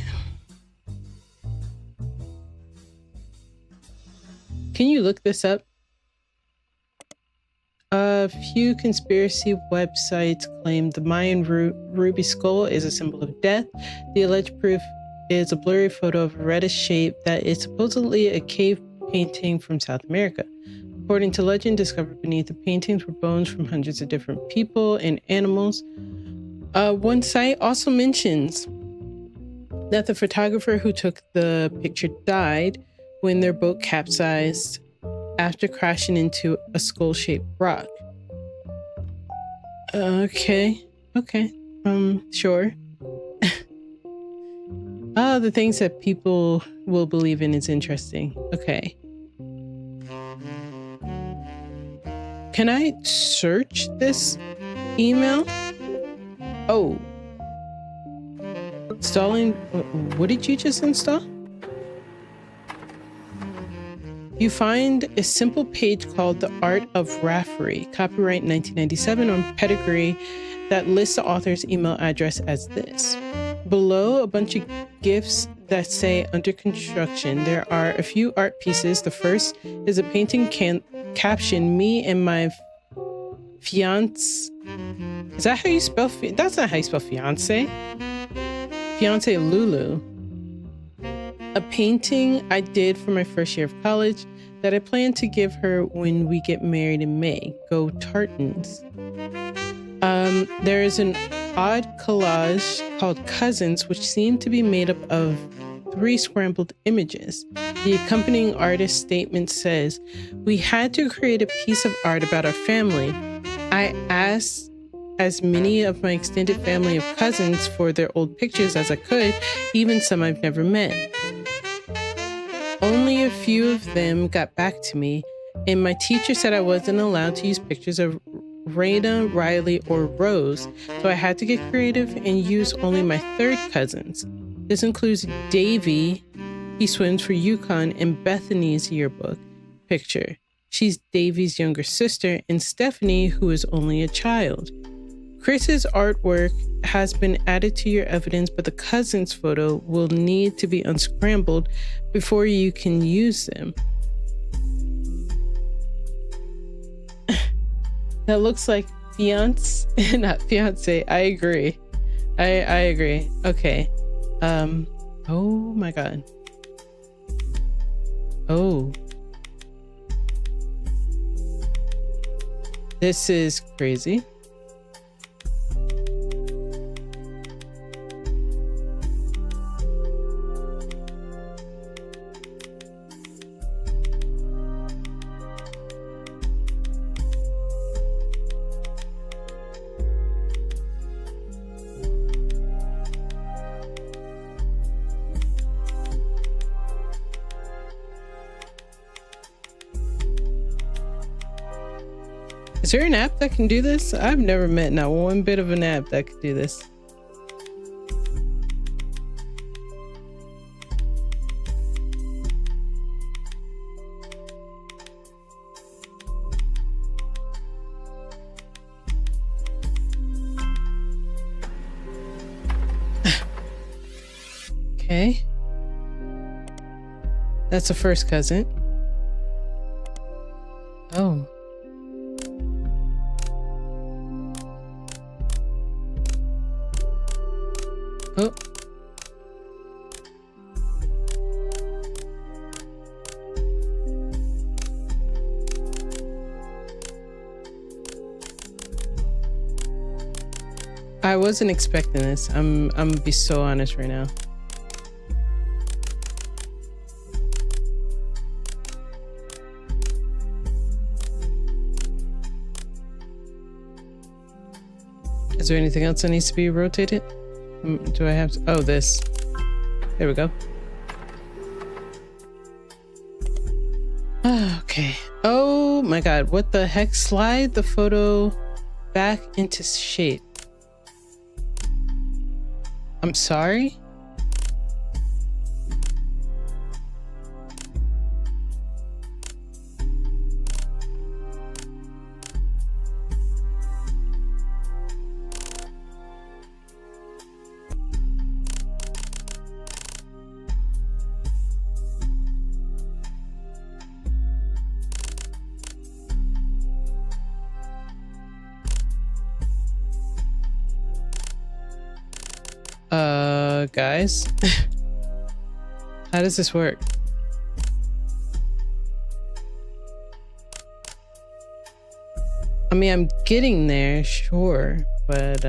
Can you look this up? A few conspiracy websites claim the Mayan ruby skull is a symbol of death. The alleged proof is a blurry photo of a reddish shape that is supposedly a cave painting from South America. According to legend, discovered beneath the paintings were bones from hundreds of different people and animals. One site also mentions that the photographer who took the picture died, when their boat capsized after crashing into a skull-shaped rock. Okay. Sure. The things that people will believe in is interesting. Okay. Can I search this email? Oh. Installing. What did you just install? You find a simple page called The Art of Rafferty, copyright 1997 on Pedigree, that lists the author's email address as this. Below, a bunch of GIFs that say under construction. There are a few art pieces. The first is a painting caption, me and my fiance. Is that how you spell? That's not how you spell fiance. Fiance Lulu. A painting I did for my first year of college that I plan to give her when we get married in May. Go Tartans. There is an odd collage called Cousins, which seem to be made up of 3 scrambled images. The accompanying artist statement says, "We had to create a piece of art about our family. I asked as many of my extended family of cousins for their old pictures as I could, even some I've never met. Only a few of them got back to me, and my teacher said I wasn't allowed to use pictures of Raina, Riley, or Rose, so I had to get creative and use only my 3rd cousins. This includes Davy, he swims for UConn, and Bethany's yearbook picture. She's Davy's younger sister, and Stephanie, who is only a child. Chris's artwork has been added to your evidence, but the cousins photo will need to be unscrambled before you can use them." That looks like fiance, not fiance. I agree. I agree. Okay. Oh my God. Oh. This is crazy. Is there an app that can do this? I've never met not one bit of an app that could do this. Okay. That's the first cousin. Oh. Oh. I wasn't expecting this. I'm gonna be so honest right now. Is there anything else that needs to be rotated? Do I have to? Oh, this. There we go. Okay. Oh my God. What the heck? Slide the photo back into shape. I'm sorry? Guys, how does this work? I mean, I'm getting there, sure, but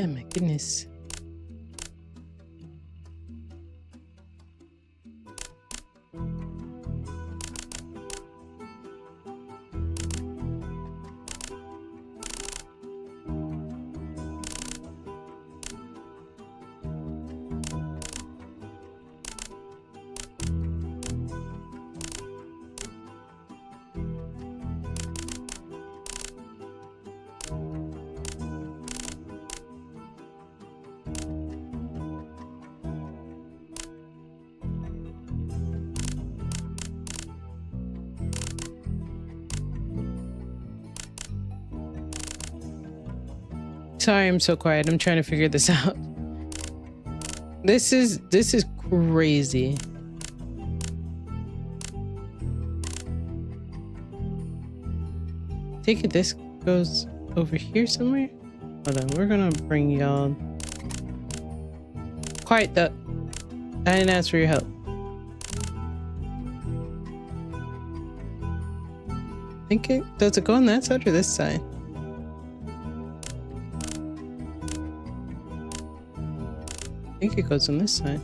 Oh my goodness. Sorry, I'm so quiet. I'm trying to figure this out. This is crazy. Take it this goes over here somewhere. Hold on, we're gonna bring y'all. Quiet the. I didn't ask for your help. Does it go on that side or this side? I think it goes on this side.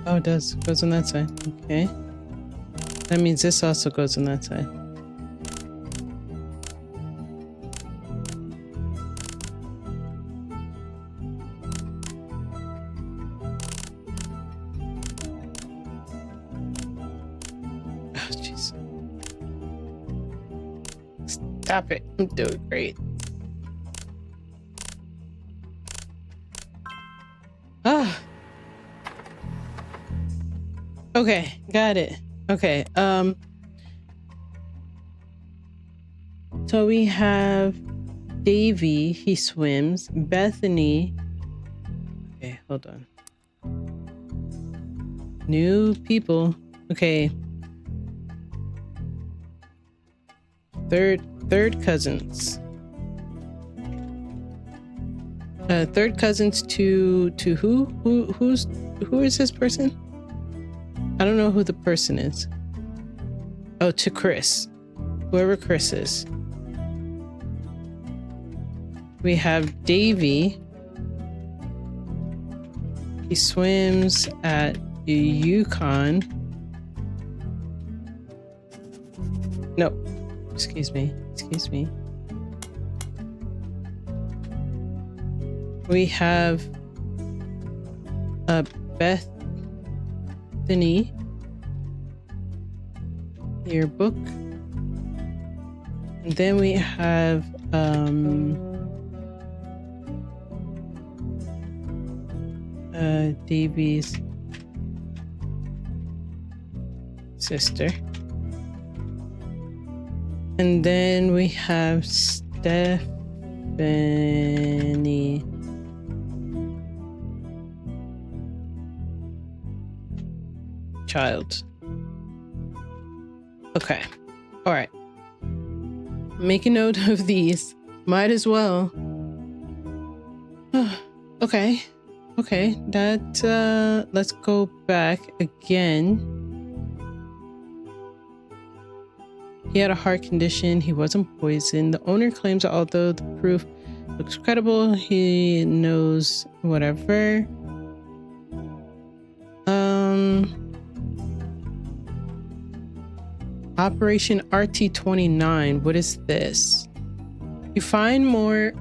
Oh, it does. It goes on that side. Okay. That means this also goes on that side. Oh, jeez. Stop it. I'm doing great. Ah. Okay, got it. Okay, so we have Davy, he swims. Bethany. Okay, hold on. New people. Okay. Third cousins. Third cousins to who? Who is this person? I don't know who the person is. Oh, to Chris. Whoever Chris is. We have Davy. He swims at Yukon. No, excuse me. We have Bethany. Yearbook. And then we have Davy's sister. And then we have Stephanie. Child. Okay. All right. Make a note of these. Might as well. Okay. That let's go back again. He had a heart condition. He wasn't poisoned. The owner claims that although the proof looks credible, he knows whatever. Operation RT29. What is this? You find more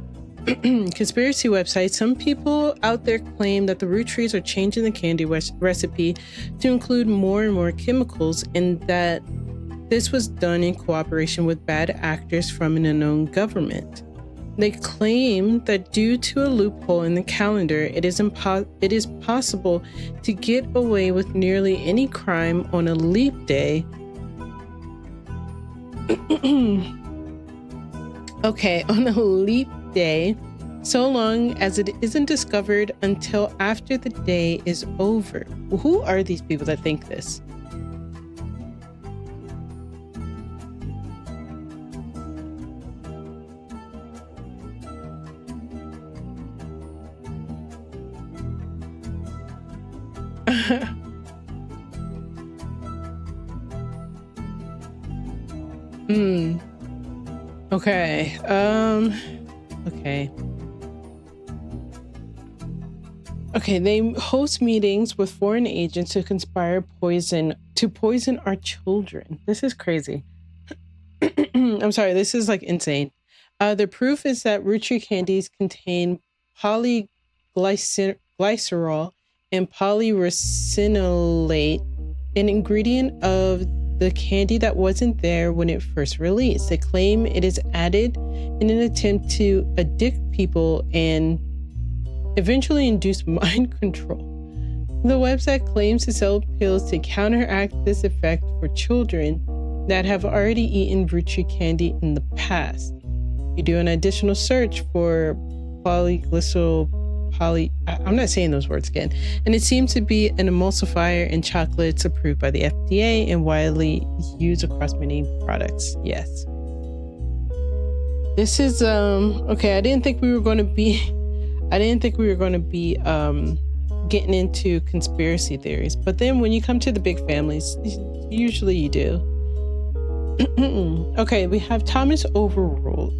conspiracy websites. Some people out there claim that the Roottrees are changing the candy recipe to include more and more chemicals, and that this was done in cooperation with bad actors from an unknown government. They claim that due to a loophole in the calendar, it is possible to get away with nearly any crime on a leap day. Okay, on a leap day, so long as it isn't discovered until after the day is over. Who are these people that think this? Okay. Okay. Okay, they host meetings with foreign agents to conspire to poison our children. This is crazy. I'm sorry, this is like insane. The proof is that Roottrees candies contain polyglycerol and polyracinolate, an ingredient of the candy that wasn't there when it first released. They claim it is added in an attempt to addict people and eventually induce mind control. The website claims to sell pills to counteract this effect for children that have already eaten Roottrees candy in the past. You do an additional search for I'm not saying those words again, and it seems to be an emulsifier in chocolates approved by the FDA and widely used across many products. Yes. This is okay, I didn't think we were going to be getting into conspiracy theories, but then when you come to the big families, usually you do. Okay, we have Thomas Overwood.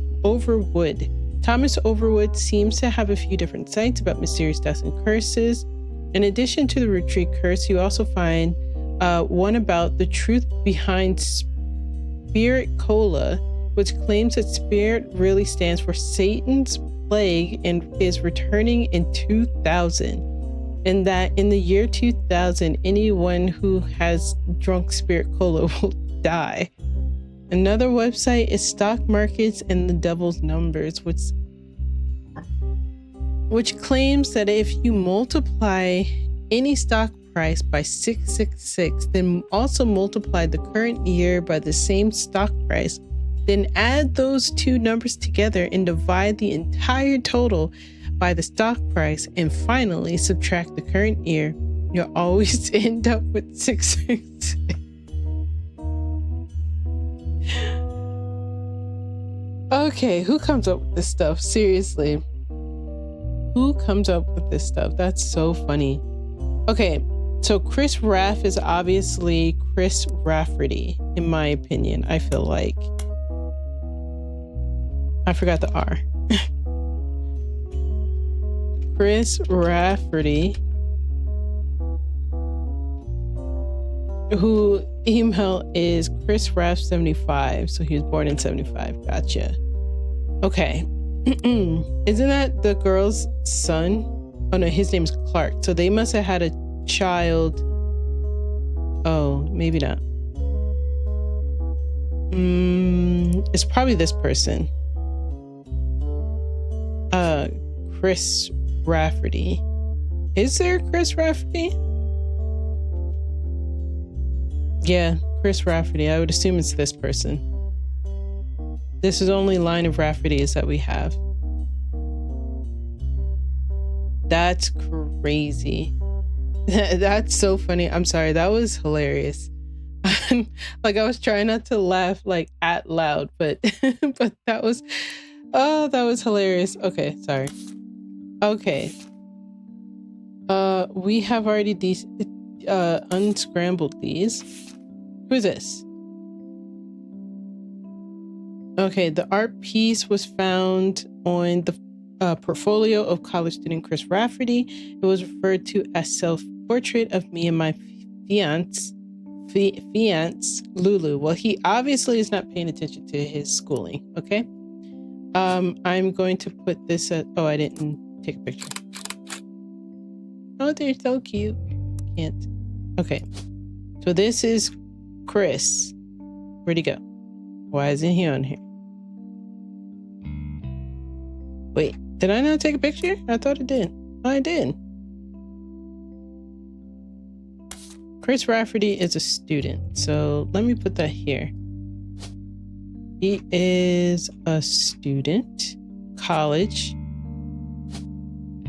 Thomas Overwood seems to have a few different sites about mysterious deaths and curses. In addition to the Roottrees curse, you also find one about the truth behind Spirit Cola, which claims that spirit really stands for Satan's plague and is returning in 2000. And that in the year 2000, anyone who has drunk Spirit Cola will die. Another website is Stock Markets and the Devil's Numbers, which claims that if you multiply any stock price by 666, then also multiply the current year by the same stock price, then add those two numbers together and divide the entire total by the stock price, and finally subtract the current year, you'll always end up with 666. Okay, who comes up with this stuff? Seriously. Who comes up with this stuff? That's so funny. Okay, so Chris Raff is obviously Chris Rafferty, in my opinion. I feel like. I forgot the R. Chris Rafferty, who email is chrisraff75, so he was born in 75. Gotcha. Okay. Isn't that the girl's son? Oh no, his name's Clark. So they must have had a child. Oh, maybe not. It's probably this person. Chris Rafferty. Is there Chris Rafferty? Yeah, Chris Rafferty. I would assume it's this person. This is the only line of Raffertys that we have. That's crazy. That's so funny. I'm sorry. That was hilarious. Like I was trying not to laugh like out loud, but but that was hilarious. Okay, sorry. Okay. We have already unscrambled these. Who's this? Okay, the art piece was found on the portfolio of college student Chris Rafferty. It was referred to as self-portrait of me and my fiance, Lulu. Well, he obviously is not paying attention to his schooling, okay? I'm going to put this at... Oh, I didn't take a picture. Oh, they're so cute. Can't. Okay. So this is Chris. Where'd he go? Why isn't he on here? Wait, did I not take a picture? I thought I did. Oh, I did. Chris Rafferty is a student. So let me put that here. He is a student. College.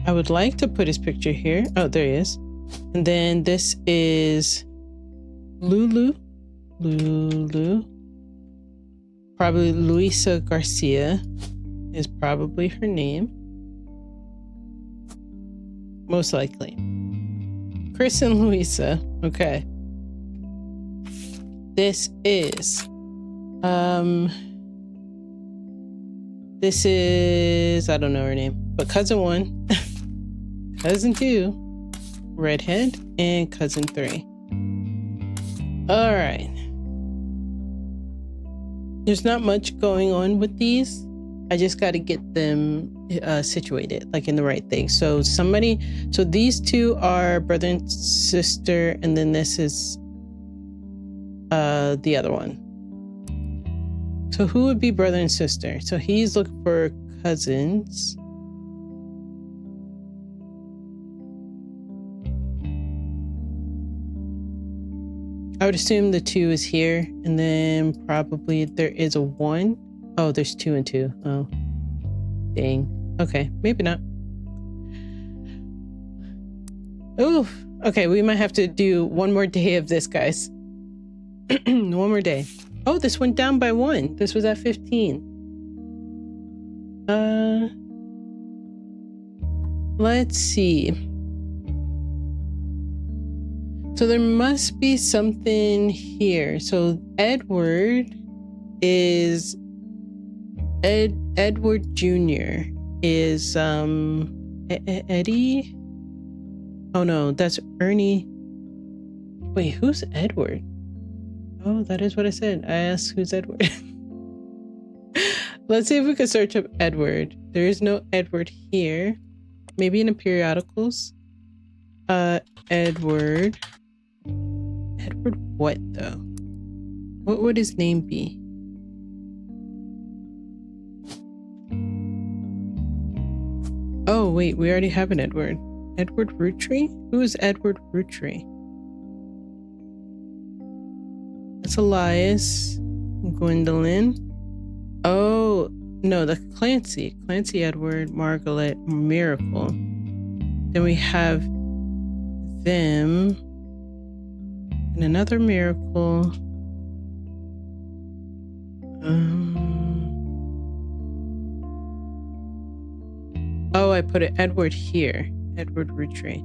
I would like to put his picture here. Oh, there he is. And then this is Lulu. Probably Luisa Garcia is probably her name. Most likely. Chris and Luisa. Okay. This is This is, I don't know her name, but cousin 1, cousin 2, redhead, and cousin 3. All right. There's not much going on with these. I just got to get them situated, like in the right thing. So these two are brother and sister, and then this is the other one. So who would be brother and sister? So he's looking for cousins. I would assume the 2 is here, and then probably there is a 1. Oh, there's 2 and 2. Oh, dang. Okay, maybe not. Oof. Okay, we might have to do one more day of this, guys. One more day. Oh, this went down by 1. This was at 15. Let's see. So there must be something here. So Edward is Edward Jr. is Eddie. Oh no, that's Ernie. Wait, who's Edward? Oh, that is what I said. I asked who's Edward. Let's see if we can search up Edward. There is no Edward here. Maybe in the periodicals. Edward. Edward what though? What would his name be? Oh wait, we already have an Edward. Edward Roottrees? Who is Edward Roottrees? That's Elias. Gwendolyn. Oh no, that's Clancy. Clancy, Edward, Margaret, Miracle. Then we have them. And another Miracle. Oh, I put it Edward here. Edward Roottrees.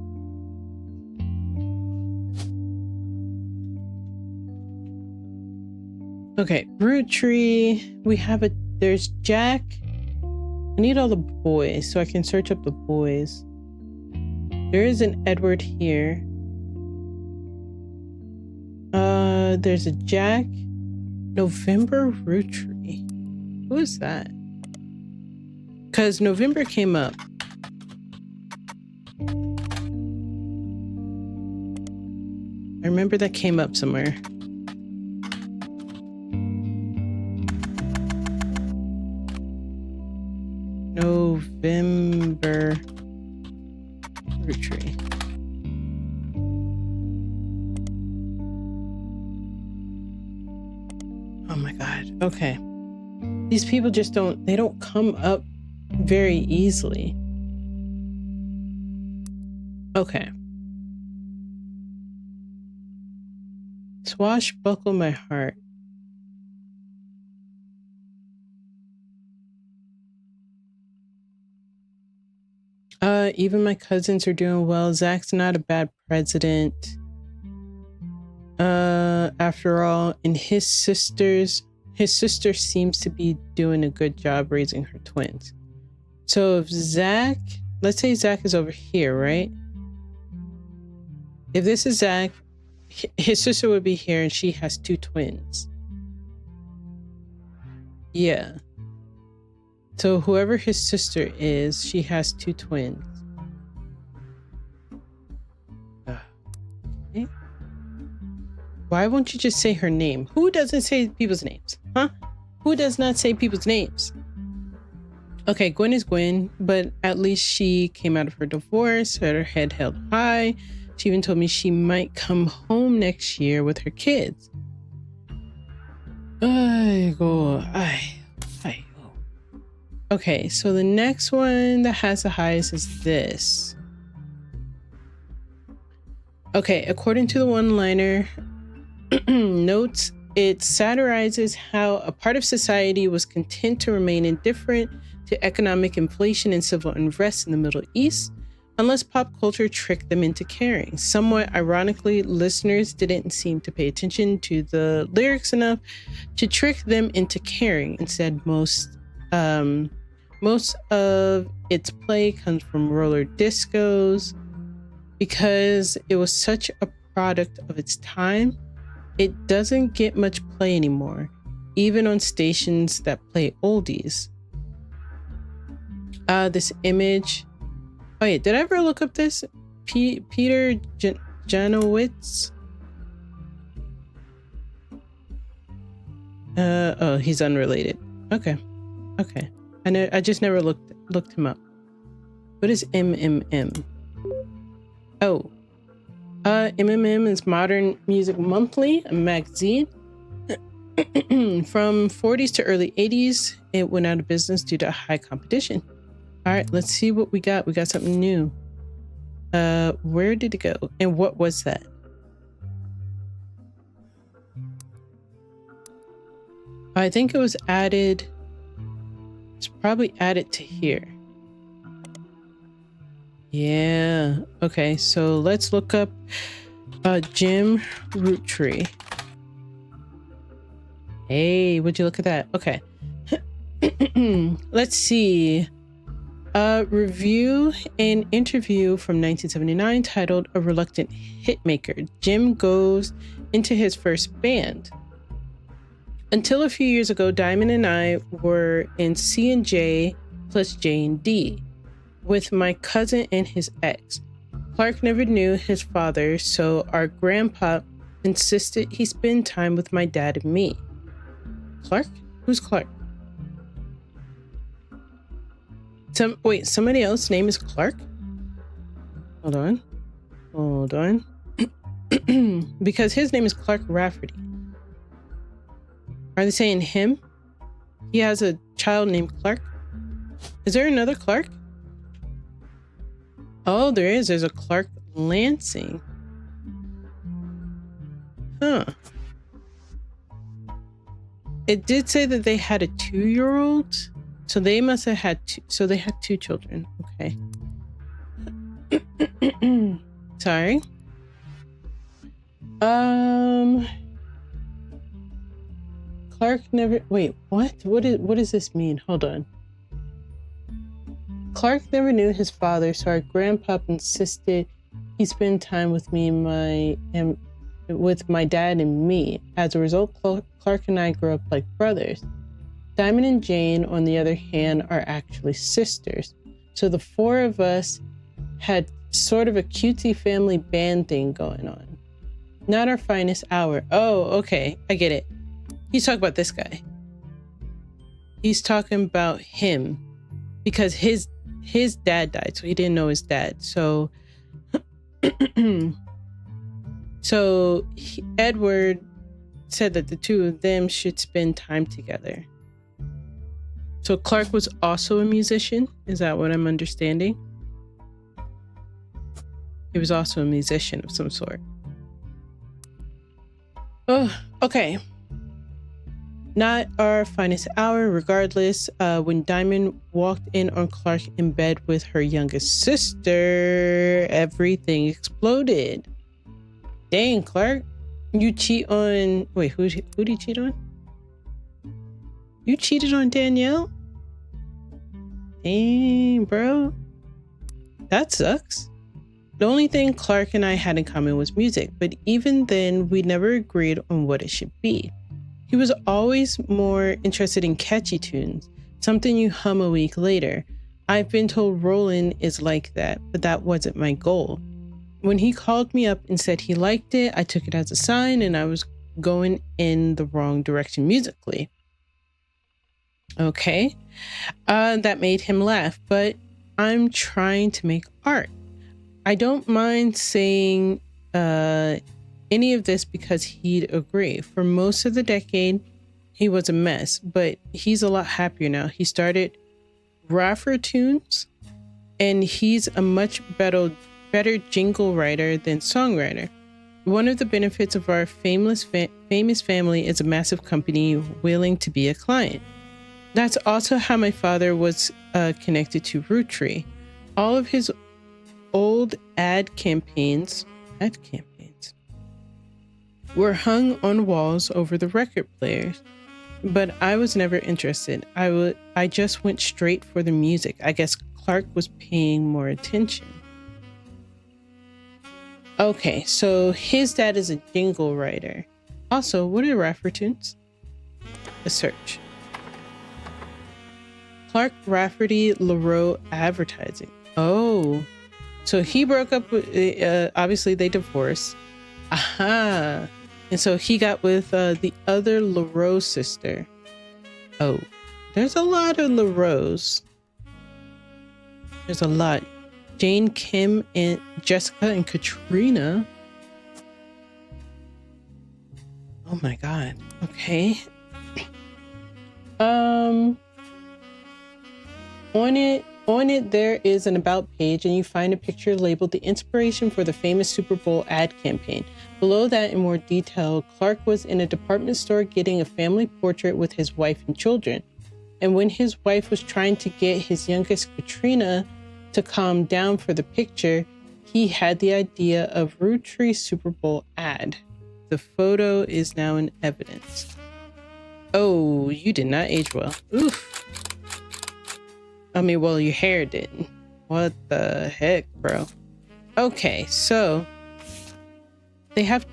Okay, Roottrees. We have there's Jack. I need all the boys so I can search up the boys. There is an Edward here. There's a Jack. November Roottrees. Who is that? Because November came up. I remember that came up somewhere. November Roottrees. Oh my God. Okay. These people just they don't come up very easily. Okay. Swashbuckle my heart. Even my cousins are doing well. Zach's not a bad president. After all, and his sister seems to be doing a good job raising her twins. So if Zach, let's say Zach is over here, right? If this is Zach, his sister would be here and she has 2 twins. Yeah. So whoever his sister is, she has 2 twins. Okay. Why won't you just say her name? Who doesn't say people's names? Huh? Who does not say people's names? Okay, Gwen is Gwen, but at least she came out of her divorce, had her head held high. She even told me she might come home next year with her kids. Okay, so the next one that has the highest is this. Okay, according to the one-liner notes, it satirizes how a part of society was content to remain indifferent to economic inflation and civil unrest in the Middle East, unless pop culture tricked them into caring. Somewhat ironically, listeners didn't seem to pay attention to the lyrics enough to trick them into caring. Instead, most Most of its play comes from roller discos. Because it was such a product of its time, it doesn't get much play anymore, even on stations that play oldies. This image. Oh yeah, did I ever look up this? Peter Janowitz? Oh, he's unrelated. Okay. I just never looked him up. What is MMM? Oh, MMM is Modern Music Monthly, a magazine. From 40s to early 80s, it went out of business due to high competition. All right, let's see what we got. We got something new. Where did it go? And what was that? I think it was added. It's probably added to here. Yeah. Okay, so let's look up Jim Roottree. Hey, would you look at that? Okay. Let's see. Review and interview from 1979 titled A Reluctant Hitmaker. Jim goes into his first band. Until a few years ago, Diamond and I were in C&J plus J&D with my cousin and his ex. Clark never knew his father, so our grandpa insisted he spend time with my dad and me. Clark? Who's Clark? Wait, somebody else's name is Clark? Hold on. Because his name is Clark Rafferty. Are they saying him? He has a child named Clark? Is there another Clark? Oh, there is. There's a Clark Lansing. Huh. It did say that they had a 2-year-old. So they must have had two. So they had 2 children. Okay. Sorry. Clark never. Wait, what? What does this mean? Hold on. Clark never knew his father, so our grandpa insisted he spend time with me and with my dad and me. As a result, Clark and I grew up like brothers. Diamond and Jane, on the other hand, are actually sisters. So the 4 of us had sort of a cutesy family band thing going on. Not our finest hour. Oh, okay. I get it. He's talking about this guy. He's talking about him because his dad died, so he didn't know his dad. So, Edward said that the 2 of them should spend time together. So Clark was also a musician? Is that what I'm understanding? He was also a musician of some sort. Oh, okay. Not our finest hour, regardless. When Diamond walked in on Clark in bed with her youngest sister, everything exploded. Dang, Clark. You cheat on... Wait, who did you cheat on? You cheated on Danielle? Dang, bro. That sucks. The only thing Clark and I had in common was music, but even then, we never agreed on what it should be. He was always more interested in catchy tunes, something you hum a week later. I've been told Roland is like that, but that wasn't my goal. When he called me up and said he liked it, I took it as a sign and I was going in the wrong direction musically. Okay. That made him laugh, but I'm trying to make art. I don't mind saying any of this because he'd agree. For most of the decade, he was a mess, but he's a lot happier now. He started Raffer Tunes, and he's a much better jingle writer than songwriter. One of the benefits of our famous family is a massive company willing to be a client. That's also how my father was connected to Roottrees. All of his old ad campaigns were hung on walls over the record players. but I was never interested. I just went straight for the music. I guess Clark was paying more attention. Okay, so his dad is a jingle writer. Also, what are Raffertons? A search. Clark Rafferty LaRoe Advertising. Oh, so he broke up with, obviously they divorced. Aha. And so he got with the other LaRoe sister. Oh, there's a lot of LaRoes. There's a lot. Jane, Kim, and Jessica and Katrina. Oh my God. Okay. On it there is an about page, and you find a picture labeled the inspiration for the famous Super Bowl ad campaign. Below that, in more detail, Clark was in a department store getting a family portrait with his wife and children. And when his wife was trying to get his youngest Katrina to calm down for the picture, he had the idea of Roottrees Super Bowl ad. The photo is now in evidence. Oh, you did not age well. Oof. I mean, well, your hair didn't. What the heck, bro? Okay, so they have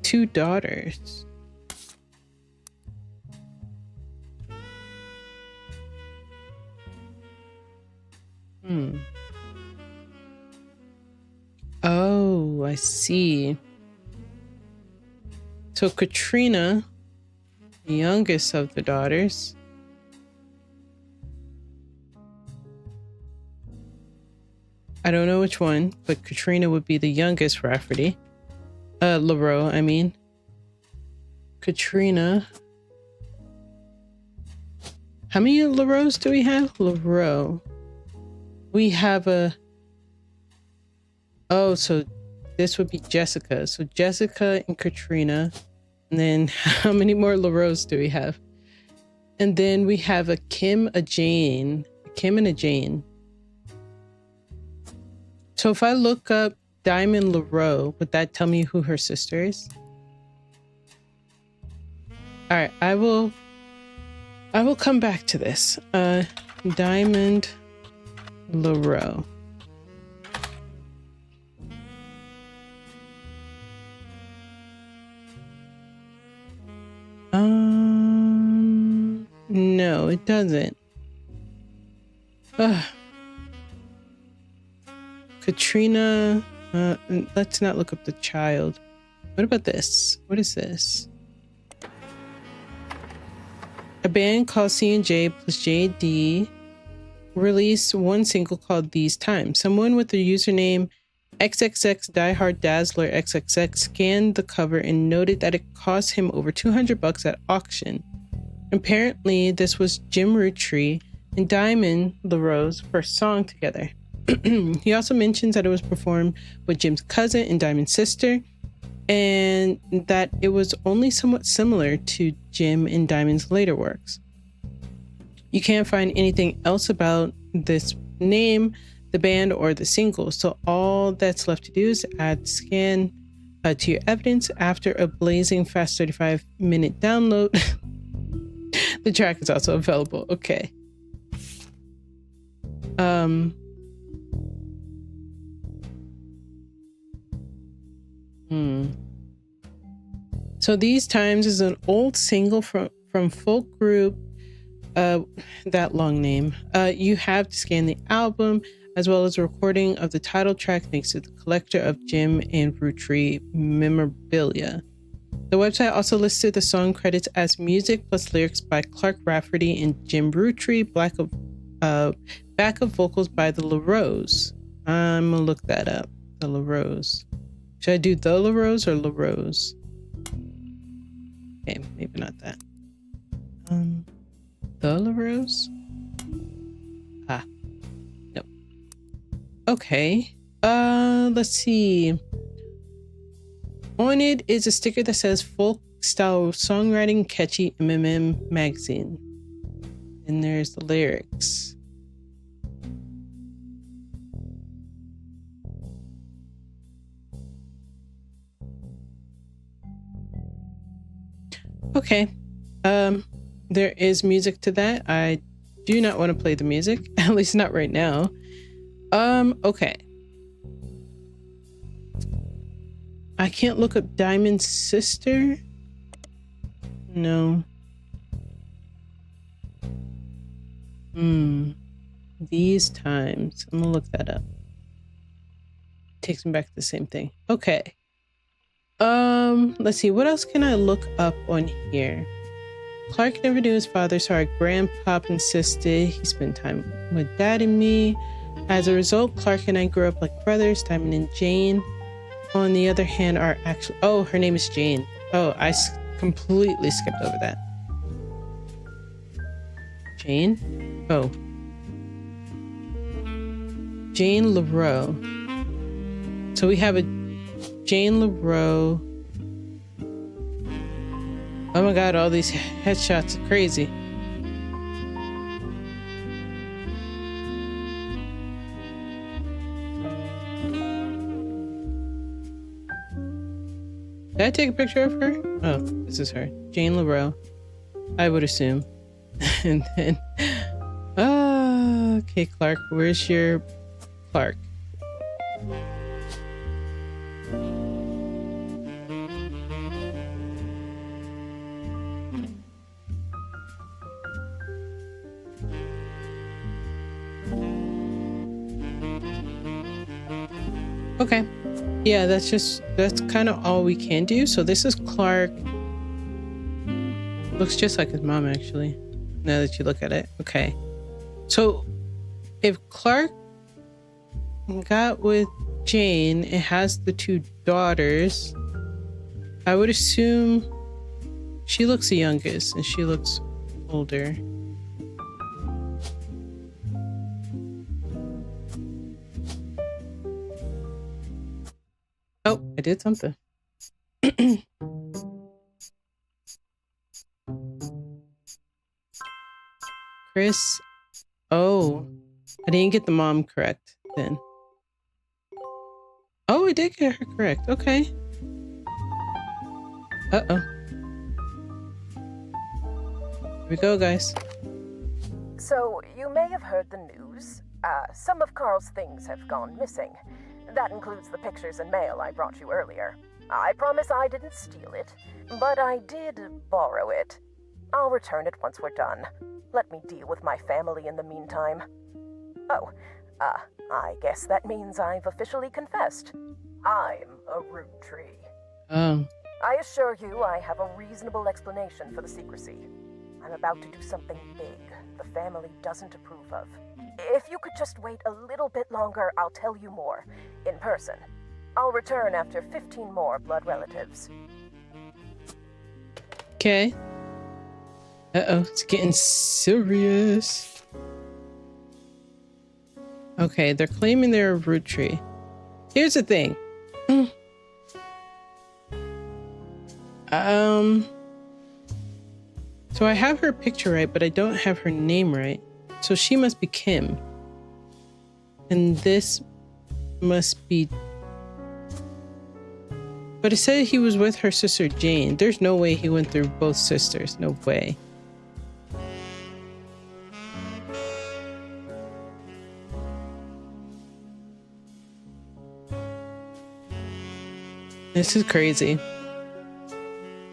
2 daughters. Oh, I see. So Katrina, the youngest of the daughters, I don't know which one, but Katrina would be the youngest Rafferty. LaRoe, I mean. Katrina. How many LaRoes do we have? LaRoe. We have a... Oh, so this would be Jessica. So Jessica and Katrina. And then how many more LaRoes do we have? And then we have a Kim, a Jane. A Kim and a Jane. So if I look up Diamond LaRoe, would that tell me who her sister is? All right, I will come back to this. Diamond LaRoe. No, it doesn't. Ugh. Katrina, let's not look up the child. What about this? What is this? A band called C&J plus JD released one single called These Times. Someone with the username XXX Diehard Dazzler XXX scanned the cover and noted that it cost him over $200 at auction. Apparently, this was Jim Roottrees and Diamond LaRoe's first song together. He also mentions that it was performed with Jim's cousin and Diamond's sister, and that it was only somewhat similar to Jim and Diamond's later works. You can't find anything else about this name, the band, or the single, so all that's left to do is add scan to your evidence. After a blazing fast 35-minute download, the track is also available. Okay. So These Times is an old single from folk group, that long name. You have to scan the album as well as a recording of the title track thanks to the collector of Jim and Roottrees memorabilia. The website also listed the song credits as music plus lyrics by Clark Rafferty and Jim Roottrees, backup vocals by the LaRoes. I'm gonna look that up. The LaRoes. Should I do the LaRoes or LaRoes? Okay, maybe not that. The LaRoes? Nope. Okay. Let's see. On it is a sticker that says folk style songwriting catchy magazine. And there's the lyrics. Okay. There is music to that. I do not want to play the music, at least not right now. Okay. I can't look up Diamond's sister. No. These times. I'm gonna look that up. Takes me back to the same thing. Okay. Let's see. What else can I look up on here? Clark never knew his father, so our grandpop insisted he spent time with Dad and me. As a result, Clark and I grew up like brothers. Diamond and Jane, on the other hand, are actually... Oh, her name is Jane. Oh, I completely skipped over that. Jane? Oh. Jane LaRoe. So we have a Jane LaRoe. Oh my god, all these headshots are crazy. Did I take a picture of her? Oh, this is her. Jane LaRoe. I would assume. And then... okay, Clark. Where's your... Clark? Okay. Yeah, that's kind of all we can do. So this is Clark. Looks just like his mom, actually, now that you look at it. Okay. So if Clark got with Jane, it has the two daughters. I would assume she looks the youngest and she looks older. Oh, I did something. Chris. Oh, I didn't get the mom correct then. Oh, I did get her correct. Okay. Uh-oh. Here we go, guys. So, you may have heard the news. Some of Carl's things have gone missing. That includes the pictures and mail I brought you earlier. I promise I didn't steal it, but I did borrow it. I'll return it once we're done. Let me deal with my family in the meantime. Oh, I guess that means I've officially confessed. I'm a Roottrees. Oh. I assure you I have a reasonable explanation for the secrecy. I'm about to do something big the family doesn't approve of. If you could just wait a little bit longer, I'll tell you more, in person. I'll return after 15 more blood relatives. Okay. Uh-oh, it's getting serious. Okay, they're claiming they're a Roottrees. Here's the thing. So I have her picture right, but I don't have her name right. So she must be Kim. And this must be... But it said he was with her sister Jane. There's no way he went through both sisters. No way. This is crazy.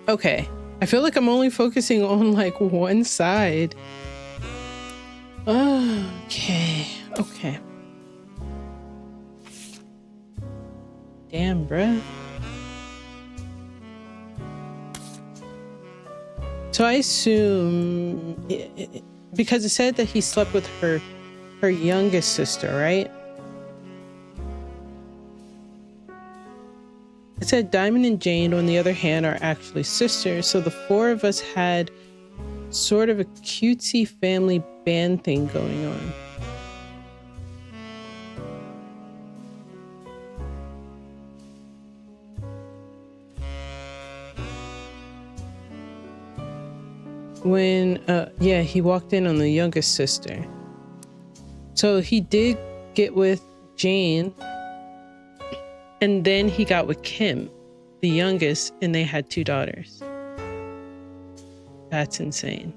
Okay. I feel like I'm only focusing on like one side. Okay. Okay. Damn, bruh. So I assume because it said that he slept with her youngest sister, right? It said Diamond and Jane, on the other hand, are actually sisters. So the four of us had sort of a cutesy family band thing going on. When, yeah, he walked in on the youngest sister. So he did get with Jane. And then he got with Kim, the youngest, and they had two daughters. That's insane.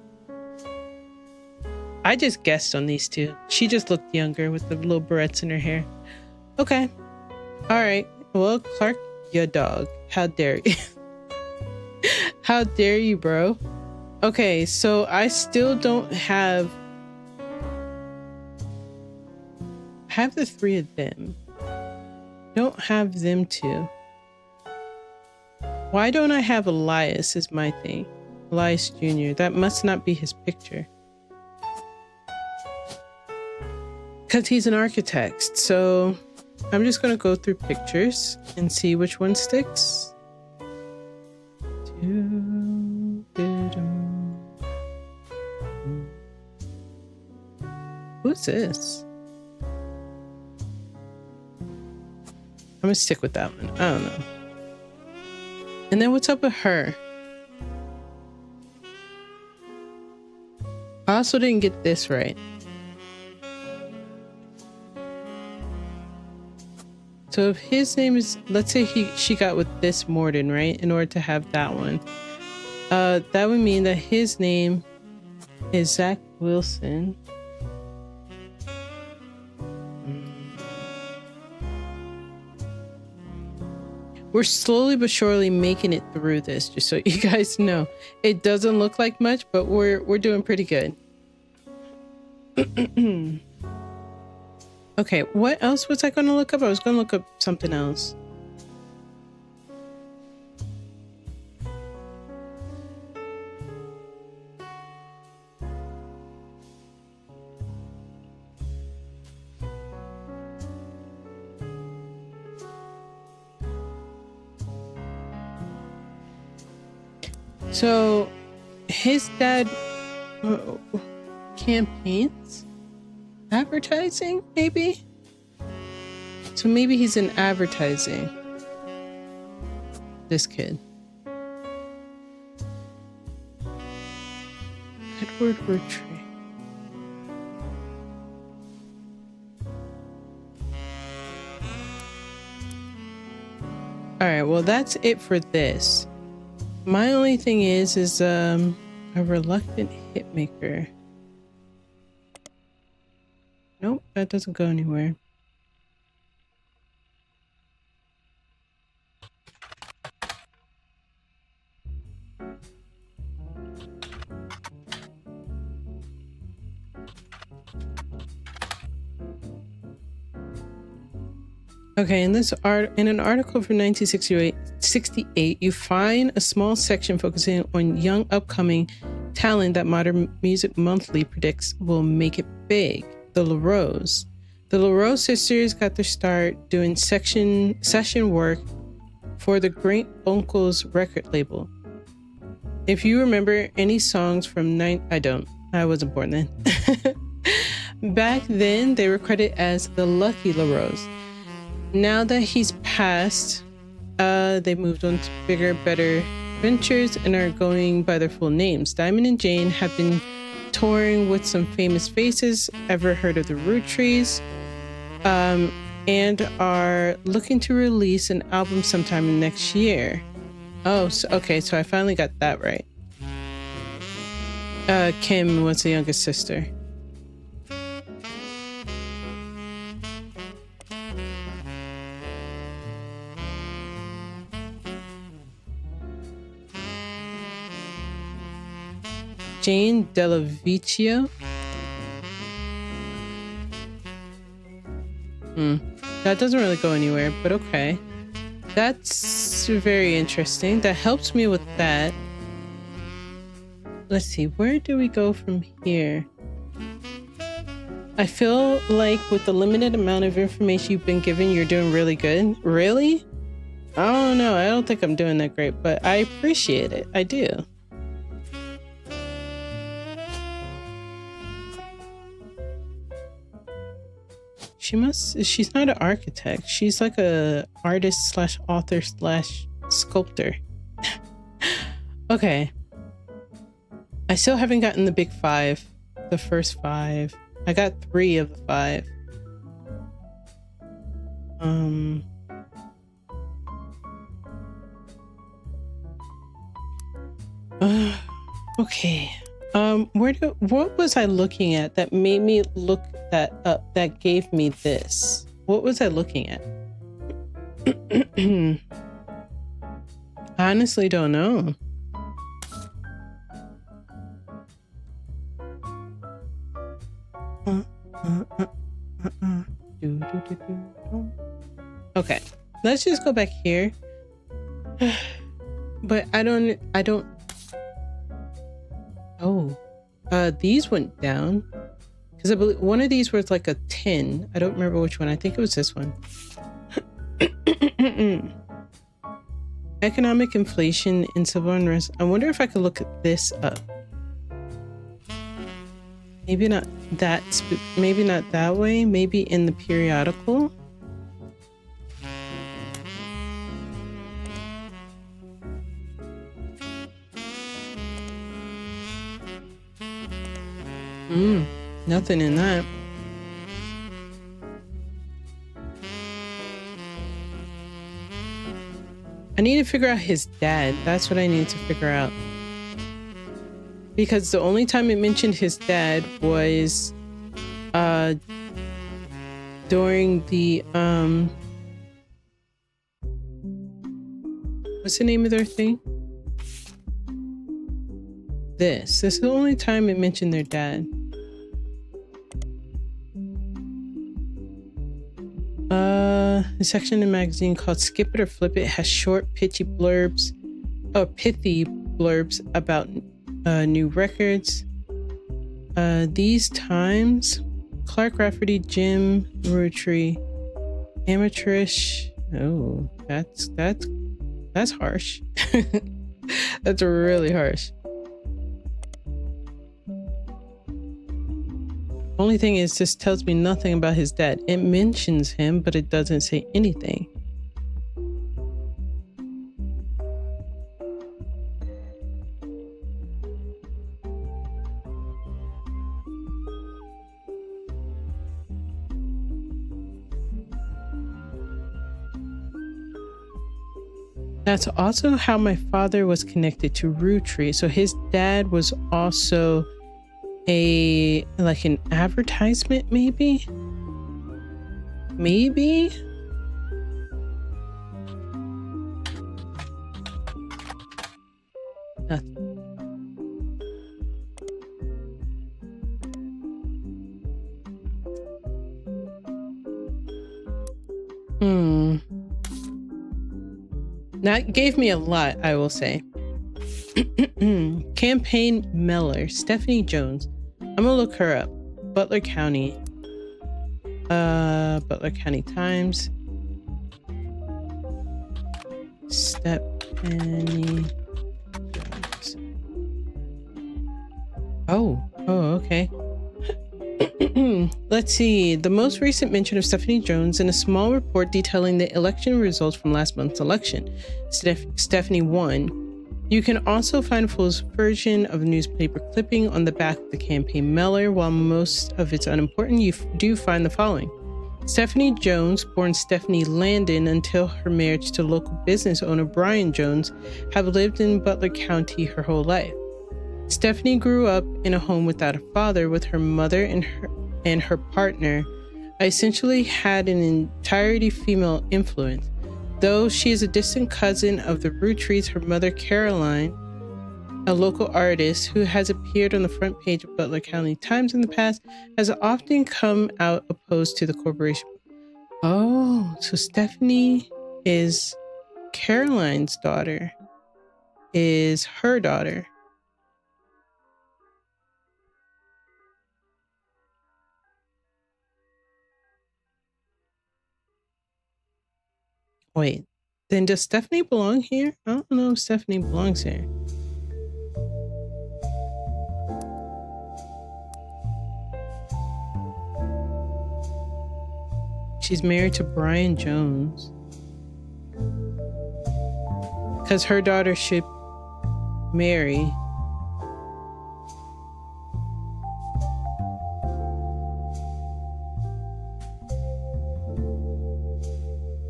I just guessed on these two. She just looked younger with the little barrettes in her hair. Okay. All right. Well, Clark, your dog. How dare you? How dare you, bro? Okay, so I still don't have... I have the three of them. Don't have them two. Why don't I have Elias is my thing. Elias Jr. That must not be his picture. Because he's an architect. So I'm just going to go through pictures and see which one sticks. Who's this? I'm going to stick with that one. I don't know. And then what's up with her? I also didn't get this right. So if his name is, let's say she got with this Morden, right? In order to have that one. That would mean that his name is Zach Wilson. We're slowly but surely making it through this, just so you guys know. It doesn't look like much, but we're doing pretty good. Okay, what else was I going to look up? I was going to look up something else. So, his dad campaigns? Advertising, maybe? So maybe he's in advertising. This kid. Edward Roottrees. Alright, well that's it for this. My only thing is a reluctant hitmaker. Nope, that doesn't go anywhere. Okay, in an article from 1968, you find a small section focusing on young upcoming talent that Modern Music Monthly predicts will make it big. The LaRose. The LaRose sisters got their start doing session work for the Great Uncle's record label. If you remember any songs from I don't. I wasn't born then. Back then, they were credited as the Lucky LaRose. Now that he's passed, they moved on to bigger, better ventures and are going by their full names. Diamond and Jane have been touring with some famous faces. Ever heard of the Roottrees? And are looking to release an album sometime next year. Oh, so, okay, so I finally got that right. Kim was the youngest sister. Jane Delavicchio. That doesn't really go anywhere, but okay. That's very interesting. That helps me with that. Let's see, where do we go from here? I feel like with the limited amount of information you've been given, you're doing really good. Really? I don't know. I don't think I'm doing that great, but I appreciate it. I do. She's not an architect. She's like a artist slash author slash sculptor. Okay. I still haven't gotten the big 5. The first 5. I got 3 of the 5. Okay. What was I looking at that made me look that up, that gave me this? What was I looking at? I honestly don't know. Okay, let's just go back here. But I don't. Oh, these went down because I believe one of these was like a 10. I don't remember which one. I think it was this one. Economic inflation in civil unrest. I wonder if I could look this up. Maybe not that. Maybe not that way. Maybe in the periodical. Nothing in that. I need to figure out his dad. That's what I need to figure out. Because the only time it mentioned his dad was during the what's the name of their thing? This is the only time it mentioned their dad. The section in the magazine called Skip It or Flip It has short, pithy blurbs about new records. These times, Clark Rafferty, Jim Roottrees, amateurish. Oh, that's harsh. That's really harsh. Only thing is, this tells me nothing about his dad. It mentions him, but it doesn't say anything. That's also how my father was connected to Roottrees. So his dad was also like an advertisement, maybe? Nothing. That gave me a lot, I will say. Campaign Meller, Stephanie Jones. I'm gonna look her up. Butler County. Butler County Times. Stephanie Jones. Oh, okay. Let's see. The most recent mention of Stephanie Jones in a small report detailing the election results from last month's election. Stephanie won. You can also find a full version of a newspaper clipping on the back of the campaign mailer. While most of it's unimportant, you do find the following. Stephanie Jones, born Stephanie Landon until her marriage to local business owner Brian Jones, have lived in Butler County her whole life. Stephanie grew up in a home without a father, with her mother and her partner. I essentially had an entirely female influence. Though she is a distant cousin of the Roottrees, her mother, Caroline, a local artist who has appeared on the front page of Butler County Times in the past, has often come out opposed to the corporation. Oh, so Stephanie is Caroline's daughter, is her daughter. Wait, then does Stephanie belong here? I don't know if Stephanie belongs here. She's married to Brian Jones. Because her daughter should marry.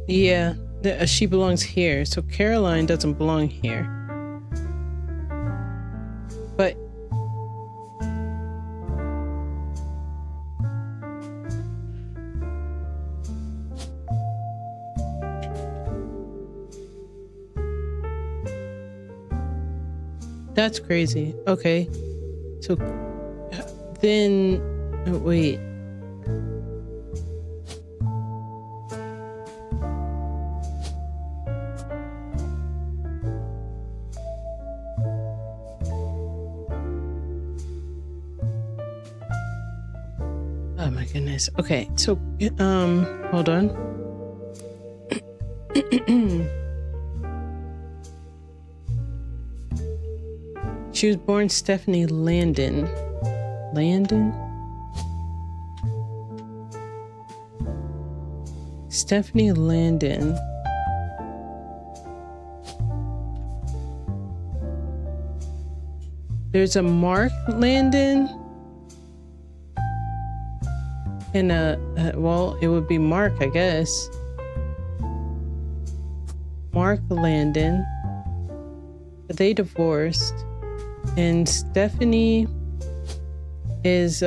Yeah. She belongs here, so Caroline doesn't belong here. But That's crazy. Okay. So then, oh, wait. Oh my goodness. Okay. So, hold on. She was born Stephanie Landon. Landon? Stephanie Landon. There's a Mark Landon. And well, it would be Mark, I guess. Mark Landon. They divorced. And Stephanie is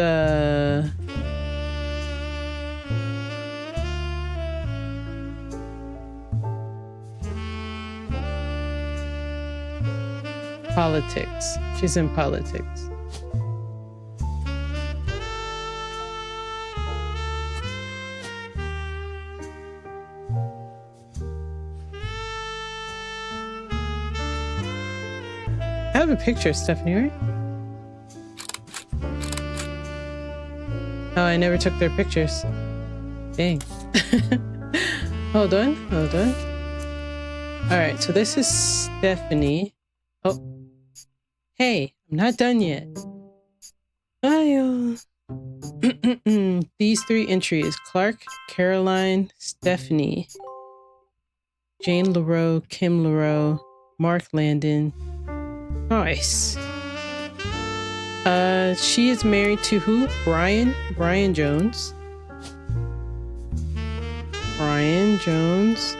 politics. She's in politics. I have a picture of Stephanie, right? Oh, I never took their pictures. Dang. Hold on. All right, so this is Stephanie. Oh, hey, I'm not done yet. These 3 entries: Clark, Caroline, Stephanie, Jane LaRoe, Kim LaRoe, Mark Landon. Nice. She is married to who? Brian Jones. Brian Jones.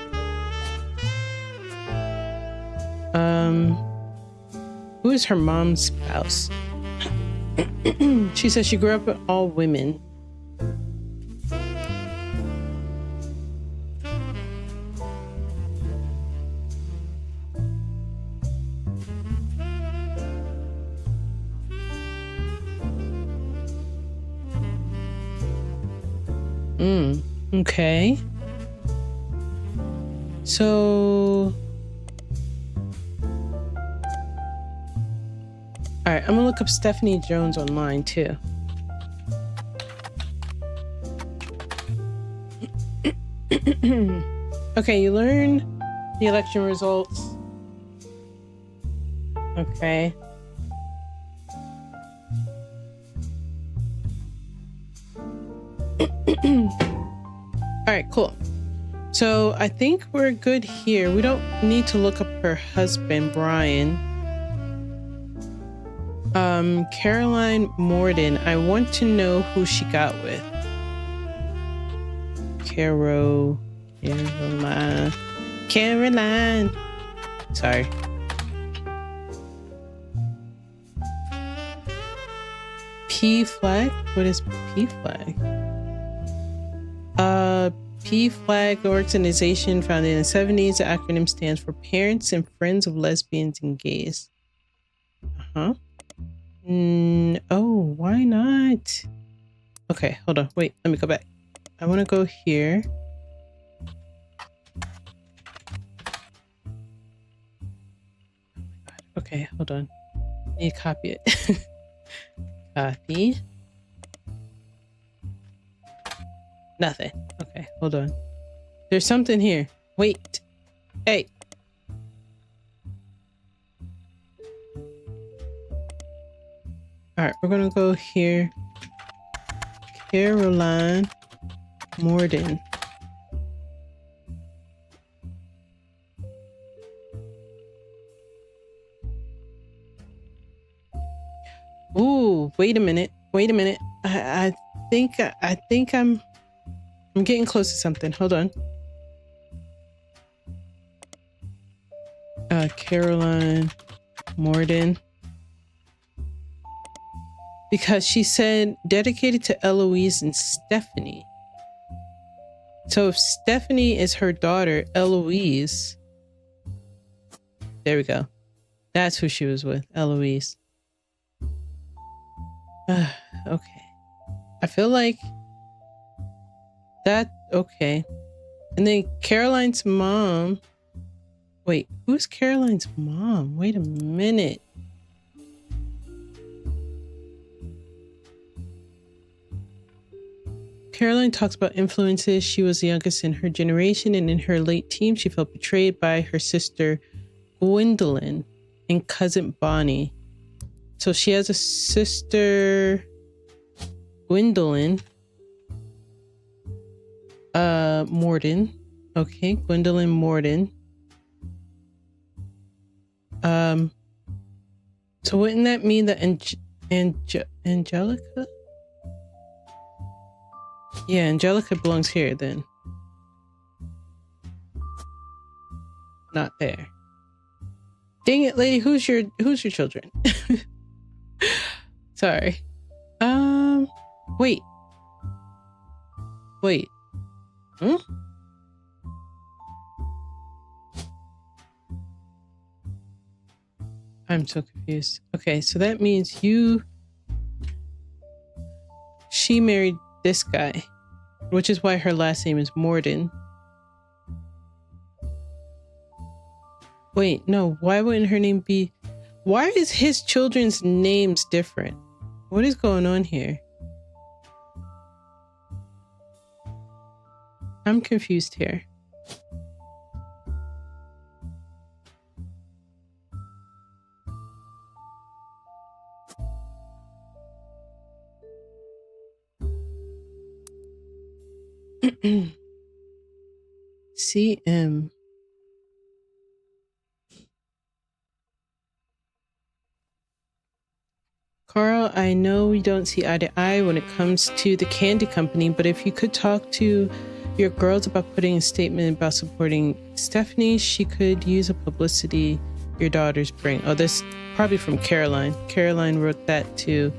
Who is her mom's spouse? She says she grew up with all women. Okay. So, all right, I'm gonna look up Stephanie Jones online too. Okay, you learn the election results. Okay. All right, cool. So I think we're good here. We don't need to look up her husband, Brian. Caroline Morden. I want to know who she got with. Caroline. Sorry. P flag? What is P flag? P flag organization founded in the 70s. The acronym stands for Parents and Friends of Lesbians and Gays. Oh, why not? Okay, hold on. Wait, let me go back. I want to go here. Okay, hold on. I need to copy it. Copy. Nothing. Okay, hold on. There's something here. Wait. Hey. Alright, we're gonna go here. Caroline Morden. Ooh, wait a minute. I think I'm getting close to something. Hold on. Caroline Morden. Because she said dedicated to Eloise and Stephanie. So if Stephanie is her daughter, Eloise. There we go. That's who she was with, Eloise. Okay. I feel like that, okay. And then Caroline's mom. Wait, who's Caroline's mom? Wait a minute. Caroline talks about influences. She was the youngest in her generation, and in her late teens, she felt betrayed by her sister Gwendolyn and cousin Bonnie. So she has a sister, Gwendolyn, Morden. Okay, Gwendolyn Morden. So wouldn't that mean that Angelica? Yeah, Angelica belongs here then. Not there. Dang it, lady, who's your children? Sorry. Wait. Hmm? I'm so confused. Okay, so that means she married this guy, which is why her last name is Morden. Wait, no, why wouldn't her name be... Why is his children's names different? What is going on here? I'm confused here. CM. Carl, I know we don't see eye to eye when it comes to the candy company, but if you could talk to your girls about putting a statement about supporting Stephanie, she could use a publicity your daughters bring. Oh, this probably from Caroline. Caroline wrote that to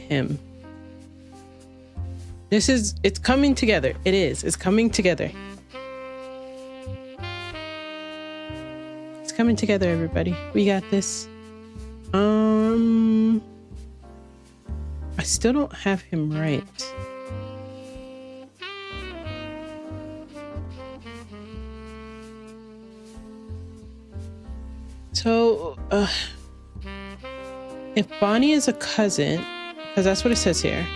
him. It's coming together. It's coming together. It's coming together, everybody. We got this. I still don't have him right. So, if Bonnie is a cousin, because that's what it says here.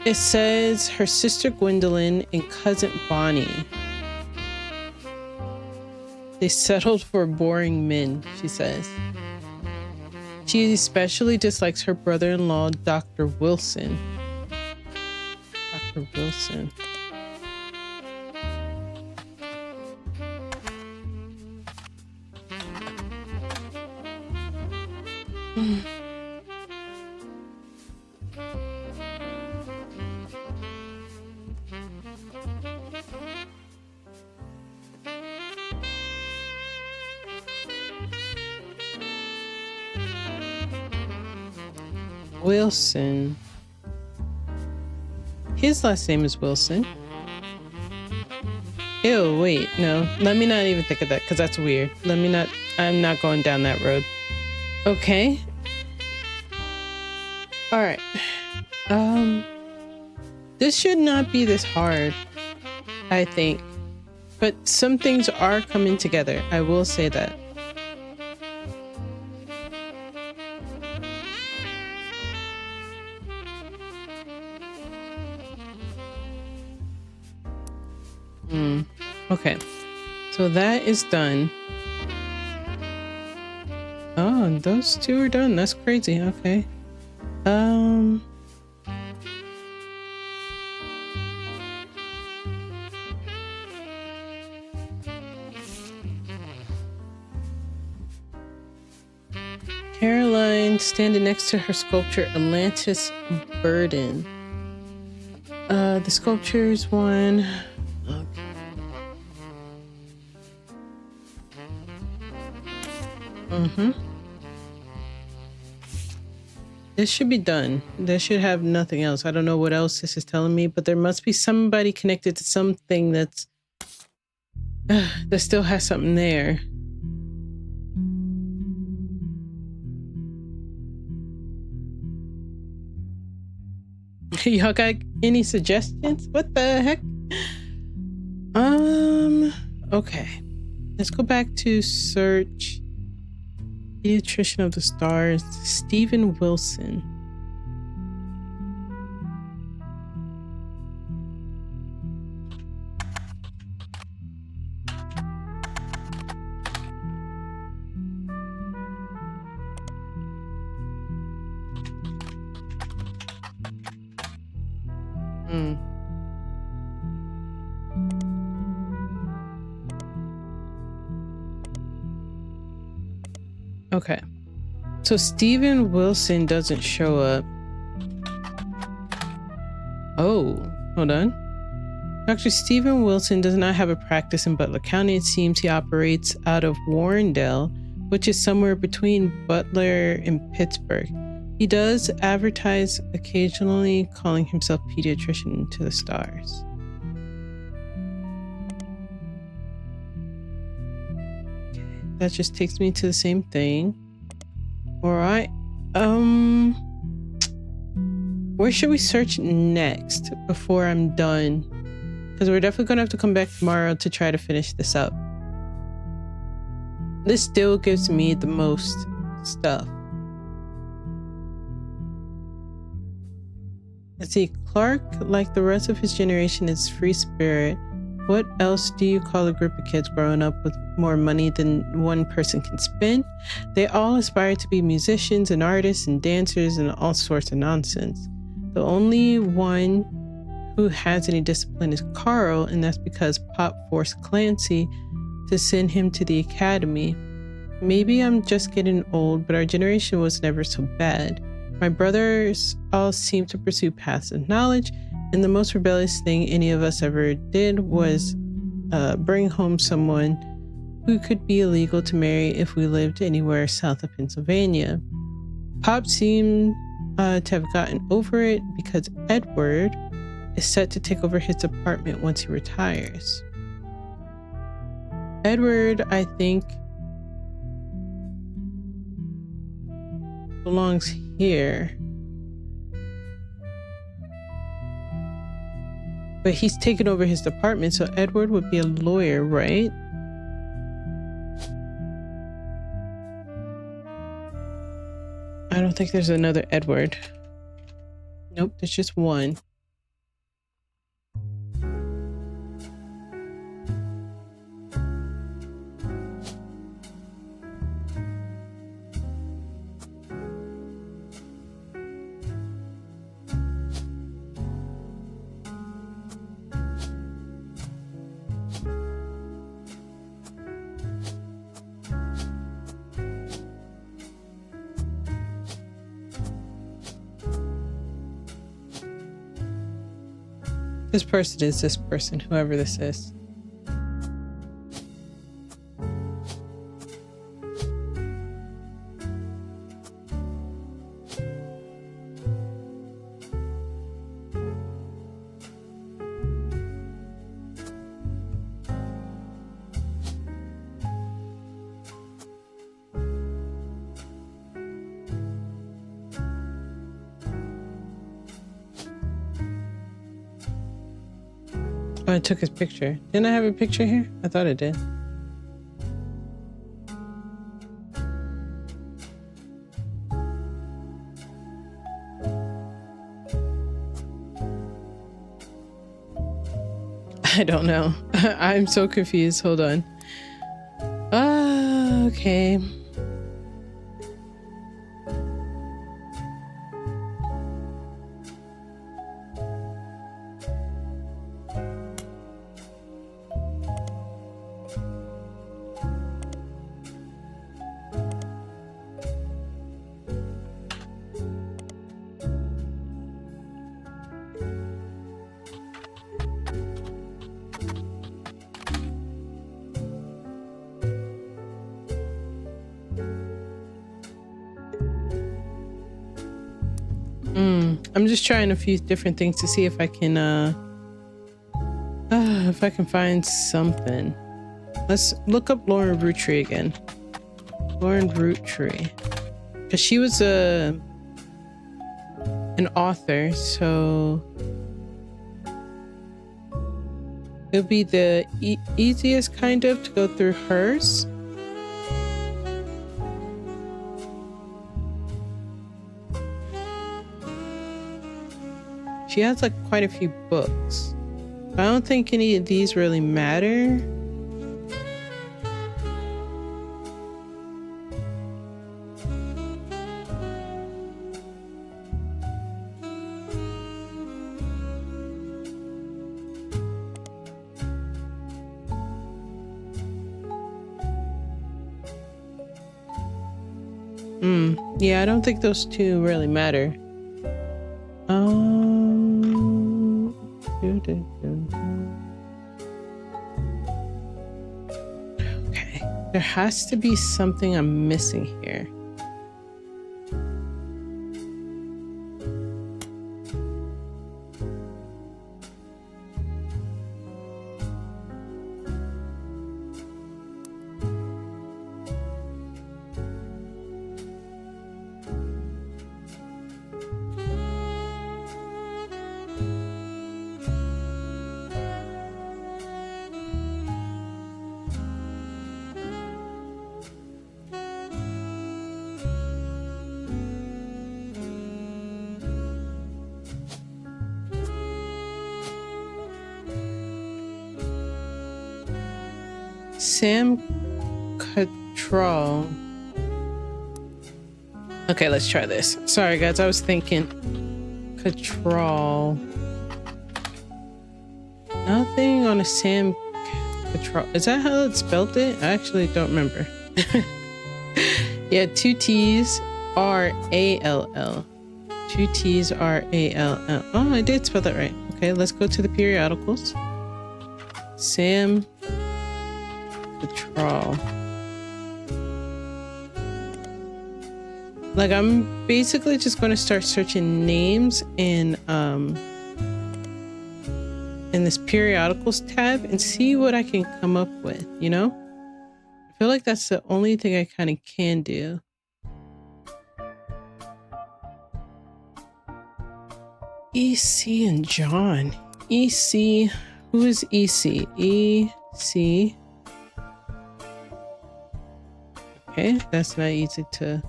It says her sister Gwendolyn and cousin Bonnie. They settled for boring men, she says. She especially dislikes her brother-in-law, Dr. Wilson. Dr. Wilson. Wilson. His last name is Wilson. Ew, wait, no. Let me not even think of that because that's weird. I'm not going down that road. Okay. All right. This should not be this hard, I think. But some things are coming together. I will say that. Okay, so that is done. Oh, and those two are done. That's crazy. Okay. Caroline standing next to her sculpture Atlantis Burden. The sculpture's one. This should be done. This should have nothing else. I don't know what else this is telling me, but there must be somebody connected to something that still has something there. Y'all got any suggestions? What the heck? Okay. Let's go back to search Pediatrician of the Stars, Stephen Wilson. Okay. So Stephen Wilson doesn't show up. Oh, hold on. Dr. Stephen Wilson does not have a practice in Butler County. It seems he operates out of Warrendale, which is somewhere between Butler and Pittsburgh. He does advertise occasionally, calling himself Pediatrician to the Stars. That just takes me to the same thing. All right. Where should we search next before I'm done? Because we're definitely gonna have to come back tomorrow to try to finish this up. This still gives me the most stuff. Let's see. Clark, like the rest of his generation, is free spirit. What else do you call a group of kids growing up with more money than one person can spend? They all aspire to be musicians and artists and dancers and all sorts of nonsense. The only one who has any discipline is Carl, and that's because Pop forced Clancy to send him to the academy. Maybe I'm just getting old, but our generation was never so bad. My brothers all seem to pursue paths of knowledge, and the most rebellious thing any of us ever did was bring home someone who could be illegal to marry if we lived anywhere south of Pennsylvania. Pop seemed to have gotten over it because Edward is set to take over his apartment once he retires. Edward, I think, belongs here. But he's taken over his department, so Edward would be a lawyer, right? I don't think there's another Edward. Nope, there's just one. This person is this person, whoever this is. Oh, I took his picture. Didn't I have a picture here? I thought I did. I don't know. I'm so confused. Hold on. Okay. I'm just trying a few different things to see if I can find something. Let's look up Lauren Roottrees again. Lauren Roottrees, because she was an author, so it'll be the easiest kind of to go through hers. She has like quite a few books. I don't think any of these really matter. Yeah, I don't think those two really matter. Okay, there has to be something I'm missing here. Sam Cattrall. Okay, let's try this. Sorry, guys, I was thinking Cattrall. Nothing on a Sam Cattrall. Is that how it spelled it? I actually don't remember. Yeah, 2 T's R-A-L-L. 2 T's R-A-L-L. Oh, I did spell that right. Okay, let's go to the periodicals. Sam Cattrall. Like, I'm basically just going to start searching names in this periodicals tab and see what I can come up with, you know? I feel like that's the only thing I kind of can do. EC and John. EC. Who is EC? EC. Okay, that's not easy to...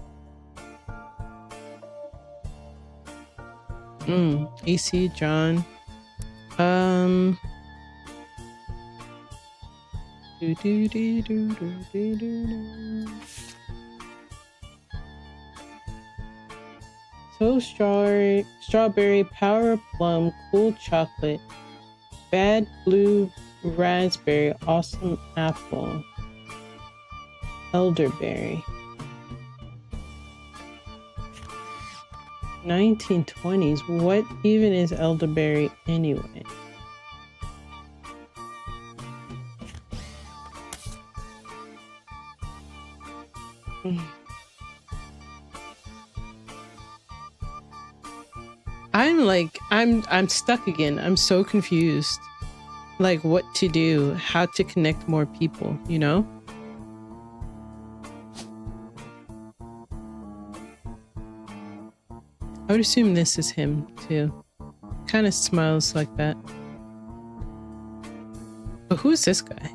EC, John. So strawberry, power plum, cool chocolate, bad blue raspberry, awesome apple, elderberry. 1920s. What even is elderberry anyway? I'm stuck again. I'm so confused. Like, what to do, how to connect more people, you know? I would assume this is him too. Kind of smiles like that. But who's this guy?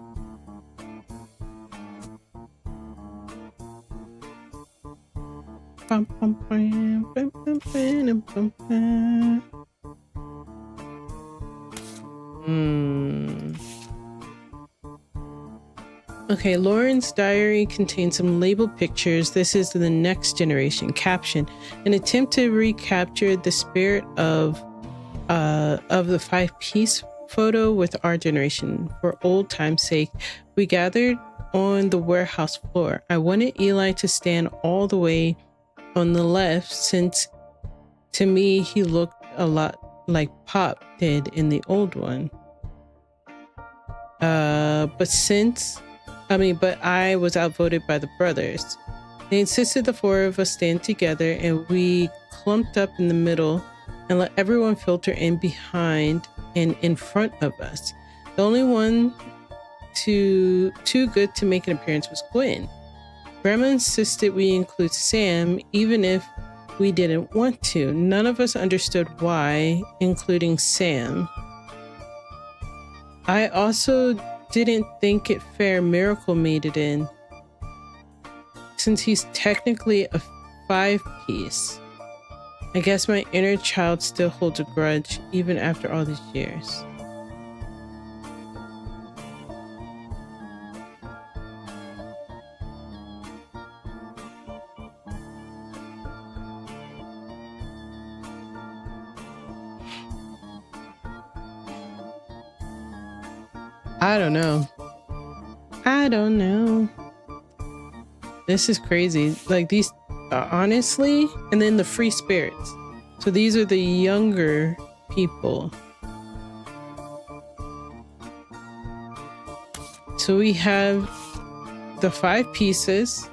Okay, Lauren's diary contains some labeled pictures. This is the next generation. Caption: an attempt to recapture the spirit of the 5-piece photo with our generation. For old time's sake, we gathered on the warehouse floor. I wanted Eli to stand all the way on the left, since to me he looked a lot like Pop did in the old one. But I was outvoted by the brothers. They insisted the 4 of us stand together, and we clumped up in the middle and let everyone filter in behind and in front of us. The only one too good to make an appearance was Gwen. Grandma insisted we include Sam, even if we didn't want to. None of us understood why, including Sam. I also didn't think it fair Miracle made it in, since he's technically a 5-piece. I guess my inner child still holds a grudge, even after all these years. I don't know. I don't know. This is crazy. Like these, honestly, and then the free spirits. So these are the younger people. So we have the 5 pieces.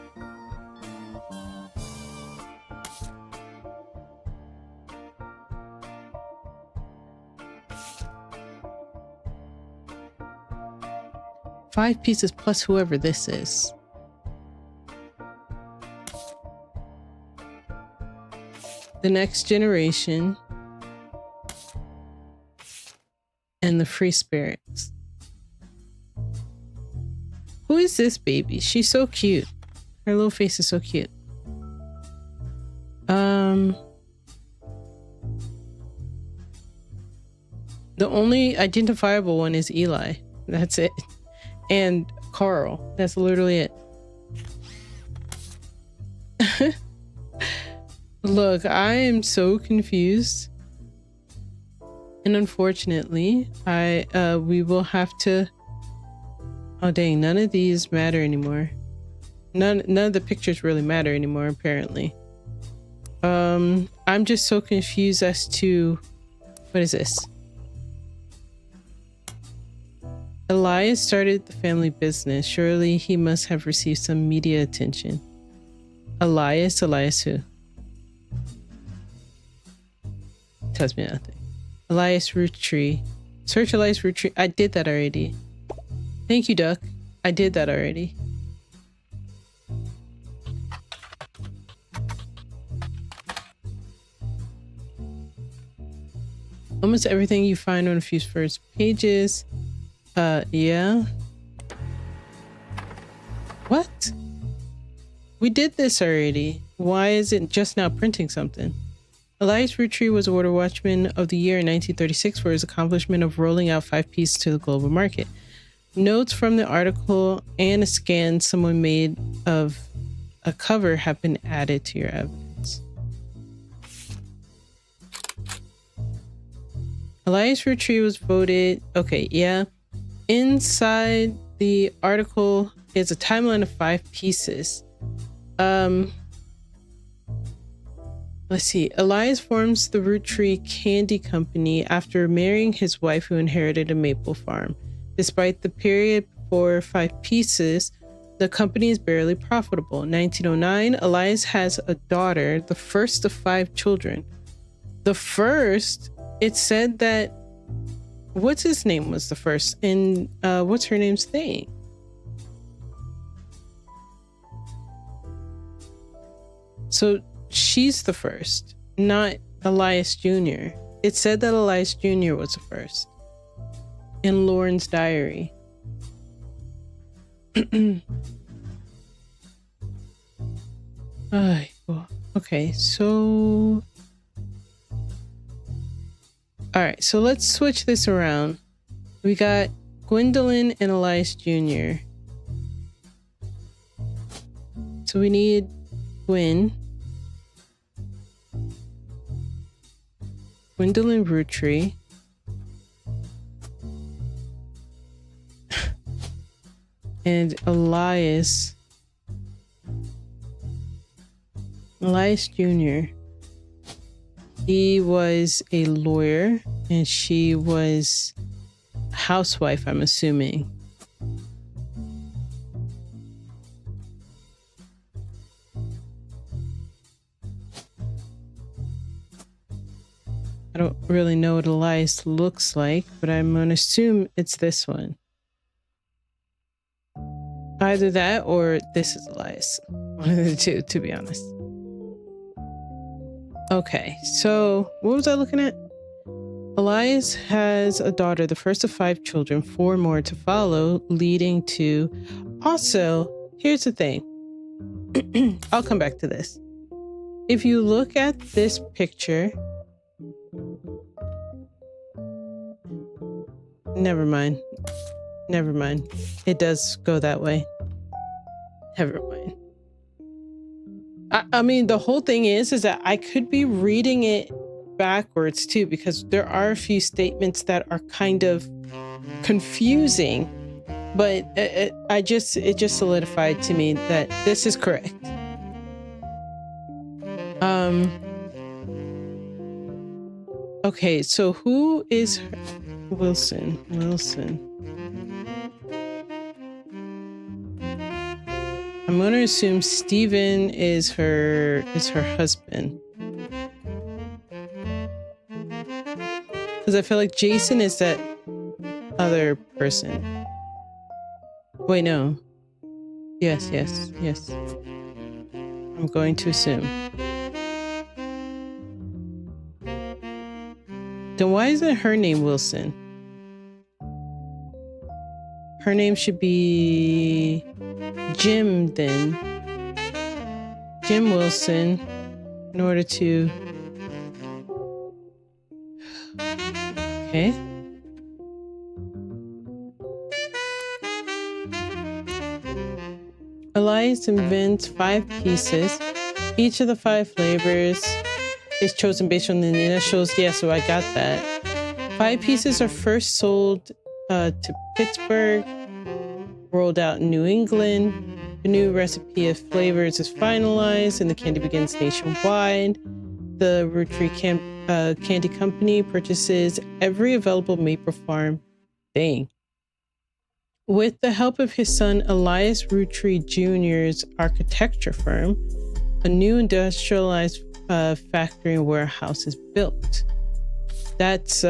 Five pieces plus whoever this is. The next generation. And the free spirits. Who is this baby? She's so cute. Her little face is so cute. The only identifiable one is Eli. That's it. And Carl. That's literally it. Look, I am so confused. And unfortunately, we will have to... Oh dang, none of these matter anymore. None of the pictures really matter anymore, apparently. I'm just so confused as to... What is this? Elias started the family business. Surely he must have received some media attention. Elias who? Tells me nothing. Elias Roottrees. Search Elias Roottrees. I did that already. Thank you, Duck. I did that already. Almost everything you find on a few first pages. Yeah. What? We did this already. Why is it just now printing something? Elias Roottrees was awarded Watchman of the Year in 1936 for his accomplishment of rolling out 5 pieces to the global market. Notes from the article and a scan someone made of a cover have been added to your evidence. Elias Roottrees was voted... Okay, yeah. Inside the article is a timeline of 5 pieces. Let's see. Elias forms the Roottrees Candy Company after marrying his wife who inherited a maple farm. Despite the period for 5 pieces, the company is barely profitable. 1909, Elias has a daughter, the first of 5 children. The first, it said that, what's his name was the first, and what's her name's thing? So she's the first, not Elias Jr. It said that Elias Jr. was the first in Lauren's diary. Okay, so... Alright, so let's switch this around. We got Gwendolyn and Elias Jr. So we need Gwendolyn Roottrees. And Elias Jr. He was a lawyer and she was a housewife, I'm assuming. I don't really know what Elias looks like, but I'm gonna assume it's this one. Either that or this is Elias. One of the two, to be honest. Okay, so what was I looking at? Elias has a daughter, the first of 5 children, 4 more to follow, leading to... Also, here's the thing. I'll come back to this. If you look at this picture... Never mind. Never mind. It does go that way. Never mind. I mean, the whole thing is that I could be reading it backwards too, because there are a few statements that are kind of confusing, but it just solidified to me that this is correct. Okay, so who is her? Wilson. I'm going to assume Steven is her husband. Because I feel like Jason is that other person. Wait, no. Yes. I'm going to assume. Then why isn't her name Wilson? Her name should be Jim then. Jim Wilson, in order to... Okay. Elias invents 5 pieces. Each of the 5 flavors is chosen based on the initials. Yeah, so I got that. 5 pieces are first sold to Pittsburgh, rolled out in New England. The new recipe of flavors is finalized and the candy begins nationwide. The Roottrees Candy Company purchases every available Maple Farm thing. With the help of his son Elias Roottrees Jr.'s architecture firm, a new industrialized factory and warehouse is built. That's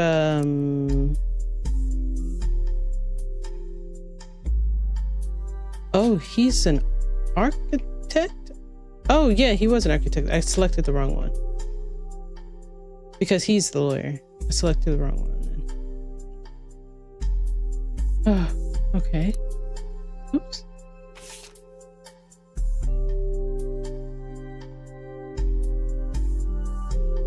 oh, he's an architect? Oh yeah, he was an architect. I selected the wrong one. Because he's the lawyer. I selected the wrong one then. Oh, okay. Oops.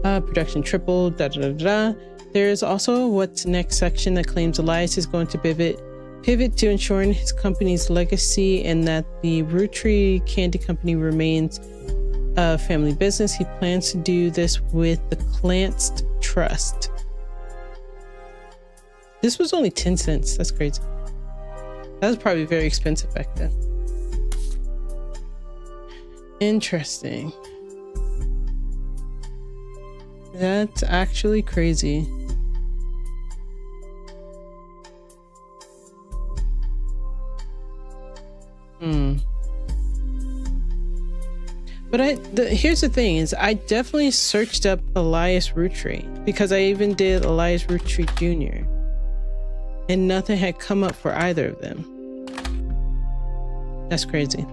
Production tripled, There's also a what's next section that claims Elias is going to pivot to ensuring his company's legacy and that the Roottrees Candy Company remains a family business. He plans to do this with the Clanced Trust. This was only 10 cents. That's crazy. That was probably very expensive back then. Interesting. That's actually crazy. But here's the thing is I definitely searched up Elias Roottrees because I even did Elias Roottrees Jr. and nothing had come up for either of them. That's crazy.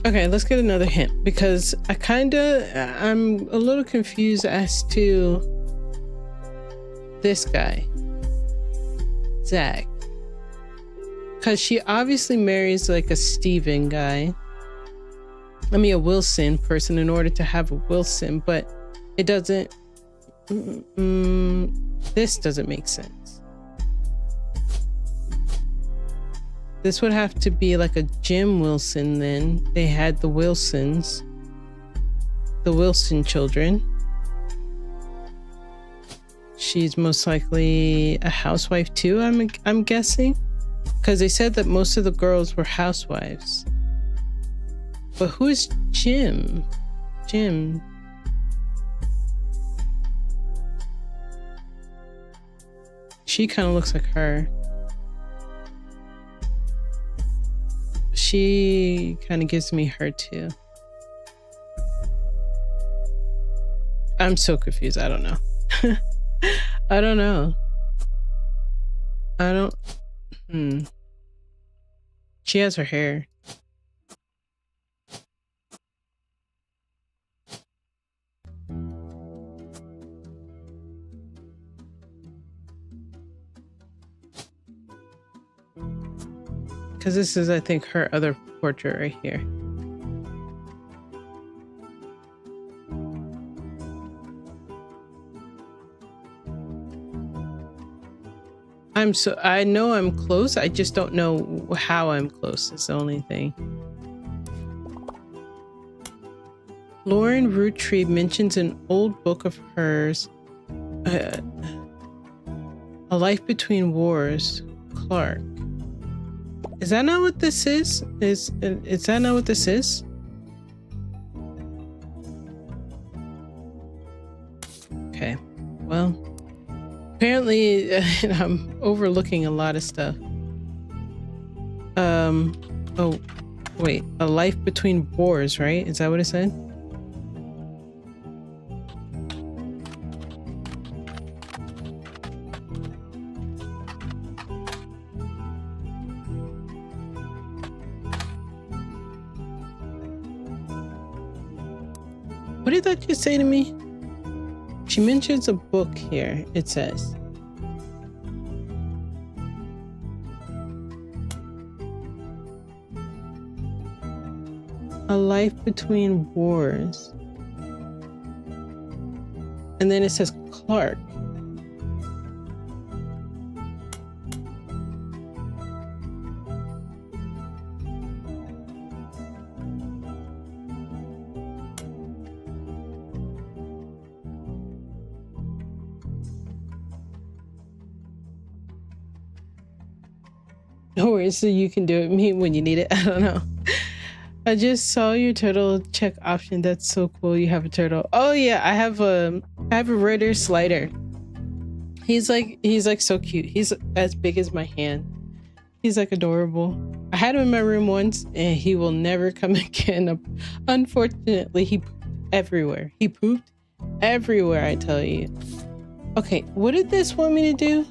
Okay, let's get another hint because I'm a little confused as to this guy, Zach, because she obviously marries like a Steven guy. I mean, a Wilson person in order to have a Wilson, but it doesn't. This doesn't make sense. This would have to be like a Jim Wilson then. They had the Wilsons. The Wilson children. She's most likely a housewife too, I'm guessing. Because they said that most of the girls were housewives. But who is Jim? She kind of looks like her. She kind of gives me her too. I'm so confused. I don't know. I don't know. I don't. She has her hair. Because this is, I think, her other portrait right here. I know I'm close. I just don't know how I'm close. It's the only thing. Lauren Roottrees mentions an old book of hers, A Life Between Wars, Clark. Is that not what this is? Is that not what this is? Okay, well, apparently I'm overlooking a lot of stuff. Oh, wait, A Life Between Wars, right? Is that what it said? What did that just say to me? She mentions a book here, it says. A Life Between Wars. And then it says Clark. No worries, so you can do it me when you need it. I don't know. I just saw your turtle check option. That's so cool. You have a turtle. Oh yeah, I have a Ritter slider. He's like so cute. He's as big as my hand. He's like adorable. I had him in my room once and he will never come again. Unfortunately, he pooped everywhere. He pooped everywhere, I tell you. Okay, what did this want me to do?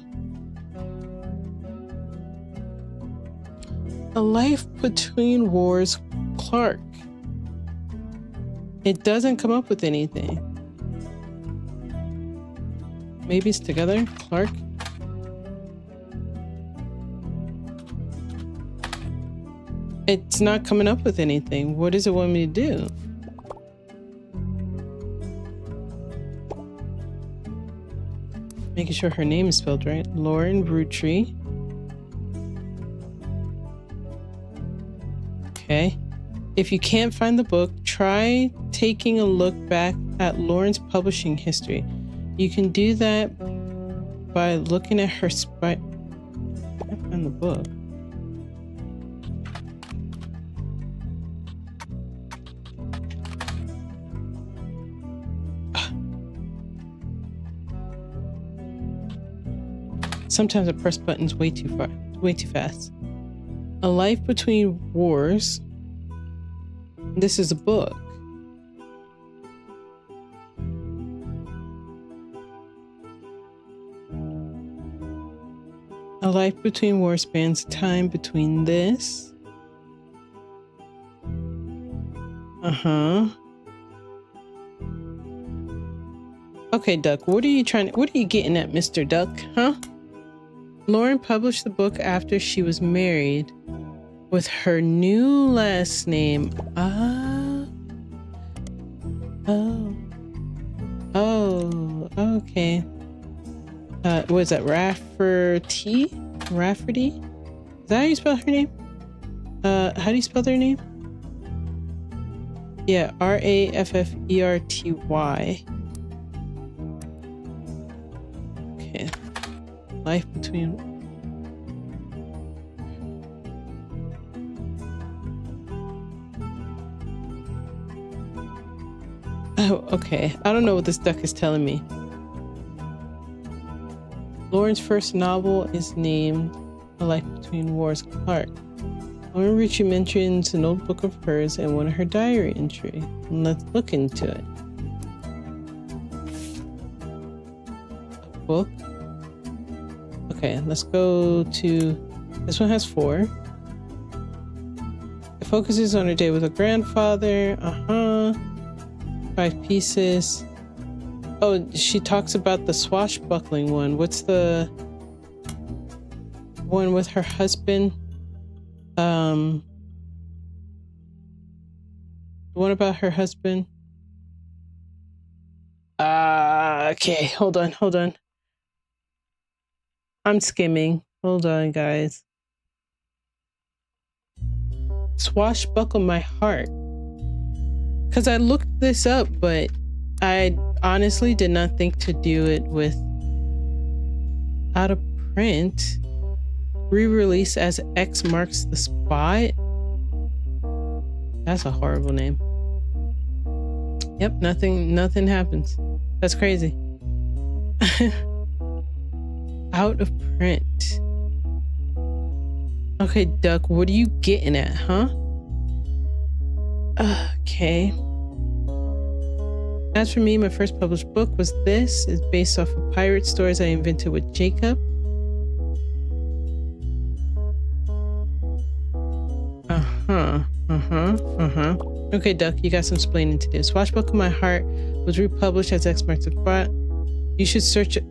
A Life Between Wars, Clark. It doesn't come up with anything. Maybe it's together, Clark. It's not coming up with anything. What does it want me to do? Making sure her name is spelled right. Lauren Roottrees. Okay. If you can't find the book, try taking a look back at Lauren's publishing history. You can do that by looking at her I can't find the book. Sometimes I press buttons way too fast. A Life Between Wars. This is a book. A Life Between Wars spans time between this. Okay, Duck, what are you getting at, Mr. Duck, huh? Lauren published the book after she was married with her new last name. Okay. What is that? Rafferty? Rafferty? Is that how you spell her name? How do you spell their name? Yeah, Rafferty. Okay. Life Between. Oh, okay. I don't know what this duck is telling me. Lauren's first novel is named A Life Between Wars Clark. Lauren Roottrees mentions an old book of hers and one of her diary entry. Let's look into it. Book. Okay, let's go to... This one has 4. It focuses on her day with her grandfather. 5 pieces. Oh, she talks about the swashbuckling one. What's the one with her husband? The one about her husband. Okay, hold on. I'm skimming. Hold on, guys. Swashbuckle my heart. Because I looked this up, but I honestly did not think to do it with out of print. Re-release as X marks the spot. That's a horrible name. Yep, nothing happens. That's crazy. Out of print. Okay, Duck, what are you getting at, huh? Okay. As for me, my first published book was this. It's based off of pirate stories I invented with Jacob. Okay, Duck, you got some explaining to do. Swashbuckle My Heart was republished as X marks the spot. You should search it.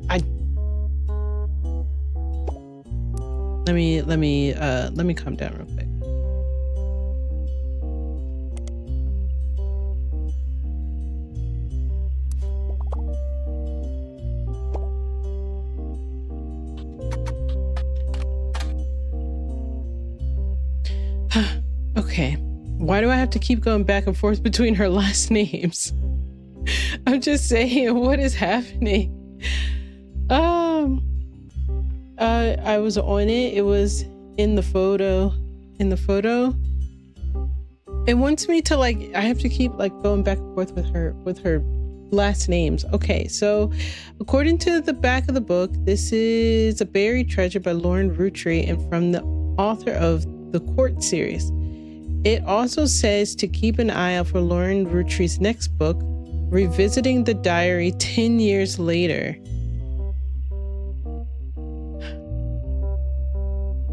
Let me calm down real quick. Okay. Why do I have to keep going back and forth between her last names? I'm just saying, what is happening? I was on it. It was in the photo. It wants me to I have to keep going back and forth with her last names. Okay, so according to the back of the book, this is A Buried Treasure by Lauren Roottrees and from the author of the Court series. It also says to keep an eye out for Lauren Roottrees' next book, Revisiting the Diary 10 years later.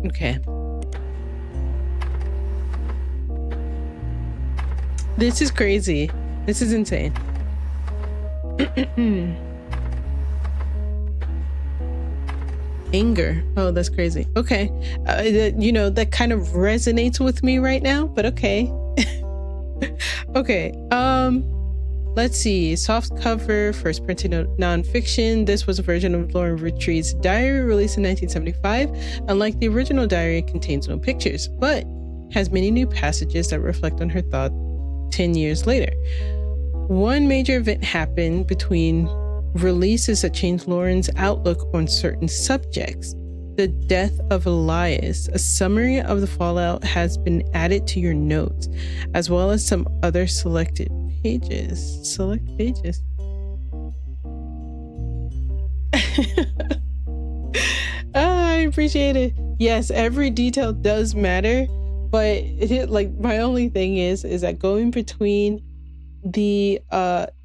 Okay. This is crazy. This is insane. Anger. Oh, that's crazy. Okay. That kind of resonates with me right now, but okay. Okay. Let's see. Soft cover, first printed nonfiction. This was a version of Lauren Roottrees' diary released in 1975. Unlike the original diary, it contains no pictures, but has many new passages that reflect on her thought 10 years later. One major event happened between releases that changed Lauren's outlook on certain subjects. The death of Elias. A summary of the fallout has been added to your notes, as well as some other select pages. I appreciate it. Yes, every detail does matter, but my only thing is that going between the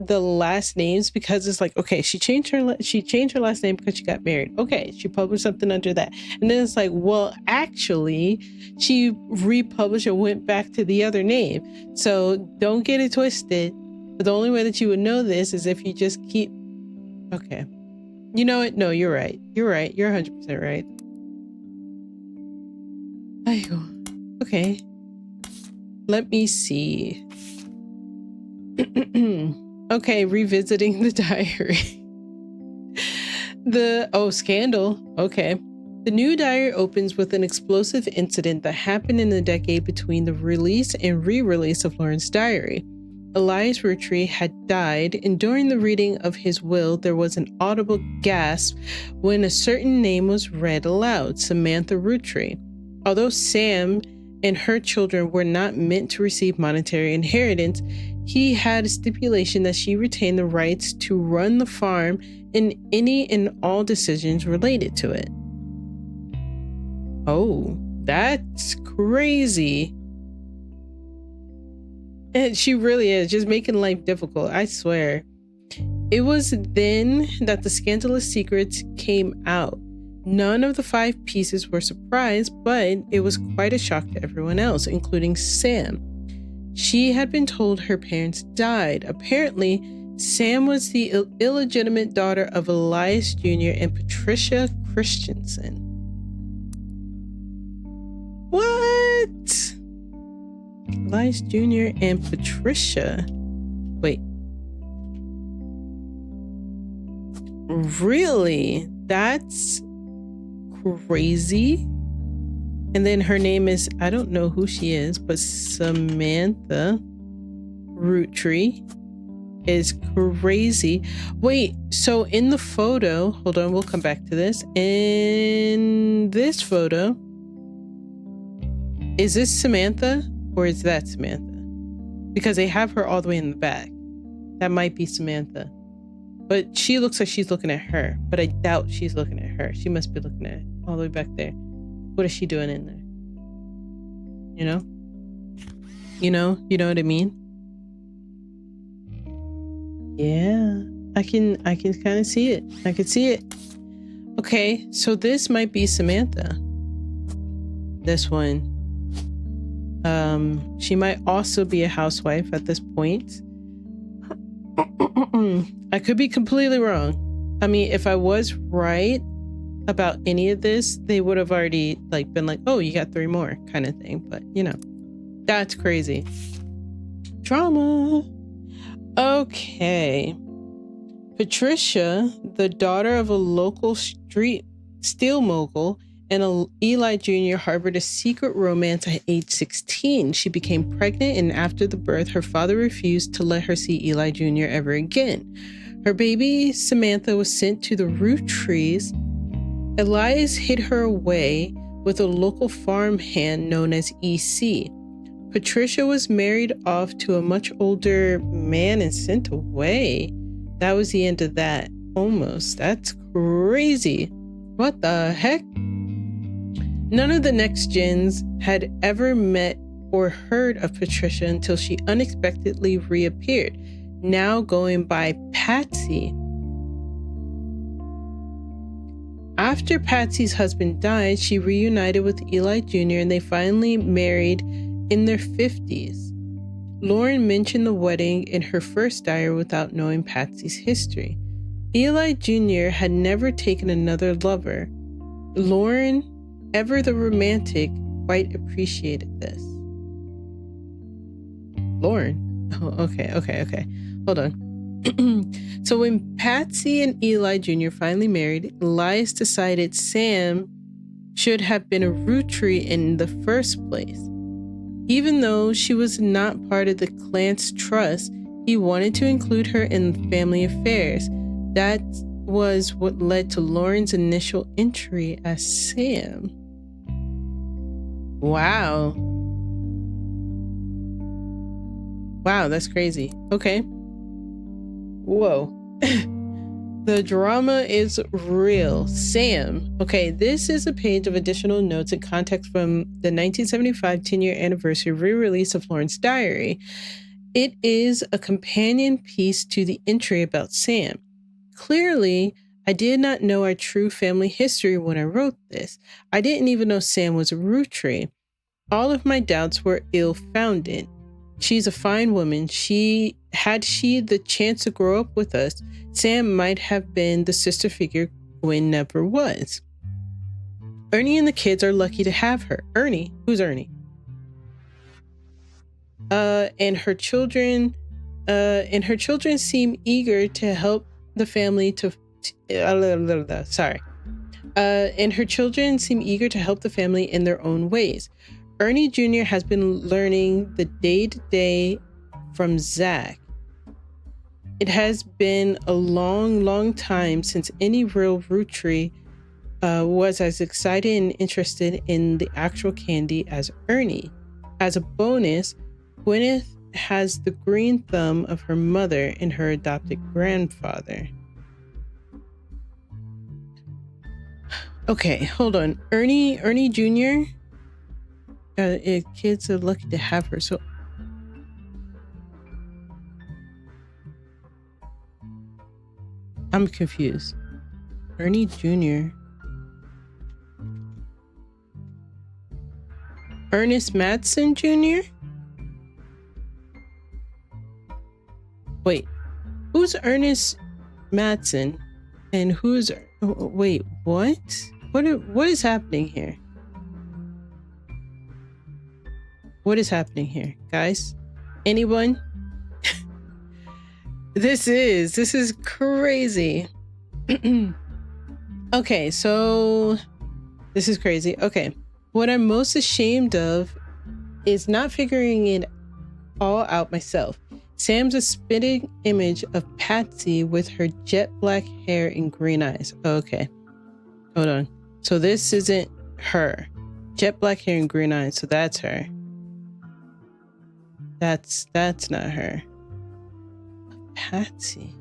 last names, because it's okay, she changed her last name because she got married. Okay, she published something under that, and then it's well, actually she republished and went back to the other name. So don't get it twisted. But the only way that you would know this is if you just keep... Okay, you know what? No, you're right. You're 100% right. Okay, let me see. Okay, revisiting the diary. Scandal. Okay. The new diary opens with an explosive incident that happened in the decade between the release and re-release of Lauren's diary. Elias Roottrees had died, and during the reading of his will, there was an audible gasp when a certain name was read aloud, Samantha Roottrees. Although Sam and her children were not meant to receive monetary inheritance, he had a stipulation that she retain the rights to run the farm and any and all decisions related to it. Oh, that's crazy. And she really is just making life difficult, I swear. It was then that the scandalous secrets came out. None of the 5 pieces were surprised, but it was quite a shock to everyone else, including Sam. She had been told her parents died. Apparently, Sam was the illegitimate daughter of Elias Jr. and Patricia Christensen. What? Elias Jr. and Patricia. Wait. Really? That's crazy. And then her name is, I don't know who she is, but Samantha Roottree is crazy. Wait, so in the photo, hold on, we'll come back to this. In this photo, is this Samantha or is that Samantha? Because they have her all the way in the back. That might be Samantha. But she looks like she's looking at her, but I doubt she's looking at her. She must be looking at all the way back there. What is she doing in there? You know? You know what I mean? Yeah, I can kind of see it. I can see it. Okay, so this might be Samantha. This one. She might also be a housewife at this point. I could be completely wrong. I mean, if I was right about any of this, they would have already been like, oh, you got 3 more kind of thing. But that's crazy. Drama. Okay. Patricia, the daughter of a local street steel mogul, and Eli Jr. harbored a secret romance at age 16. She became pregnant, and after the birth, her father refused to let her see Eli Jr. ever again. Her baby, Samantha, was sent to the Roottrees. Elias hid her away with a local farmhand known as EC. Patricia was married off to a much older man and sent away. That was the end of that. Almost. That's crazy. What the heck? None of the next gens had ever met or heard of Patricia until she unexpectedly reappeared, now going by Patsy. After Patsy's husband died, she reunited with Eli Jr. and they finally married in their 50s. Lauren mentioned the wedding in her first diary without knowing Patsy's history. Eli Jr. had never taken another lover. Lauren, ever the romantic, quite appreciated this. Lauren? Oh, okay. Hold on. So when Patsy and Eli Jr. finally married, Elias decided Sam should have been a Roottree in the first place. Even though she was not part of the clan's trust, he wanted to include her in family affairs. That was what led to Lauren's initial entry as Sam. Wow. Wow, that's crazy. Okay. Whoa. The drama is real. Sam. Okay, this is a page of additional notes and context from the 1975 10-year anniversary re-release of Lauren's diary. It is a companion piece to the entry about Sam. Clearly, I did not know our true family history when I wrote this. I didn't even know Sam was a Roottree. All of my doubts were ill-founded. She's a fine woman. Had she the chance to grow up with us, Sam might have been the sister figure Gwen never was. Ernie and the kids are lucky to have her. Ernie? Who's Ernie? And her children seem eager to help the family and her children seem eager to help the family in their own ways. Ernie Jr. has been learning the day-to-day from Zach. It has been a long, long time since any real Roottree was as excited and interested in the actual candy as Ernie. As a bonus, Gwyneth has the green thumb of her mother and her adopted grandfather. Okay, hold on. Ernie Jr. Kids are lucky to have her. So I'm confused. Ernie Jr. Ernest Madsen Jr.? Wait, who's Ernest Madsen? And who's... Wait, what? What is happening here? What is happening here, guys? Anyone? This is crazy. Okay, so this is crazy. Okay, what I'm most ashamed of is not figuring it all out myself. Sam's a spitting image of Patsy with her jet black hair and green eyes. Okay, hold on. So this isn't her. Jet black hair and green eyes. So that's her. That's not her. Patsy.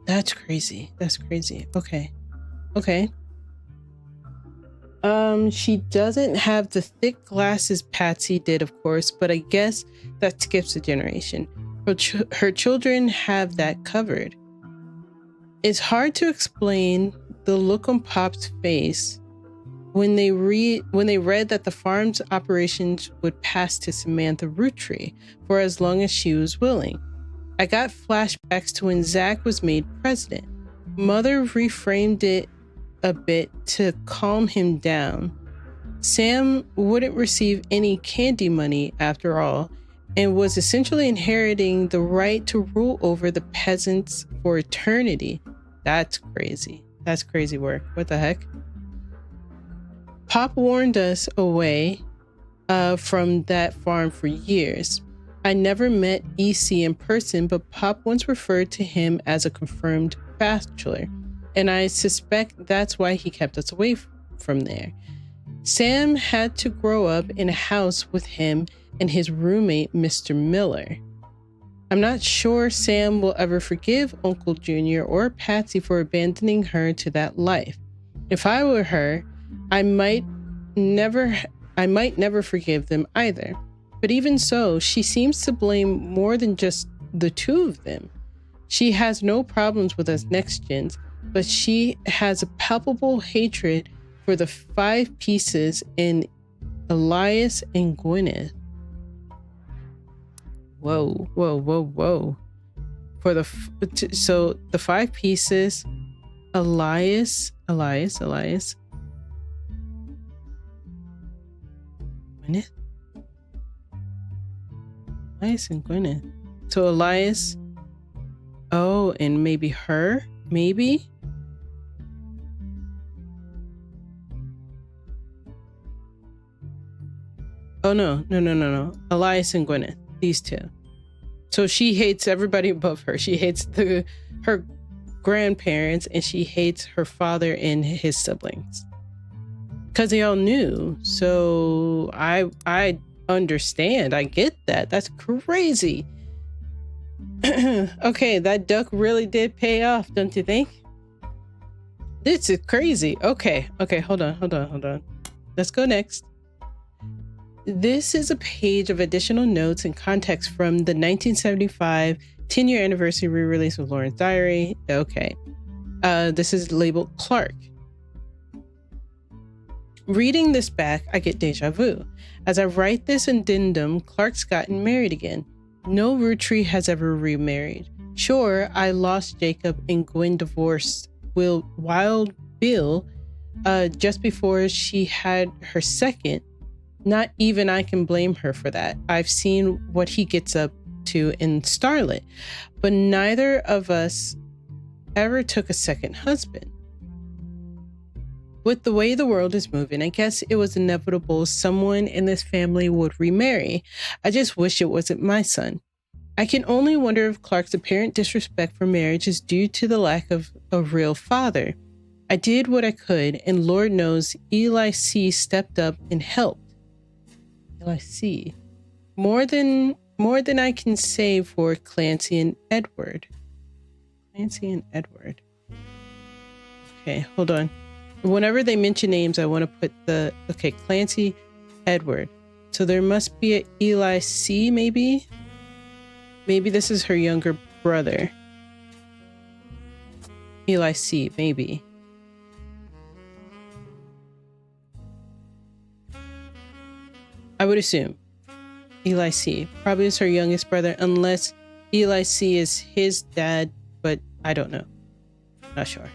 That's crazy. That's crazy. Okay. She doesn't have the thick glasses Patsy did, of course, but I guess that skips a generation. Her children have that covered. It's hard to explain the look on Pop's face when they read that the farm's operations would pass to Samantha Roottrees for as long as she was willing. I got flashbacks to when Zach was made president. Mother reframed it a bit to calm him down. Sam wouldn't receive any candy money after all, and was essentially inheriting the right to rule over the peasants for eternity. That's crazy. That's crazy work. What the heck? Pop warned us away from that farm for years. I never met EC in person, but Pop once referred to him as a confirmed bachelor, and I suspect that's why he kept us away from there. Sam had to grow up in a house with him and his roommate, Mr. Miller. I'm not sure Sam will ever forgive Uncle Junior or Patsy for abandoning her to that life. If I were her, I might never forgive them either. But even so, she seems to blame more than just the two of them. She has no problems with us next gens, but she has a palpable hatred for the 5 pieces in Elias and Gwyneth. Whoa. So the 5 pieces, Elias. Gwyneth? Elias and Gwyneth. So Elias. Oh, and maybe her? Maybe? Oh, no. Elias and Gwyneth. These two. So she hates everybody above her. She hates her grandparents, and she hates her father and his siblings. Because they all knew. So I understand. I get that. That's crazy. Okay, that duck really did pay off, don't you think? This is crazy. Okay, hold on. Let's go next. This is a page of additional notes and context from the 1975 10-year anniversary re-release of Lauren's Diary. Okay. This is labeled Clark. Reading this back, I get deja vu. As I write this addendum, Clark's gotten married again. No Roottrees has ever remarried. Sure, I lost Jacob and Gwen divorced Wild Bill just before she had her second. Not even I can blame her for that. I've seen what he gets up to in Starlet, but neither of us ever took a second husband. With the way the world is moving, I guess it was inevitable someone in this family would remarry. I just wish it wasn't my son. I can only wonder if Clark's apparent disrespect for marriage is due to the lack of a real father. I did what I could, and Lord knows Eli C. stepped up and helped. Eli C. More than I can say for Clancy and Edward. Clancy and Edward. Okay, hold on. Whenever they mention names, I want to put the... Okay, Clancy, Edward. So there must be an Eli C, maybe? Maybe this is her younger brother. Eli C, maybe. I would assume. Eli C. Probably is her youngest brother, unless Eli C is his dad, but I don't know. Not sure.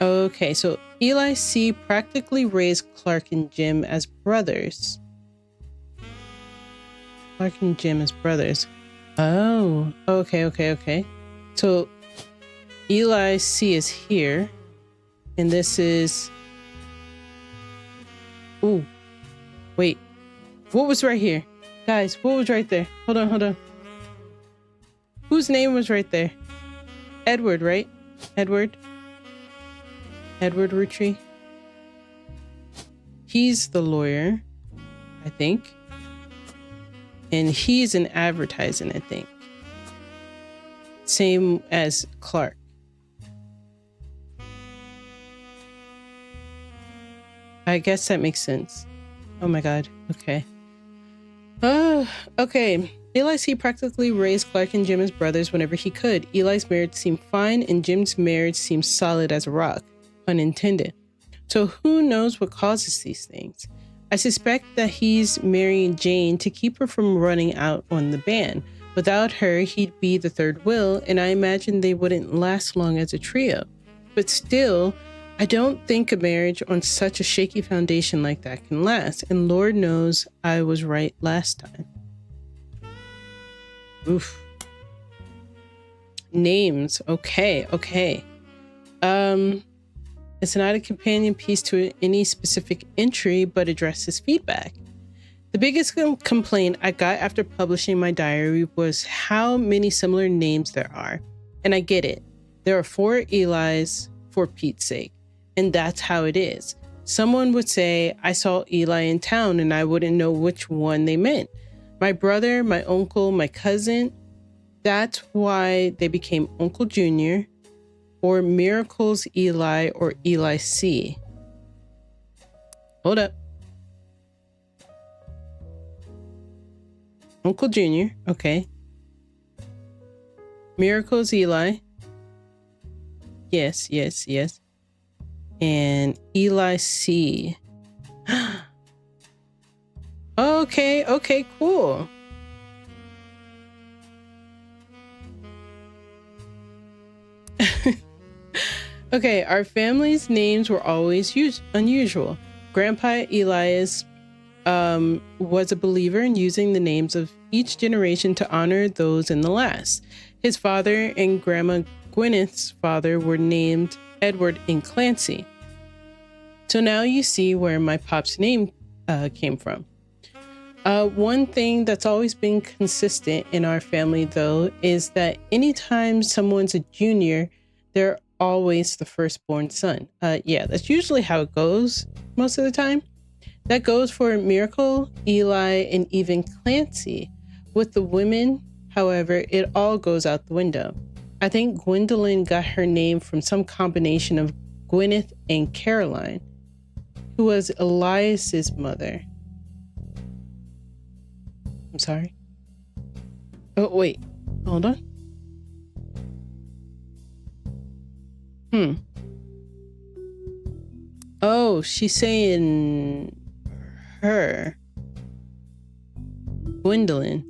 Okay, so Eli C practically raised Clark and Jim as brothers. Clark and Jim as brothers. Oh, okay. So Eli C is here, and this is... Ooh, wait. What was right here? Guys, what was right there? Hold on. Whose name was right there? Edward, right? Edward Roottrees. He's the lawyer, I think. And he's an advertising, I think. Same as Clark. I guess that makes sense. Oh my god. Okay. Okay. Eli C practically raised Clark and Jim as brothers whenever he could. Eli's marriage seemed fine and Jim's marriage seemed solid as a rock. Pun intended. So who knows what causes these things? I suspect that he's marrying Jane to keep her from running out on the band. Without her, he'd be the third wheel, and I imagine they wouldn't last long as a trio. But still, I don't think a marriage on such a shaky foundation like that can last, and Lord knows I was right last time. Oof. Names. Okay. It's not a companion piece to any specific entry, but addresses feedback. The biggest complaint I got after publishing my diary was how many similar names there are. And I get it. There are 4 Elis, for Pete's sake. And that's how it is. Someone would say, I saw Eli in town and I wouldn't know which one they meant. My brother, my uncle, my cousin. That's why they became Uncle Junior, or Miracles Eli, or Eli C. Hold up. Uncle Junior, okay. Miracles Eli. Yes. And Eli C. Okay, cool. Okay, our family's names were always unusual. Grandpa Elias was a believer in using the names of each generation to honor those in the last. His father and Grandma Gwyneth's father were named Edward and Clancy. So now you see where my pop's name came from. One thing that's always been consistent in our family, though, is that anytime someone's a junior, they're always the firstborn son. Yeah, that's usually how it goes most of the time. That goes for Miracle, Eli, and even Clancy. With the women, however, it all goes out the window. I think Gwendolyn got her name from some combination of Gwyneth and Caroline, who was Elias's mother. I'm sorry. Oh, wait. Hold on. Oh, she's saying her. Gwendolyn.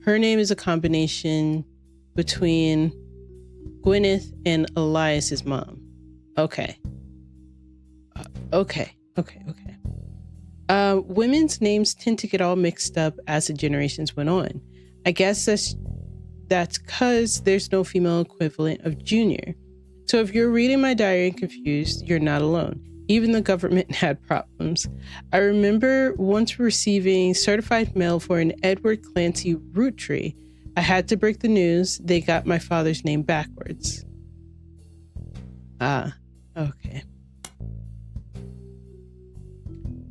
Her name is a combination between Gwyneth and Elias's mom. Okay. Okay. Women's names tend to get all mixed up as the generations went on. I guess that's because there's no female equivalent of junior. So if you're reading my diary and confused, you're not alone. Even the government had problems. I remember once receiving certified mail for an Edward Clancy Roottrees. I had to break the news. They got my father's name backwards. Ah, okay.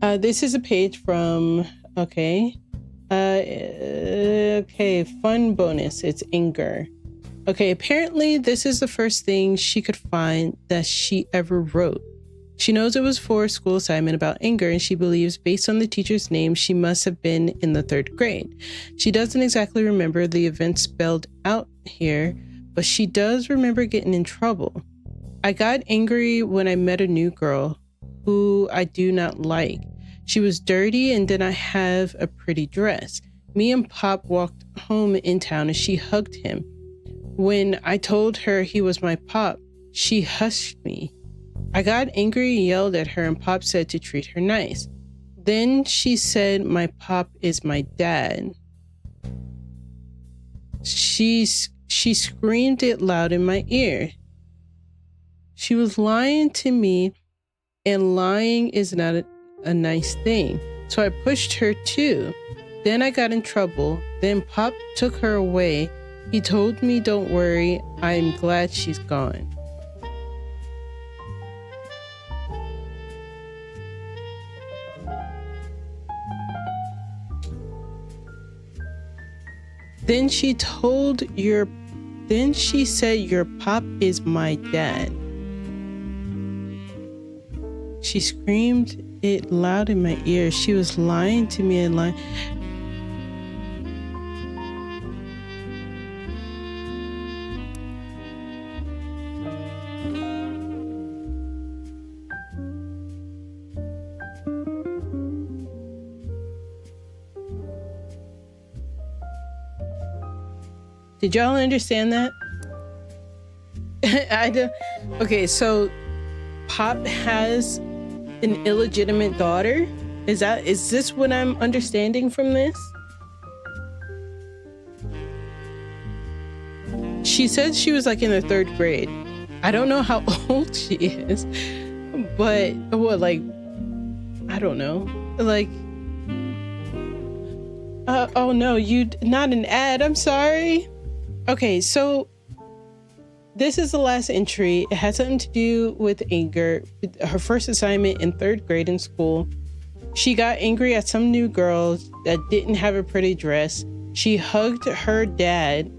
This is a page from, okay. Okay, fun bonus. It's anger. Okay, apparently this is the first thing she could find that she ever wrote. She knows it was for a school assignment about anger, and she believes, based on the teacher's name, she must have been in the 3rd grade. She doesn't exactly remember the events spelled out here, but she does remember getting in trouble. I got angry when I met a new girl who I do not like. She was dirty and did not have a pretty dress. Me and Pop walked home in town and she hugged him. When I told her he was my Pop, she hushed me. I got angry and yelled at her, and Pop said to treat her nice. Then she said my Pop is my dad. She screamed it loud in my ear. She was lying to me, and lying is not a nice thing. So I pushed her too. Then I got in trouble. Then Pop took her away. He told me, don't worry, I'm glad she's gone. Then she said your Pop is my dad. She screamed it loud in my ear. She was lying to me and lying. Did y'all understand that? I do. Okay, so Pop has an illegitimate daughter? Is this what I'm understanding from this? She said she was like in the 3rd grade. I don't know how old she is, but what, like, I don't know. Like, oh no, not an ad. I'm sorry. Okay, so this is the last entry. It has something to do with anger. Her first assignment in 3rd grade in school. She got angry at some new girl that didn't have a pretty dress. She hugged her dad.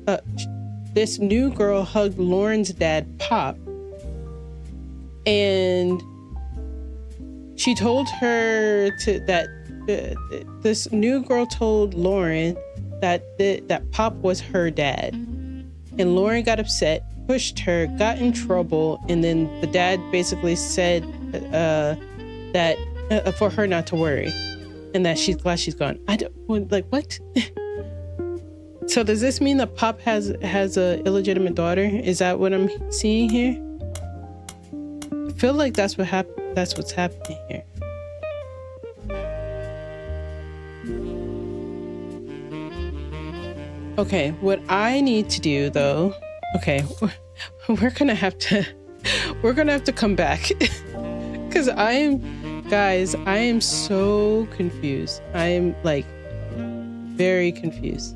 This new girl hugged Lauren's dad, Pop. And she told her this new girl told Lauren that Pop was her dad. And Lauren got upset, pushed her, got in trouble, and then the dad basically said that for her not to worry and that she's glad she's gone. I don't, like, what? So does this mean that Pop has a illegitimate daughter? Is that what I'm seeing here? I feel like that's what's happening here. Okay, what I need to do though, okay, we're gonna have to come back because I am so confused. I am like very confused.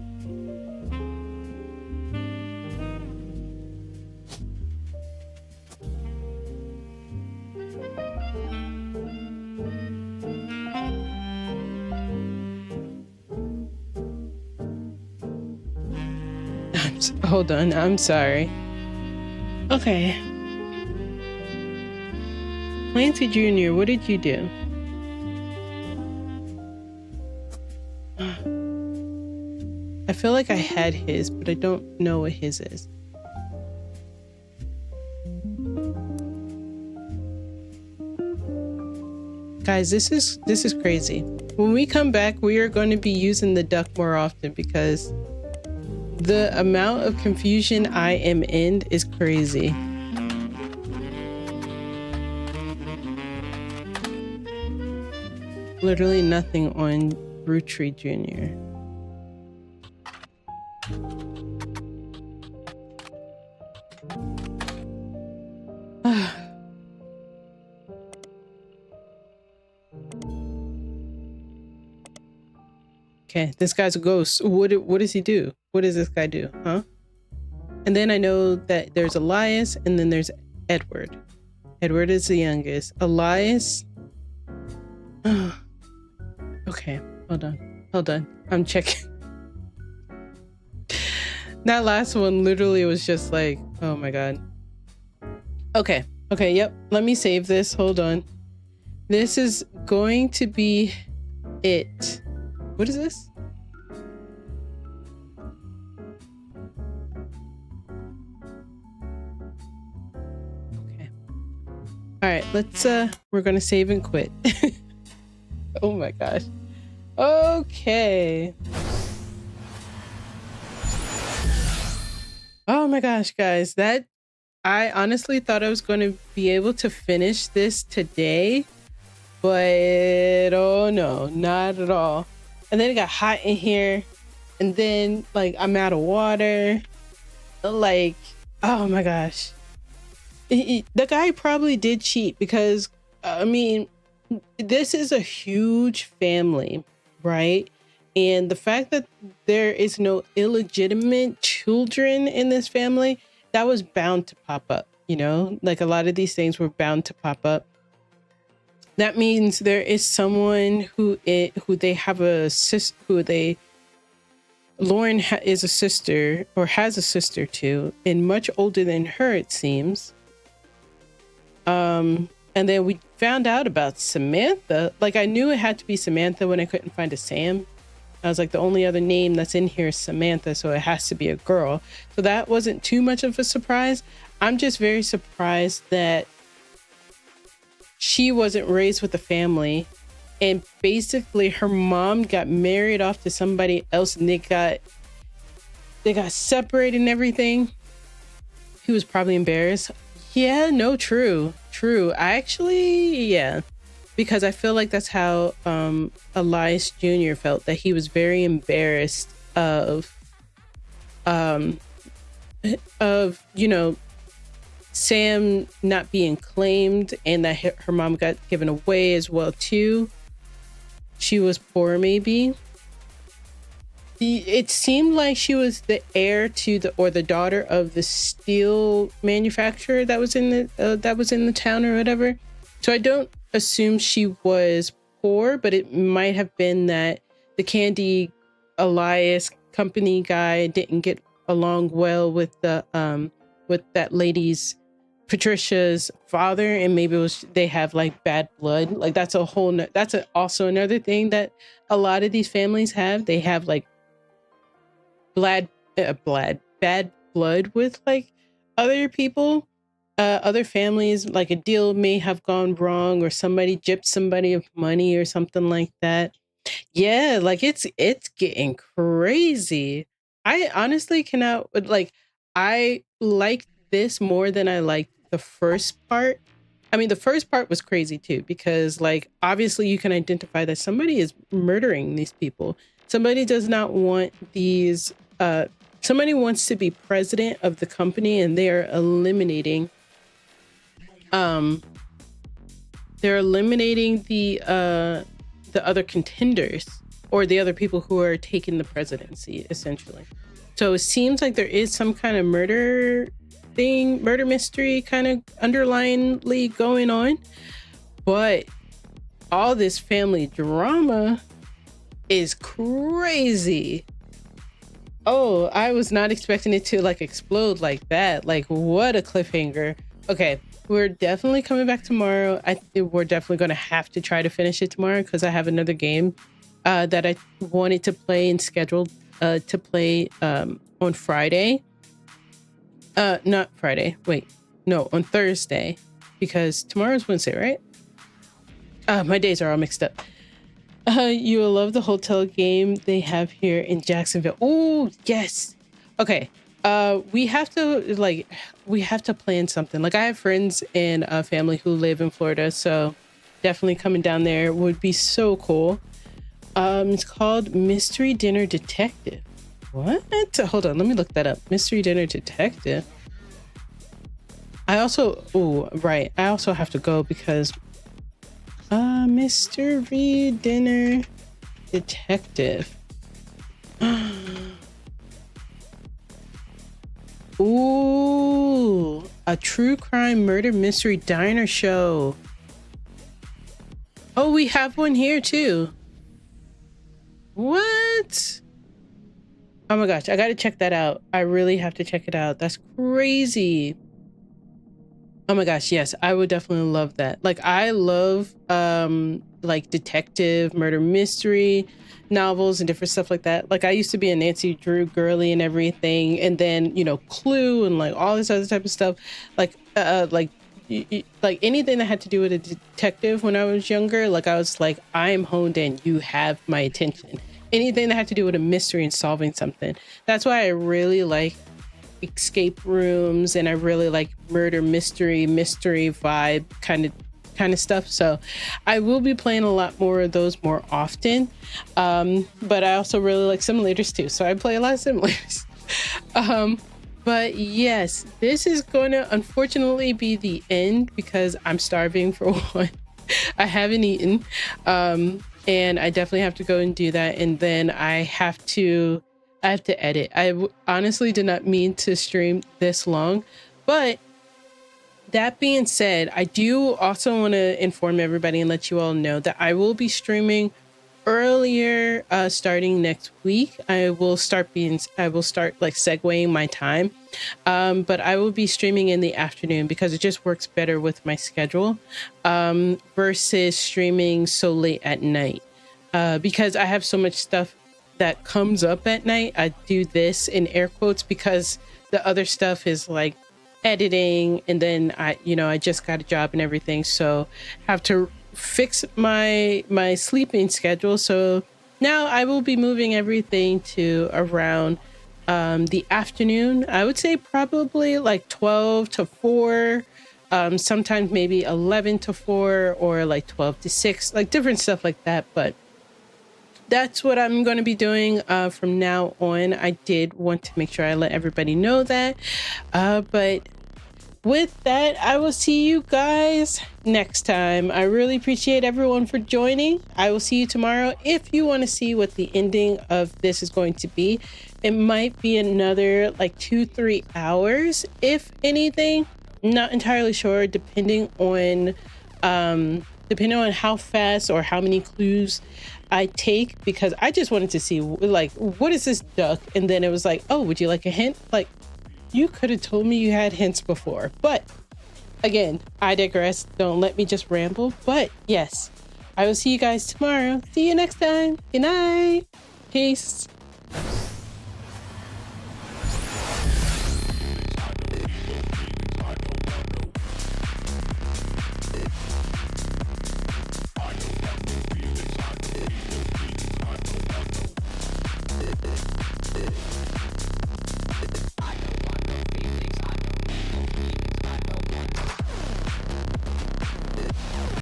Hold on, I'm sorry. Okay. Clancy Jr., what did you do? I feel like I had his, but I don't know what his is. Guys, this is crazy. When we come back, we are going to be using the duck more often because the amount of confusion I am in is crazy. Literally nothing on Roottrees Jr. Okay, this guy's a ghost. What does he do? What does this guy do? Huh? And then I know that there's Elias and then there's Edward. Edward is the youngest. Elias. Okay, hold on. I'm checking. That last one literally was just like, oh my god. Okay, yep. Let me save this. Hold on. This is going to be it. What is this? Okay. All right, let's we're gonna save and quit. Oh my gosh. Okay. Oh my gosh, guys, that I honestly thought I was going to be able to finish this today, but oh no, not at all. And then it got hot in here, and then like I'm out of water. Like, oh my gosh. The guy probably did cheat because I mean, this is a huge family, right? And the fact that there is no illegitimate children in this family, that was bound to pop up, you know? Like a lot of these things were bound to pop up. That means there is someone who they have a sister, Lauren is a sister or has a sister too, and much older than her, it seems. And then we found out about Samantha. Like I knew it had to be Samantha when I couldn't find a Sam. I was like, the only other name that's in here is Samantha, so it has to be a girl. So that wasn't too much of a surprise. I'm just very surprised that she wasn't raised with a family. And basically her mom got married off to somebody else and they got separated and everything. He was probably embarrassed. Yeah, no, true. I actually, yeah. Because I feel like that's how Elias Jr. felt, that he was very embarrassed of you know, Sam not being claimed, and that her mom got given away as well too. She was poor, maybe. It seemed like she was the heir to the daughter of the steel manufacturer that was in the town or whatever. So I don't assume she was poor, but it might have been that the Candy Elias company guy didn't get along well with that lady's, Patricia's father, and maybe they have like bad blood. Like that's also another thing that a lot of these families have. They have like bad blood with like other people. Other families, like a deal may have gone wrong or somebody gypped somebody of money or something like that. Yeah, like it's getting crazy. I honestly cannot, like, I like this more than I liked the first part. I mean, the first part was crazy too, because like obviously you can identify that somebody is murdering these people. Somebody does not want these somebody wants to be president of the company, and they are eliminating the other contenders, or the other people who are taking the presidency, essentially. So it seems like there is some kind of murder mystery kind of underlyingly going on, but all this family drama is crazy. Oh, I was not expecting it to like explode like that. Like, what a cliffhanger. Okay, we're definitely coming back tomorrow. We're definitely going to have to try to finish it tomorrow because I have another game that I wanted to play and scheduled to play on Friday. Not Friday. Wait, no, on Thursday, because tomorrow's Wednesday, right? My days are all mixed up. You will love the hotel game they have here in Jacksonville. Oh, yes. Okay. We have to plan something. Like, I have friends and family who live in Florida, so definitely coming down there would be so cool. It's called Mystery Dinner Detective. What? Hold on, let me look that up. Mystery Dinner Detective. I also have to go because Mystery Dinner Detective. Ooh, a true crime murder mystery diner show. Oh, we have one here too. What? Oh my gosh, I gotta check that out. I really have to check it out. That's crazy. Oh my gosh, yes, I would definitely love that. Like, I love like detective murder mystery novels and different stuff like that. Like, I used to be a Nancy Drew girly and everything, and then, you know, Clue and like all this other type of stuff. Like like anything that had to do with a detective when I was younger, like I was like, I'm honed in, you have my attention. Anything that had to do with a mystery and solving something. That's why I really like escape rooms, and I really like murder mystery vibe kind of stuff. So I will be playing a lot more of those more often. But I also really like simulators too, so I play a lot of simulators. But yes, this is going to unfortunately be the end because I'm starving for one. I haven't eaten, and I definitely have to go and do that, and then I have to edit. I honestly did not mean to stream this long, but that being said, I do also want to inform everybody and let you all know that I will be streaming earlier, starting next week. I will start like segueing my time, but I will be streaming in the afternoon because it just works better with my schedule, versus streaming so late at night, because I have so much stuff that comes up at night. I do this in air quotes because the other stuff is like editing, and then I just got a job and everything, so have to fix my sleeping schedule. So now I will be moving everything to around the afternoon. I would say probably like 12 to 4, sometimes maybe 11 to 4, or like 12 to 6, like different stuff like that. But that's what I'm going to be doing from now on. I did want to make sure I let everybody know that. But with that, I will see you guys next time. I really appreciate everyone for joining. I will see you tomorrow. If you want to see what the ending of this is going to be, it might be another like 2-3 hours, if anything. Not entirely sure, depending on how fast or how many clues I take, because I just wanted to see like, what is this duck? And then it was like, oh, would you like a hint? Like, you could have told me you had hints before. But again, I digress. Don't let me just ramble. But yes, I will see you guys tomorrow. See you next time. Good night. Peace.